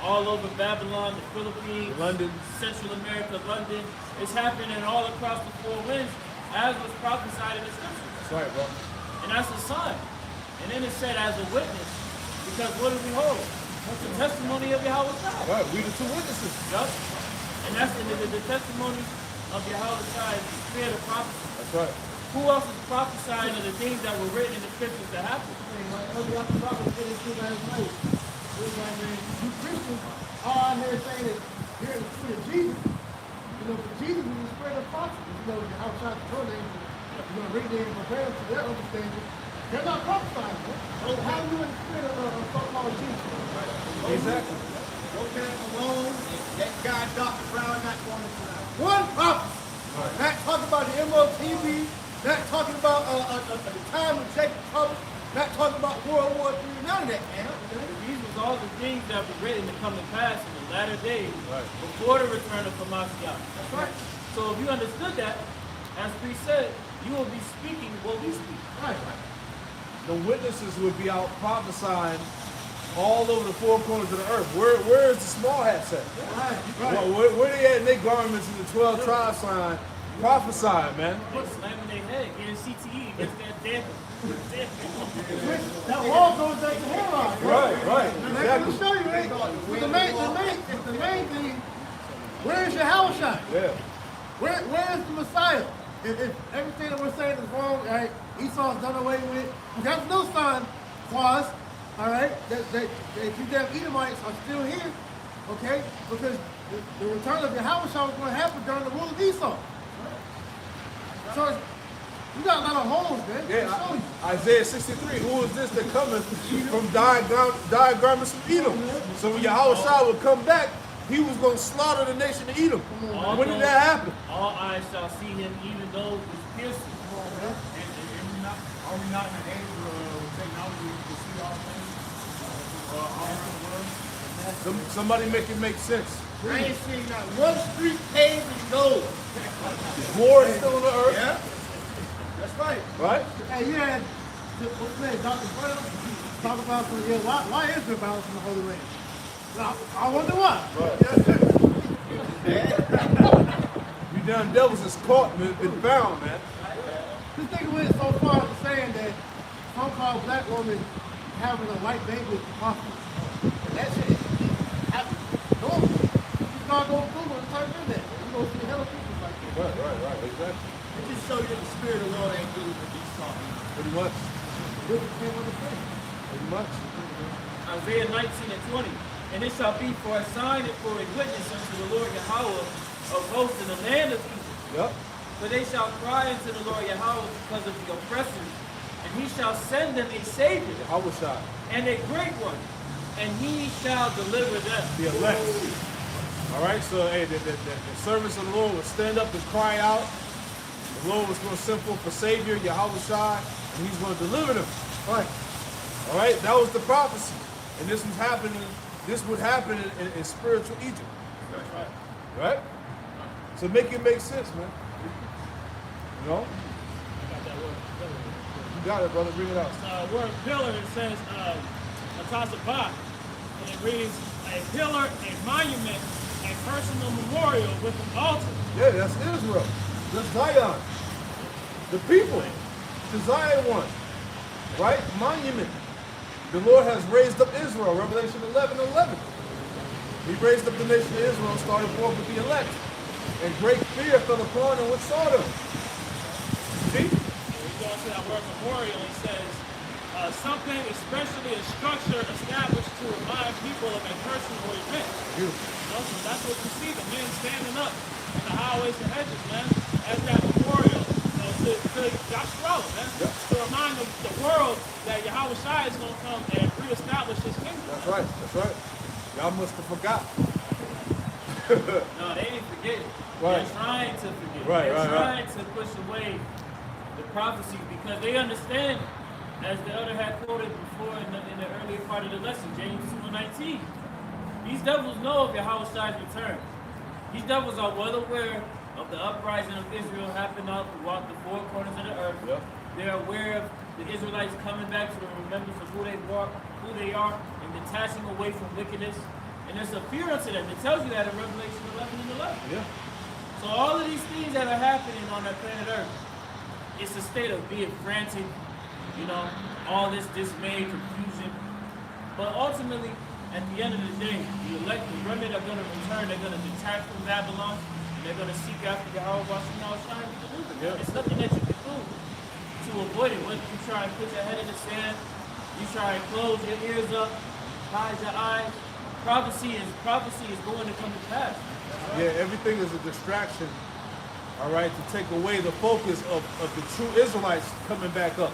all over Babylon, the Philippines, London. Central America, London. It's happening all across the four winds, as was prophesied in the scriptures. That's right, bro. And that's a sign. And then it said as a witness, because what do we hold? What's the testimony of Yahweh Shai? Right, we the two witnesses. Yup. And that's the testimony of Yahweh Shai is the spirit of prophecy. That's right. Who else is prophesying of the things that were written in the scriptures to happen? You Christians are out here saying that you're in the spirit of Jesus. For Jesus is the spirit of prophecy. Outside the door names, read them and compare them to their understanding. They're not prophesying. So how are you in the spirit of so-called Jesus? Exactly. Okay, alone, that guy, Dr. Brown, not going to one prophecy. Not talking about the MOTV, not talking about the time of Jacob trouble, not talking about World War III, none of that, man. These was all the things that were written to come to pass in the latter days Right. before the return of Hamashiach. That's right. So if you understood that, as we said, you will be speaking what we speak. Right. The witnesses would be out prophesying all over the four corners of the earth. Where is the small hats at? Right. Where they at in their garments in the 12 tribe sign prophesying, man? They slamming their head, getting CTE against that damn. That wall goes back to hairline. Right, Let exactly. me show you, man. But the main thing, where is your house shot? Yeah. Where is the Messiah? If everything that we're saying is wrong, all right, Esau's done away with, that's no sign for us, all right, that you damn Edomites are still here, okay? Because the return of Yahweh was going to happen during the rule of Esau. So you got a lot of holes, man. Yeah, Isaiah 63, who is this that cometh from dyed garments from Edom? So when Yahushua would come back, he was going to slaughter the nation of Edom. When did that happen? All eyes shall see him, even those who pierce him. Are we not in an age of technology to see all things all around the world? Somebody make it make sense. I ain't seen not one street paved in gold. War is still on the earth, Yeah, that's right. right? Hey, you had what's his name, Dr. Brown, talk about why is there violence in the Holy Land? Now, I wonder why. You damn devils is caught and been found, man. This nigga went so far as saying that so-called black women having a white baby is possible. And that shit happens normal. You start going through and type in that. You gonna see hella people like that. Right, exactly. It just show you that the Spirit of the Lord ain't dealing with these talking. Pretty much, This can't understand. pretty much. Isaiah 19 and 20. And it shall be for a sign and for a witness unto the Lord Yahweh of hosts in the land of Egypt. Yep. For they shall cry unto the Lord Yahweh because of the oppressors, and he shall send them a Savior How was shot? and a great one, and he shall deliver them. The elect. All right, so hey, the servants of the Lord will stand up and cry out. The Lord was going to send forth a Savior, Yahweh Shai, and he's going to deliver them. Right. All right, that was the prophecy. And this was happening, this would happen in spiritual Egypt. Right? So make it make sense, man. You know? You got it, brother. Bring it out. Word pillar, it says Atazabah. And it reads a pillar, a monument, a personal memorial with an altar. Yeah, that's Israel. That's Zion. The people. The Zion one. Right? Monument. The Lord has raised up Israel. Revelation 11:11. He raised up the nation of Israel and started forth with the elect. And great fear fell upon them which saw them. See? When you go into that word memorial, it says something, especially a structure established to remind people of a person or event. Beautiful. You know, so that's what you see, the men standing up in the highways and hedges, man, as that memorial, you know, to Joshua, man, Yep. to remind the world that Yahweh Shai is going to come and reestablish his kingdom. That's right. That's right. Y'all must have forgot. No, they didn't forget it. Right. They're trying to forget it. Right, They're right, trying to push away the prophecies because they understand, as the elder had quoted before in the earlier part of the lesson, James 2:19. These devils know of Yahweh Shai's return. These devils are well aware of the uprising of Israel happening out throughout the four corners of the earth. Yep. They're aware of the Israelites coming back to the remembrance of who they are, and detaching away from wickedness. And there's a fear unto them. It tells you that in Revelation 11 and 11. Yeah. So all of these things that are happening on that planet Earth, it's a state of being frantic, you know, all this dismay, confusion. But ultimately, at the end of the day, the elect, the remnant are going to return. They're going to detach from Babylon. And they're going to seek after Yahweh Shai to deliver them. Yeah. It's nothing that you can do to avoid it. Whether you try and put your head in the sand, you try and close your ears up, hide your eyes. Prophecy is going to come to pass. Yeah, everything is a distraction, all right, to take away the focus of the true Israelites coming back up,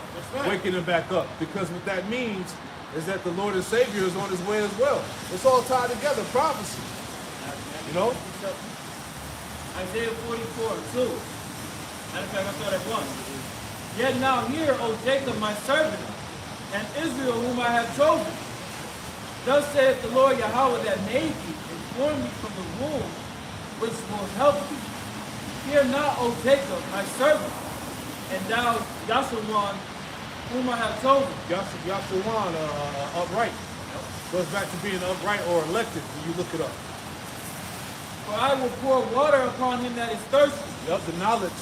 waking them back up. Because what that means is that the Lord and Savior is on his way as well. It's all tied together, prophecy. You know? Isaiah 44:2. Matter of fact, I thought at once. Yet now hear, O Jacob, my servant, and Israel, whom I have chosen. Thus saith the Lord Yahweh that made thee, and formed thee from the womb, which will help thee. Fear not, O Jacob, my servant, and thou, Yashawan, whom I have chosen. Yashawan, upright. Goes back to being upright or elected when you look it up. For I will pour water upon him that is thirsty, Yep, the knowledge,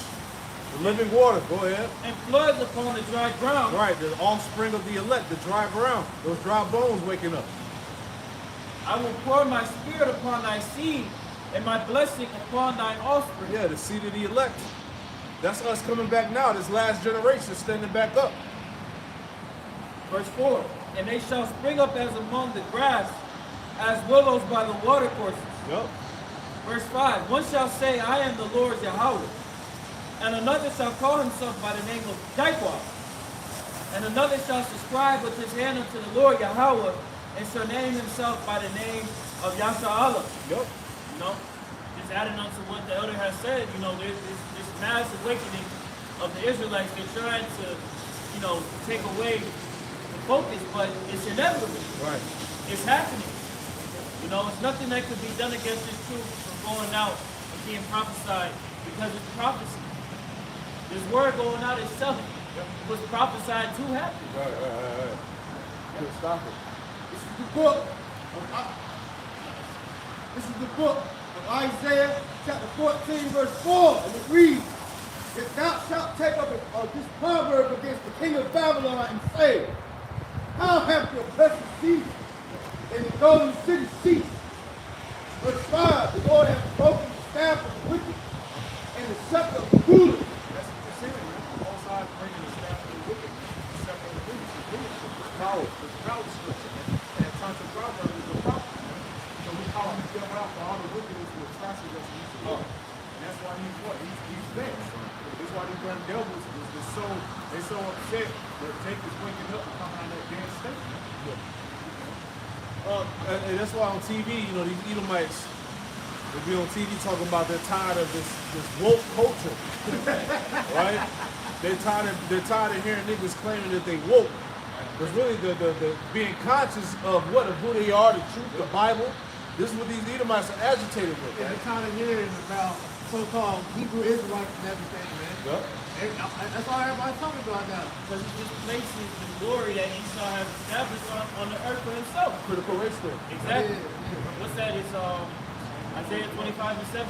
the living water. Go ahead. and floods upon the dry ground. Right, the offspring of the elect, the dry ground, those dry bones waking up. I will pour my spirit upon thy seed, and my blessing upon thine offspring. Yeah, the seed of the elect. That's us coming back now, this last generation standing back up. Verse 4, and they shall spring up as among the grass, as willows by the watercourses. Yep. Verse 5, one shall say, I am the Lord Yahweh, and another shall call himself by the name of Jaquah, and another shall subscribe with his hand unto the Lord Yahweh, and shall name himself by the name of Yasha'Allah. Yep. You know, just adding on to what the elder has said, you know, there's this mass awakening of the Israelites. They're trying to, you know, take away the focus, but it's inevitable. Right. It's happening. You know, it's nothing that could be done against this truth from going out and being prophesied because it's prophecy. This word going out itself was prophesied to happen. Right. Couldn't stop it. This is the book of Isaiah, chapter 14, verse 4, and it reads, "If thou shalt take up this proverb against the king of Babylon and say, how have the oppressor ceased, and the golden city ceased? Verse 5, the Lord hath broken the staff of the wicked, and the scepter of the ruler." That's what you're saying, man. Both sides bringing the staff of the wicked, the scepter of the wicked. It's power. It's power scripture. And tons of proverbs is a prophet. So we call him the devil out for all the wickedness and atrocities that he used to do. And that's why he's what? He's vexed. That's why these young devils is so they so upset that Jacob's waking up and coming out of that damn state. And that's why on TV, you know, these Edomites, they be on TV talking about they're tired of this woke culture, right? They're tired of hearing niggas claiming that they woke. Because really, the being conscious of who they are, the truth, the Bible. This is what these Edomites are agitated with. And Man. they're kind of hearing about so-called Hebrew Israelites and everything, man. Yup. That's all everybody's talking about now. Because it displaces the glory that Esau has established on the earth for himself. Critical race theory. Exactly. Yeah. What's that? It's Isaiah 25:7.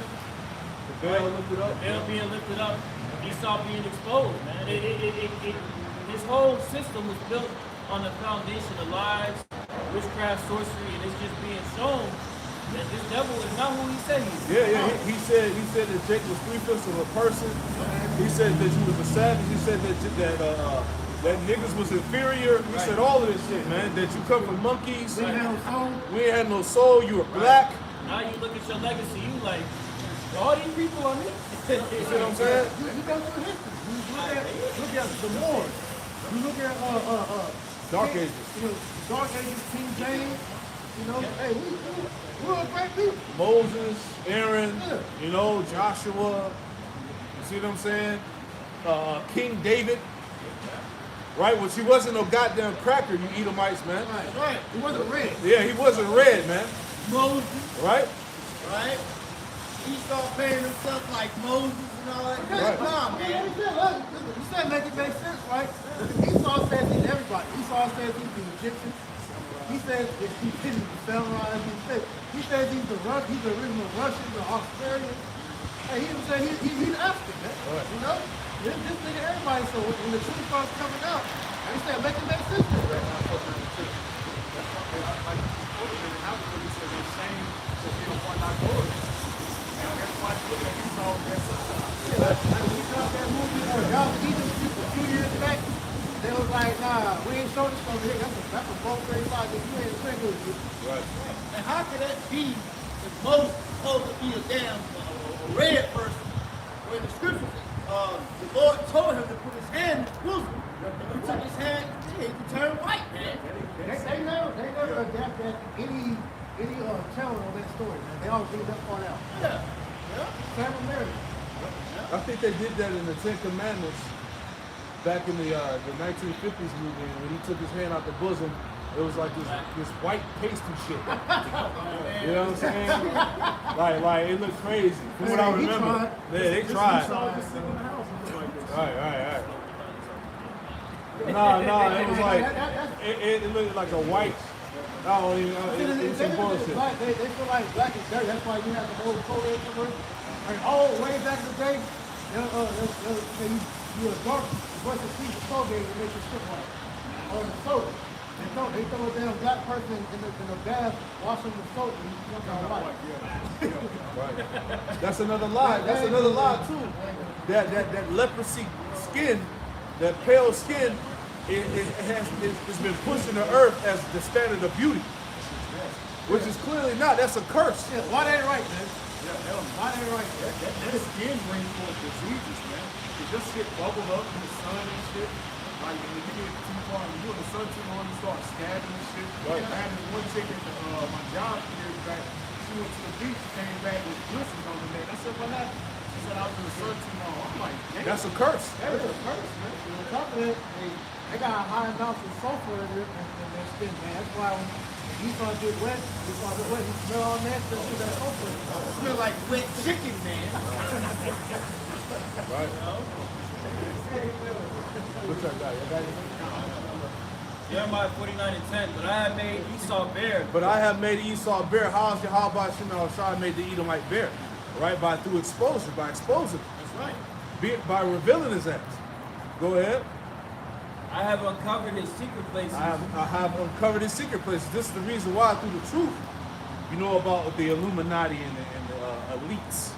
The veil lifted up. Veil being lifted up, Esau being exposed, man. His whole system was built on the foundation of lies, witchcraft, sorcery, and it's just being shown that this devil is not who he said he is. Yeah. He said that Jake was 3/5 of a person. He said that you was a savage. He said that niggas was inferior. He said all of this shit, man. That you come from monkeys. They have no soul. We ain't had no soul. You were black. Now you look at your legacy, you like, all these people are me. You see what I'm saying? You go through history. You look at the Moors. You look at Dark King- Ages. You know, Dark Ages, King James. You know, hey, we were great people. Moses, Aaron, you know, Joshua. You see what I'm saying? King David. Right? Which he wasn't no goddamn cracker, you Edomites, man. Right. It wasn't red. Yeah, he wasn't red, man. Moses, Right? right? Esau paying himself like Moses and all that. Right. Nah, man. You said make it make sense, right? Esau says he's everybody. Esau says he's the Egyptians. He says he's the samurai. He says he's the original Russian, the Australian. Hey, he even said he's African, man. Right. You know? This nigga everybody. So when the truth starts coming out, he said make it make sense. Y'all Egypt a few years back, they was like, nah, we ain't showing this over here. That's a both grade logic. You ain't trigger with you. Right. And how could that be if Moses is supposed to be a damn red person when the scriptures, the Lord told him to put his hand in his bosom. And he took his hand, he could turn white, man. They never adapted any channel on that story, man. They always leave that part out. Yeah. Samuel Mary. I think they did that in the Ten Commandments back in the 1950s movie when he took his hand out the bosom. It was like this white pasty shit. You know what I'm saying? like it looked crazy. From what I He remember. tried. Yeah, they tried. Right. Nah, it was like it looked like a white. I don't even know. It's some bullshit. They feel like black is dirty. That's why you have the old Korean commercial. Like, way back in the day, they'll say you a dark brush your teeth with Colgate and make your shit white. Or the soap. They throw a damn black person in the bath, wash them with soap, and you look all white. Right. That's another lie. That's another lie too. That leprosy skin, that pale skin, it's been pushed in the earth as the standard of beauty, which is clearly not. That's a curse. Yeah, why that ain't right, man? Why that ain't right? That skin brings forth diseases, man. It just shit bubbled up in the sun and shit. Like when you get too far, when you're in the sun too long, you start scabbing and shit. Right. I had this one chick at my job years back. She went to the beach, came back with blisters on her neck. I said, what happened? She said, I was in the sun too long. I'm like, damn. That's a curse. That is a curse, man. On top of that, they got high amounts of sulfur in their skin, man. That's why when Esau get wet. Esau get wet. He smell all nasty. Shit that open. Smell like wet chicken, man. Right? What's that guy? You got anything? Jeremiah 49:10. But I have made Esau bare. But I have made Esau bare. How's Yahweh Shemel Shai made the Edomite bare? Right? Through exposure, by exposing him. That's right. By revealing his acts. Go ahead. I have uncovered his secret places. I have uncovered his secret places. This is the reason why, through the truth, you know about the Illuminati and the elites.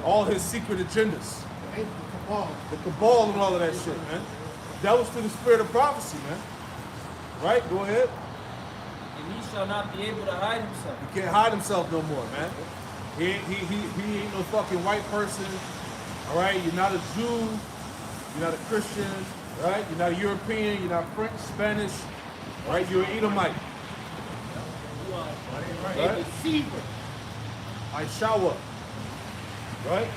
All his secret agendas. Ain't the cabal. The cabal and all of that shit, man. That was through the spirit of prophecy, man. Right? Go ahead. And he shall not be able to hide himself. He can't hide himself no more, man. He ain't no fucking white person. All right? You're not a Jew. You're not a Christian. Right? You're not a European. You're not French, Spanish. Right? You're an Edomite. A deceiver. I shower. Right?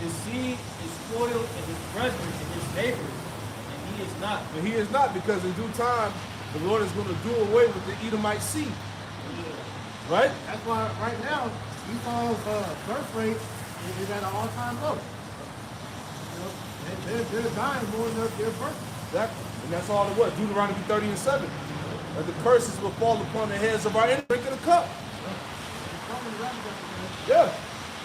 His seed is spoiled in his brethren and his neighbors, and he is not. And he is not, because in due time, the Lord is going to do away with the Edomite seed. Right? That's why right now Esau's birth rate is at an all-time low. You know, they're dying more than their birth. Exactly. And that's all it was. Deuteronomy 30:7. That the curses will fall upon the heads of our enemies. Drink of the cup. Yeah.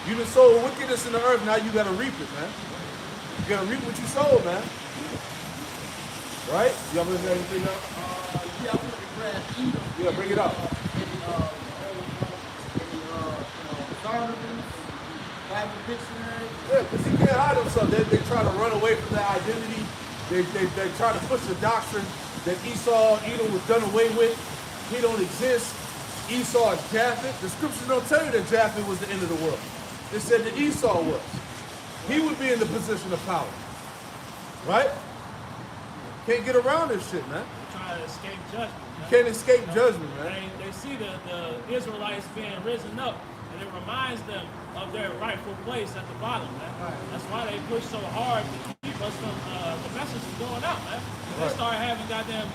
You done sowed wickedness in the earth, now you gotta reap it, man. You gotta reap what you sowed, man. Right? Y'all been got anything up? Yeah, I want to grab Edom. Yeah, bring it up. Bible dictionary. Yeah, because he can't hide himself. They try to run away from their identity. They try to push the doctrine that Esau, Edom was done away with. He don't exist. Esau is Japheth. The scriptures don't tell you that Japheth was the end of the world. It said that Esau was. He would be in the position of power. Right? Can't get around this shit, man. Trying to escape judgment. You Man. can't escape judgment, man. They see the Israelites being risen up, and it reminds them of their rightful place at the bottom, man. That's why they push so hard to keep us from the message from going out, man. They start having goddamn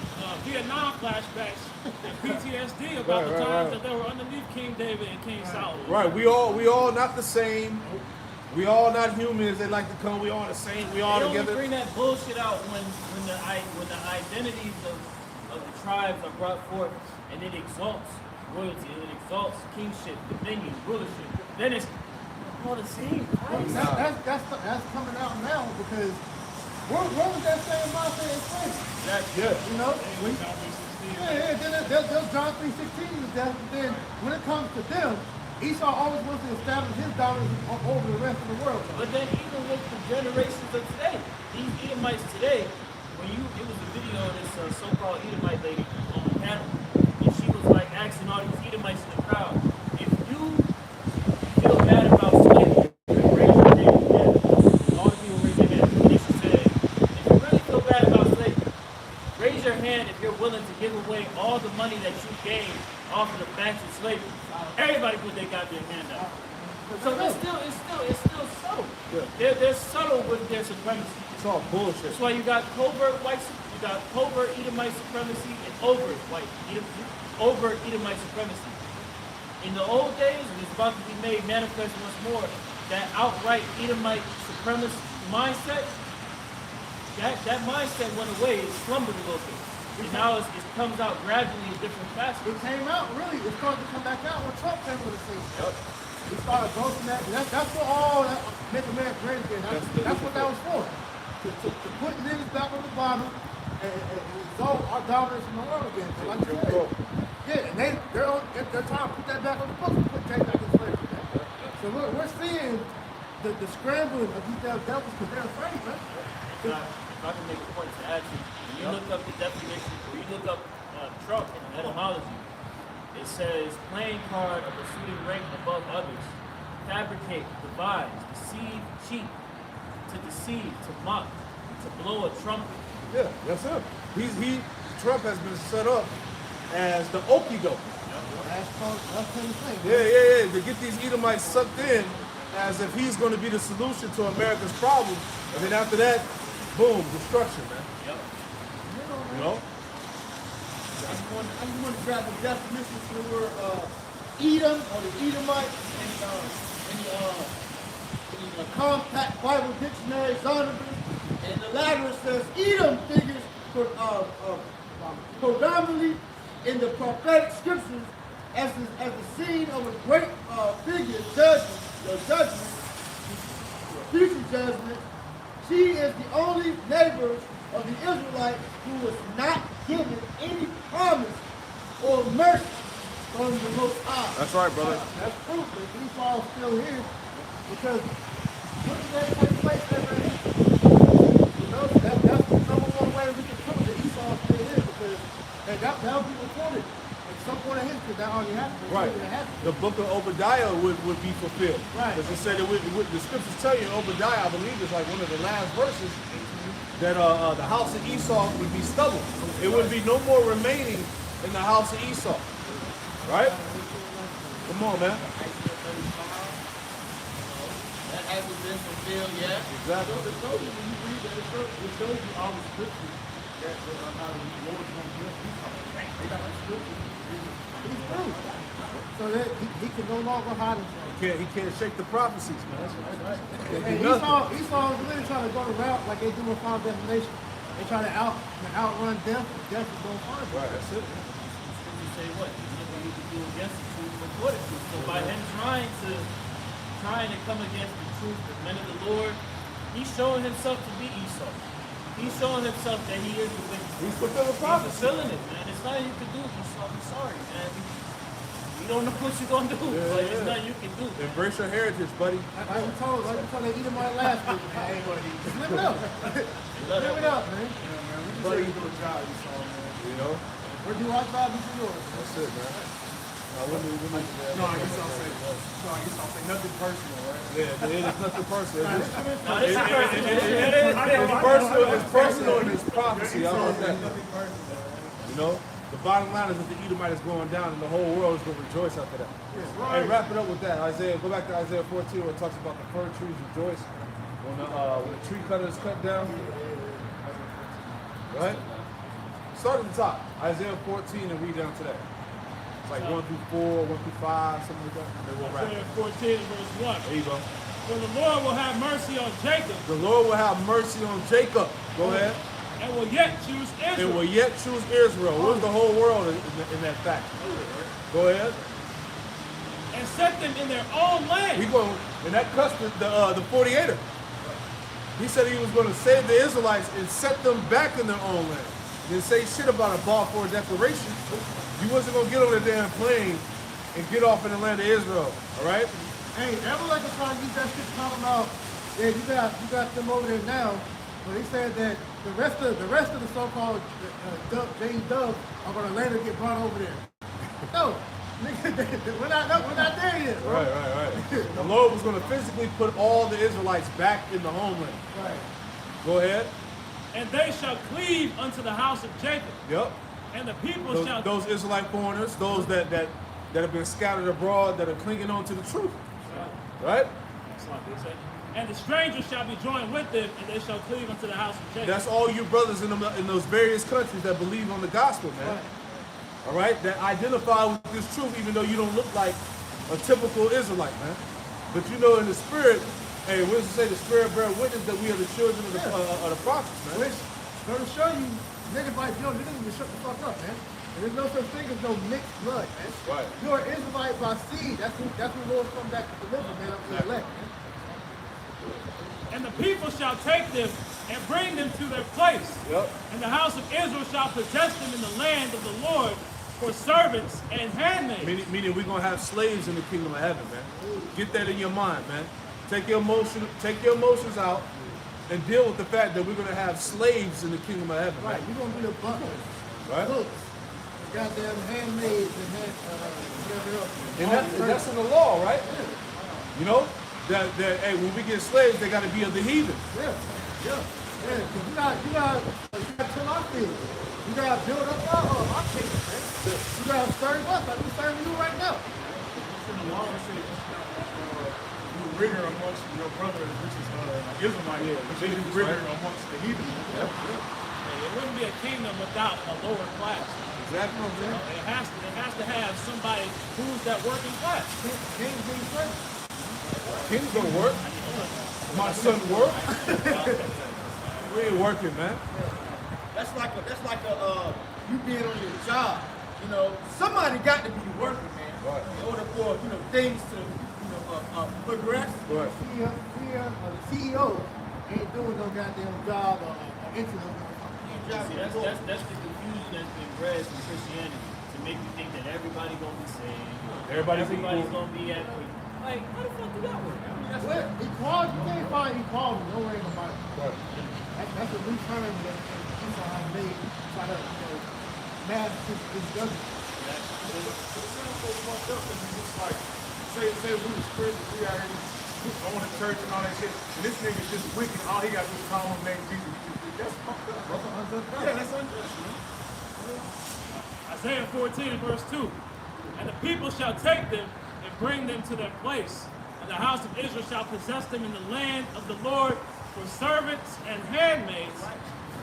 Vietnam flashbacks and PTSD about the times that they were underneath King David and King Solomon. Right, we all not the same. We all not humans. They like to come. We all the same. We all They only together. bring that bullshit out when the identities of the tribes are brought forth, and it exalts royalty, and it exalts kingship, dominion, rulership. Then it's all the same. That's coming out now because where was that same mindset in slavery? Yeah. You know? There's John 3:16 is that, but then when it comes to them, Esau always wants to establish his dominance over the rest of the world. But then even with the generations of today, these Edomites today, it was a video of this so-called Edomite lady on the panel, and she was like asking all these Edomites in the crowd, if you feel bad about slavery, raise your hand. All the people raise their hand. And she said, if you really feel bad about slavery, raise your hand if you're willing to give away all the money that you gained off of the backs of slavery. Everybody put their goddamn hand out. So it's still subtle. Yeah. They're subtle with their supremacy. It's all bullshit. That's why you got covert Edomite supremacy and overt Edomite supremacy. In the old days, it was about to be made manifest once more, that outright Edomite supremacist mindset, that mindset went away, it slumbered a little bit. And now it comes out gradually in different facets. It came out, really, it started to come back out when Trump came with the thing. He started boasting that. That's what all that make America great again. That's what that was for. To put niggas back on the bottom and exalt our dominance in the world again. So like you said. Yeah, and they're trying to put that back on the books and put that back in slavery. So we're seeing the scrambling of these damn devils because they're afraid, man. If I can make a point to add to, when you look up the definition, or you look up Trump in the etymology, it says playing card of a suited rank above others, fabricate, devise, deceive, cheat, to deceive, to mock, to blow a trumpet. Yeah, that's him. Trump has been set up as the okie doke. That's the thing. Yeah. To get these Edomites sucked in as if he's going to be the solution to America's problem. And then after that, boom, destruction, man. Yep. You know? just want to grab the definition for the word Edom or the Edomites in the Compact Bible Dictionary, Zondervan. And the latter says Edom figures predominantly in the prophetic scriptures as the scene of a great figure judgment, future judgment. She is the only neighbor of the Israelites who was not given any promise or mercy from the Most High. That's right, brother. That's proof that Esau's still here because what did that take place there, man? You know, that's the number one way we can prove that Esau's still here because that'll be recorded at some point in history. That already happened. Right. The book of Obadiah would be fulfilled. Right. Because it said that the scriptures tell you in Obadiah, I believe it's like one of the last verses, that the house of Esau would be stubble. It would be no more remaining in the house of Esau. Right? Come on, man. That hasn't been fulfilled yet. Exactly. It shows you when you read that, it shows you all the scriptures that how the Lord's going to bless Esau. They got the scriptures. He's through. So that he can no longer hide himself. He can't shake the prophecies, man. And Esau is really trying to go the route like they do in Final Destination. They try to outrun death. Death is going to find them. Right, that's it. Scriptures say what? He's nothing you can do against the truth but for the truth. So by him trying to come against the truth, the men of the Lord, he's showing himself to be Esau. He's showing himself that he is the wicked. He's fulfilling He's prophecy. fulfilling it, man. It's nothing you can do, Esau. I'm sorry, man. You don't know what you're gonna do. Like, it's nothing you can do. Embrace your heritage, buddy. Like we told that Edomite last week, man. Slip it up. Slip it up, man. Buddy, you do a job, Esau, man. You know? Or do our job, you do yours. That's it, man. No, I guess I'll say nothing personal, right? Yeah, it is nothing personal. It's Now, this is personal. It's personal and it's prophecy. How about that? You know? The bottom line is that the Edomite is going down and the whole world is going to rejoice after that. Hey, wrap it up with that. Go back to Isaiah 14 where it talks about the fir trees rejoice when the tree cutter is cut down. Right? Start at the top. Isaiah 14 and read down to that. It's like 1 through 4, 1 through 5, something like that. And then we'll wrap it. Isaiah 14 and verse 1. There you go. For the Lord will have mercy on Jacob The Lord will have mercy on Jacob. Go ahead. and will yet choose And Israel. will yet choose Israel. Where's the whole world in that fact? Go ahead. And set them in their own land. He going, and that cuts the 48er. He said he was going to save the Israelites and set them back in their own land. Didn't say shit about a Balfour Declaration. You wasn't going to get on the damn plane and get off in the land of Israel. All right? Hey, Amalek is trying to use that shit talking about, yeah, you got them over there now. But he said that the rest of the so-called Jane Doves are going to later get brought over there. No, nigga, we're not there yet, bro. Right. The Lord was going to physically put all the Israelites back in the homeland. Right. Go ahead. And they shall cleave unto the house of Jacob. Yep. And the people shall Those Israelite foreigners, those that have been scattered abroad, that are clinging on to the truth. Right? That's what they say. And the strangers shall be joined with them, and they shall cleave unto the house of Jacob. That's all you brothers in those various countries that believe on the gospel, man. All right? That identify with this truth, even though you don't look like a typical Israelite, man. But you know in the spirit, hey, what does it say? The spirit bear witness that we are the children of the prophets, man. Which, going to show you, niggas like, yo, niggas need to shut the fuck up, man. And there's no such thing as no mixed blood, man. Right. You're an Israelite by seed. That's when Lord's come back to deliver, man, up to the elect, man. And the people shall take them and bring them to their place. Yep. And the house of Israel shall possess them in the land of the Lord for servants and handmaids. Meaning we're gonna have slaves in the kingdom of heaven, man. Get that in your mind, man. Take your emotions out and deal with the fact that we're gonna have slaves in the kingdom of heaven, Right, man. you're going to be the butlers, Right? cooks, goddamn handmaids, and whatever else. And that's in the law, right? You know? That hey, when we get slaves, they gotta be of the heathen. Yeah. Because you got till our field. You got to build up our kingdom, man. You got to serve us like we're serving you right now. In the law, it says, do rigor amongst your brothers, which is Israelite. But they do rigor amongst the heathen. It wouldn't be a kingdom without a lower class. Exactly what I'm saying. It has to have somebody who's that working class. Kings being servants. King's gonna work. My son work. We ain't working, man. That's like you being on your job. You know, somebody got to be working, man. Right. In order for things to progress. Right. The CEO ain't doing no goddamn job or entering See, that's the confusion that's been bred from Christianity to make you think that everybody gonna be saved. Everybody's Everybody's equal. gonna be at like, how the fuck do that work? I mean, that's Well, equality, you can't find equality nowhere in the Bible. Right. That's a new term that people have made, try to, math this doesn't. Say we was Christians, we out here going to church and all that shit, and this nigga's just wicked. All he got to do is call him name Jesus. That's fucked up, bro. Yeah, that's unjust, man. Isaiah 14 and verse 2. And the people shall take them and bring them to their place. And the house of Israel shall possess them in the land of the Lord for servants and handmaids.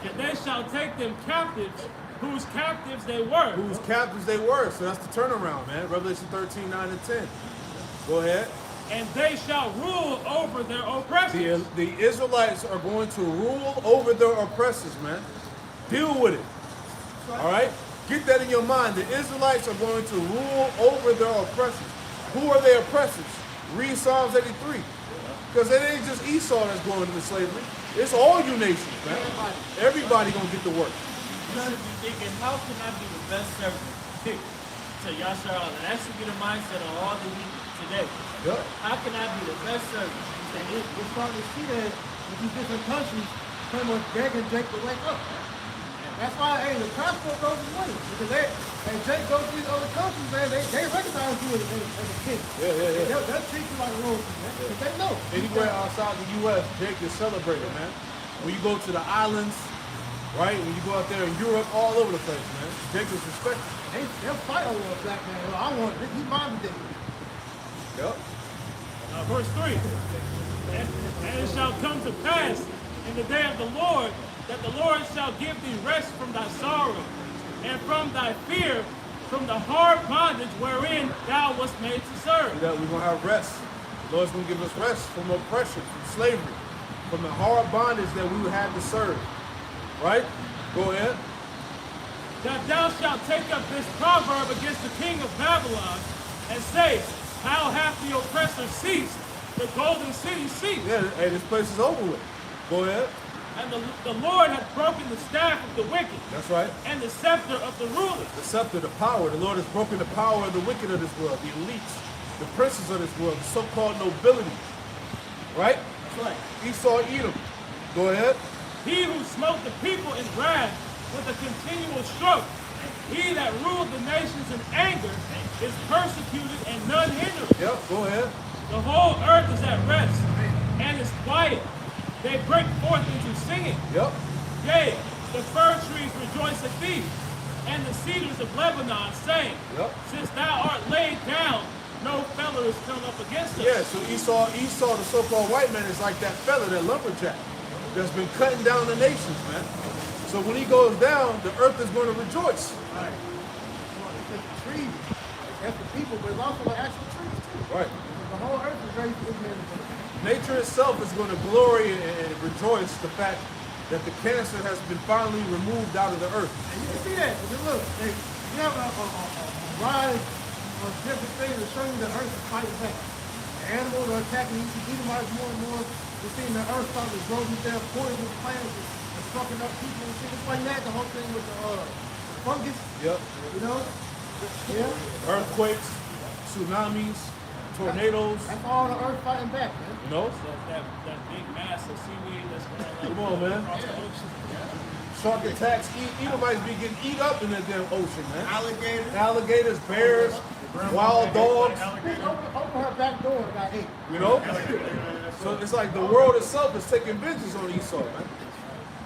And they shall take them captives, whose captives they were. Whose captives they were. So that's the turnaround, man. Revelation 13, 9 and 10. Go ahead. And they shall rule over their oppressors. The Israelites are going to rule over their oppressors, man. Deal with it. All right? Get that in your mind. The Israelites are going to rule over their oppressors. Who are their oppressors? Read Psalms 83. Because it ain't just Esau that's going into slavery. It's all you nations, man. Everybody gonna get to work. You should be thinking, how can I be the best servant to Yashar Allah? That should be the mindset of all the youth today. Yep. How can I be the best servant? We're starting to see that in these different countries, pretty much begging Jake to wake up. That's why, hey, the transport goes his way. Because and Jake goes to these other countries, man, they recognize you as a king. Yeah. They'll treat you like royalty, man. Because they know. Anywhere outside the U.S., Jake is celebrated, man. When you go to the islands, right? When you go out there in Europe, all over the place, man. Jake is respected. They'll fight over a black man. I want it. He's mine today. Yep. Verse 3. And it shall come to pass in the day of the Lord that the Lord shall give thee rest from thy sorrow and from thy fear, from the hard bondage wherein thou wast made to serve. That we're gonna have rest. The Lord's gonna give us rest from oppression, from slavery, from the hard bondage that we would have to serve. Right? Go ahead. That thou shalt take up this proverb against the king of Babylon and say, how hath the oppressor ceased? The golden city ceased. Yeah, hey, this place is over with. Go ahead. And the Lord hath broken the staff of the wicked. That's right. And the scepter of the rulers. The scepter, the power. The Lord has broken the power of the wicked of this world, the elites, the princes of this world, the so-called nobility. Right? That's right. Esau, Edom. Go ahead. He who smote the people in wrath with a continual stroke. He that ruled the nations in anger is persecuted and none hindered. Yep, go ahead. The whole earth is at rest and is quiet. They break forth into singing. Yep. Yea, the fir trees rejoice at thee, and the cedars of Lebanon saying, Yep. since thou art laid down, no feller is come up against us. Yeah, so Esau, the so-called white man, is like that feather, that lumberjack, that's been cutting down the nations, man. So when he goes down, the earth is going to rejoice. Right. It's just the trees. That's the people, but it's also the actual trees, too. Right. The whole earth is ready for this man to come. Nature itself is going to glory and rejoice the fact that the cancer has been finally removed out of the earth. And you can see that. Because look, you have a rise of different things that show you the earth is fighting back. The animals are attacking each Edomites more and more. We're seeing the earth starting to grow these damn poisonous plants and fucking up people and shit. It's like that, the whole thing with the fungus, Yep. you know? Yeah. Earthquakes, tsunamis, tornadoes, That's all the earth fighting back, man. you know? So that big mass of seaweed that's going like Come on, man. across the ocean. Shark attacks, Edomites be getting eat up in that damn ocean, man. Alligators. Alligators, bears, wild dogs, Open her back door and got ate. you know? So it's like the world itself is taking vengeance on Esau, man.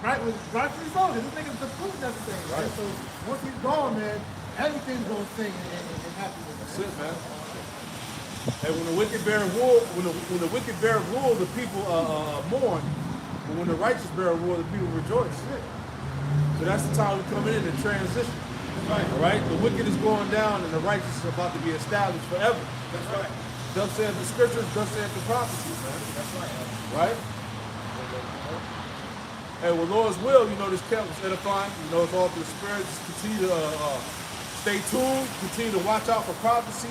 Right, with rightfully so, because this nigga's the fruit and everything. Right? Right. So once he's gone, man, everything's gonna sing and happen with That's him. it, man. And when the wicked bear rule, when the wicked bear rule, the people mourn. But when the righteous bear rule, the people rejoice. So that's the time we're coming in the transition. All right? The wicked is going down and the righteous is about to be established forever. That's right. Thus saith the scriptures, thus saith the prophecies, man. That's right. Right? Hey, well, Lord's will, you know, this camp was edifying. You know, it's all through the Spirit. Just continue to stay tuned. Continue to watch out for prophecy.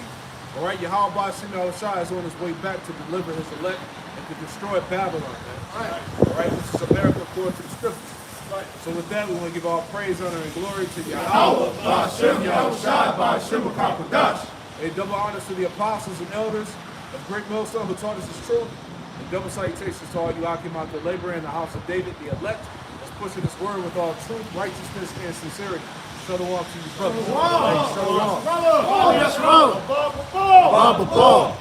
All right? Yahweh Shem Yahushua is on his way back to deliver his elect and to destroy Babylon, man. Right. All right? This is America according to the scriptures. Right. So with that, we want to give all praise, honor, and glory to Yahweh, Ba'ashem Yahushua, Ba'ashem HaKadosh. A double honors to the apostles and elders of Great Millstone who taught us this truth. And double salutations to all you Akim out there laboring in the house of David, the elect, that's pushing this word with all truth, righteousness, and sincerity. Shalom to you, brothers. Shalom. Oh, yes, wrong. Above.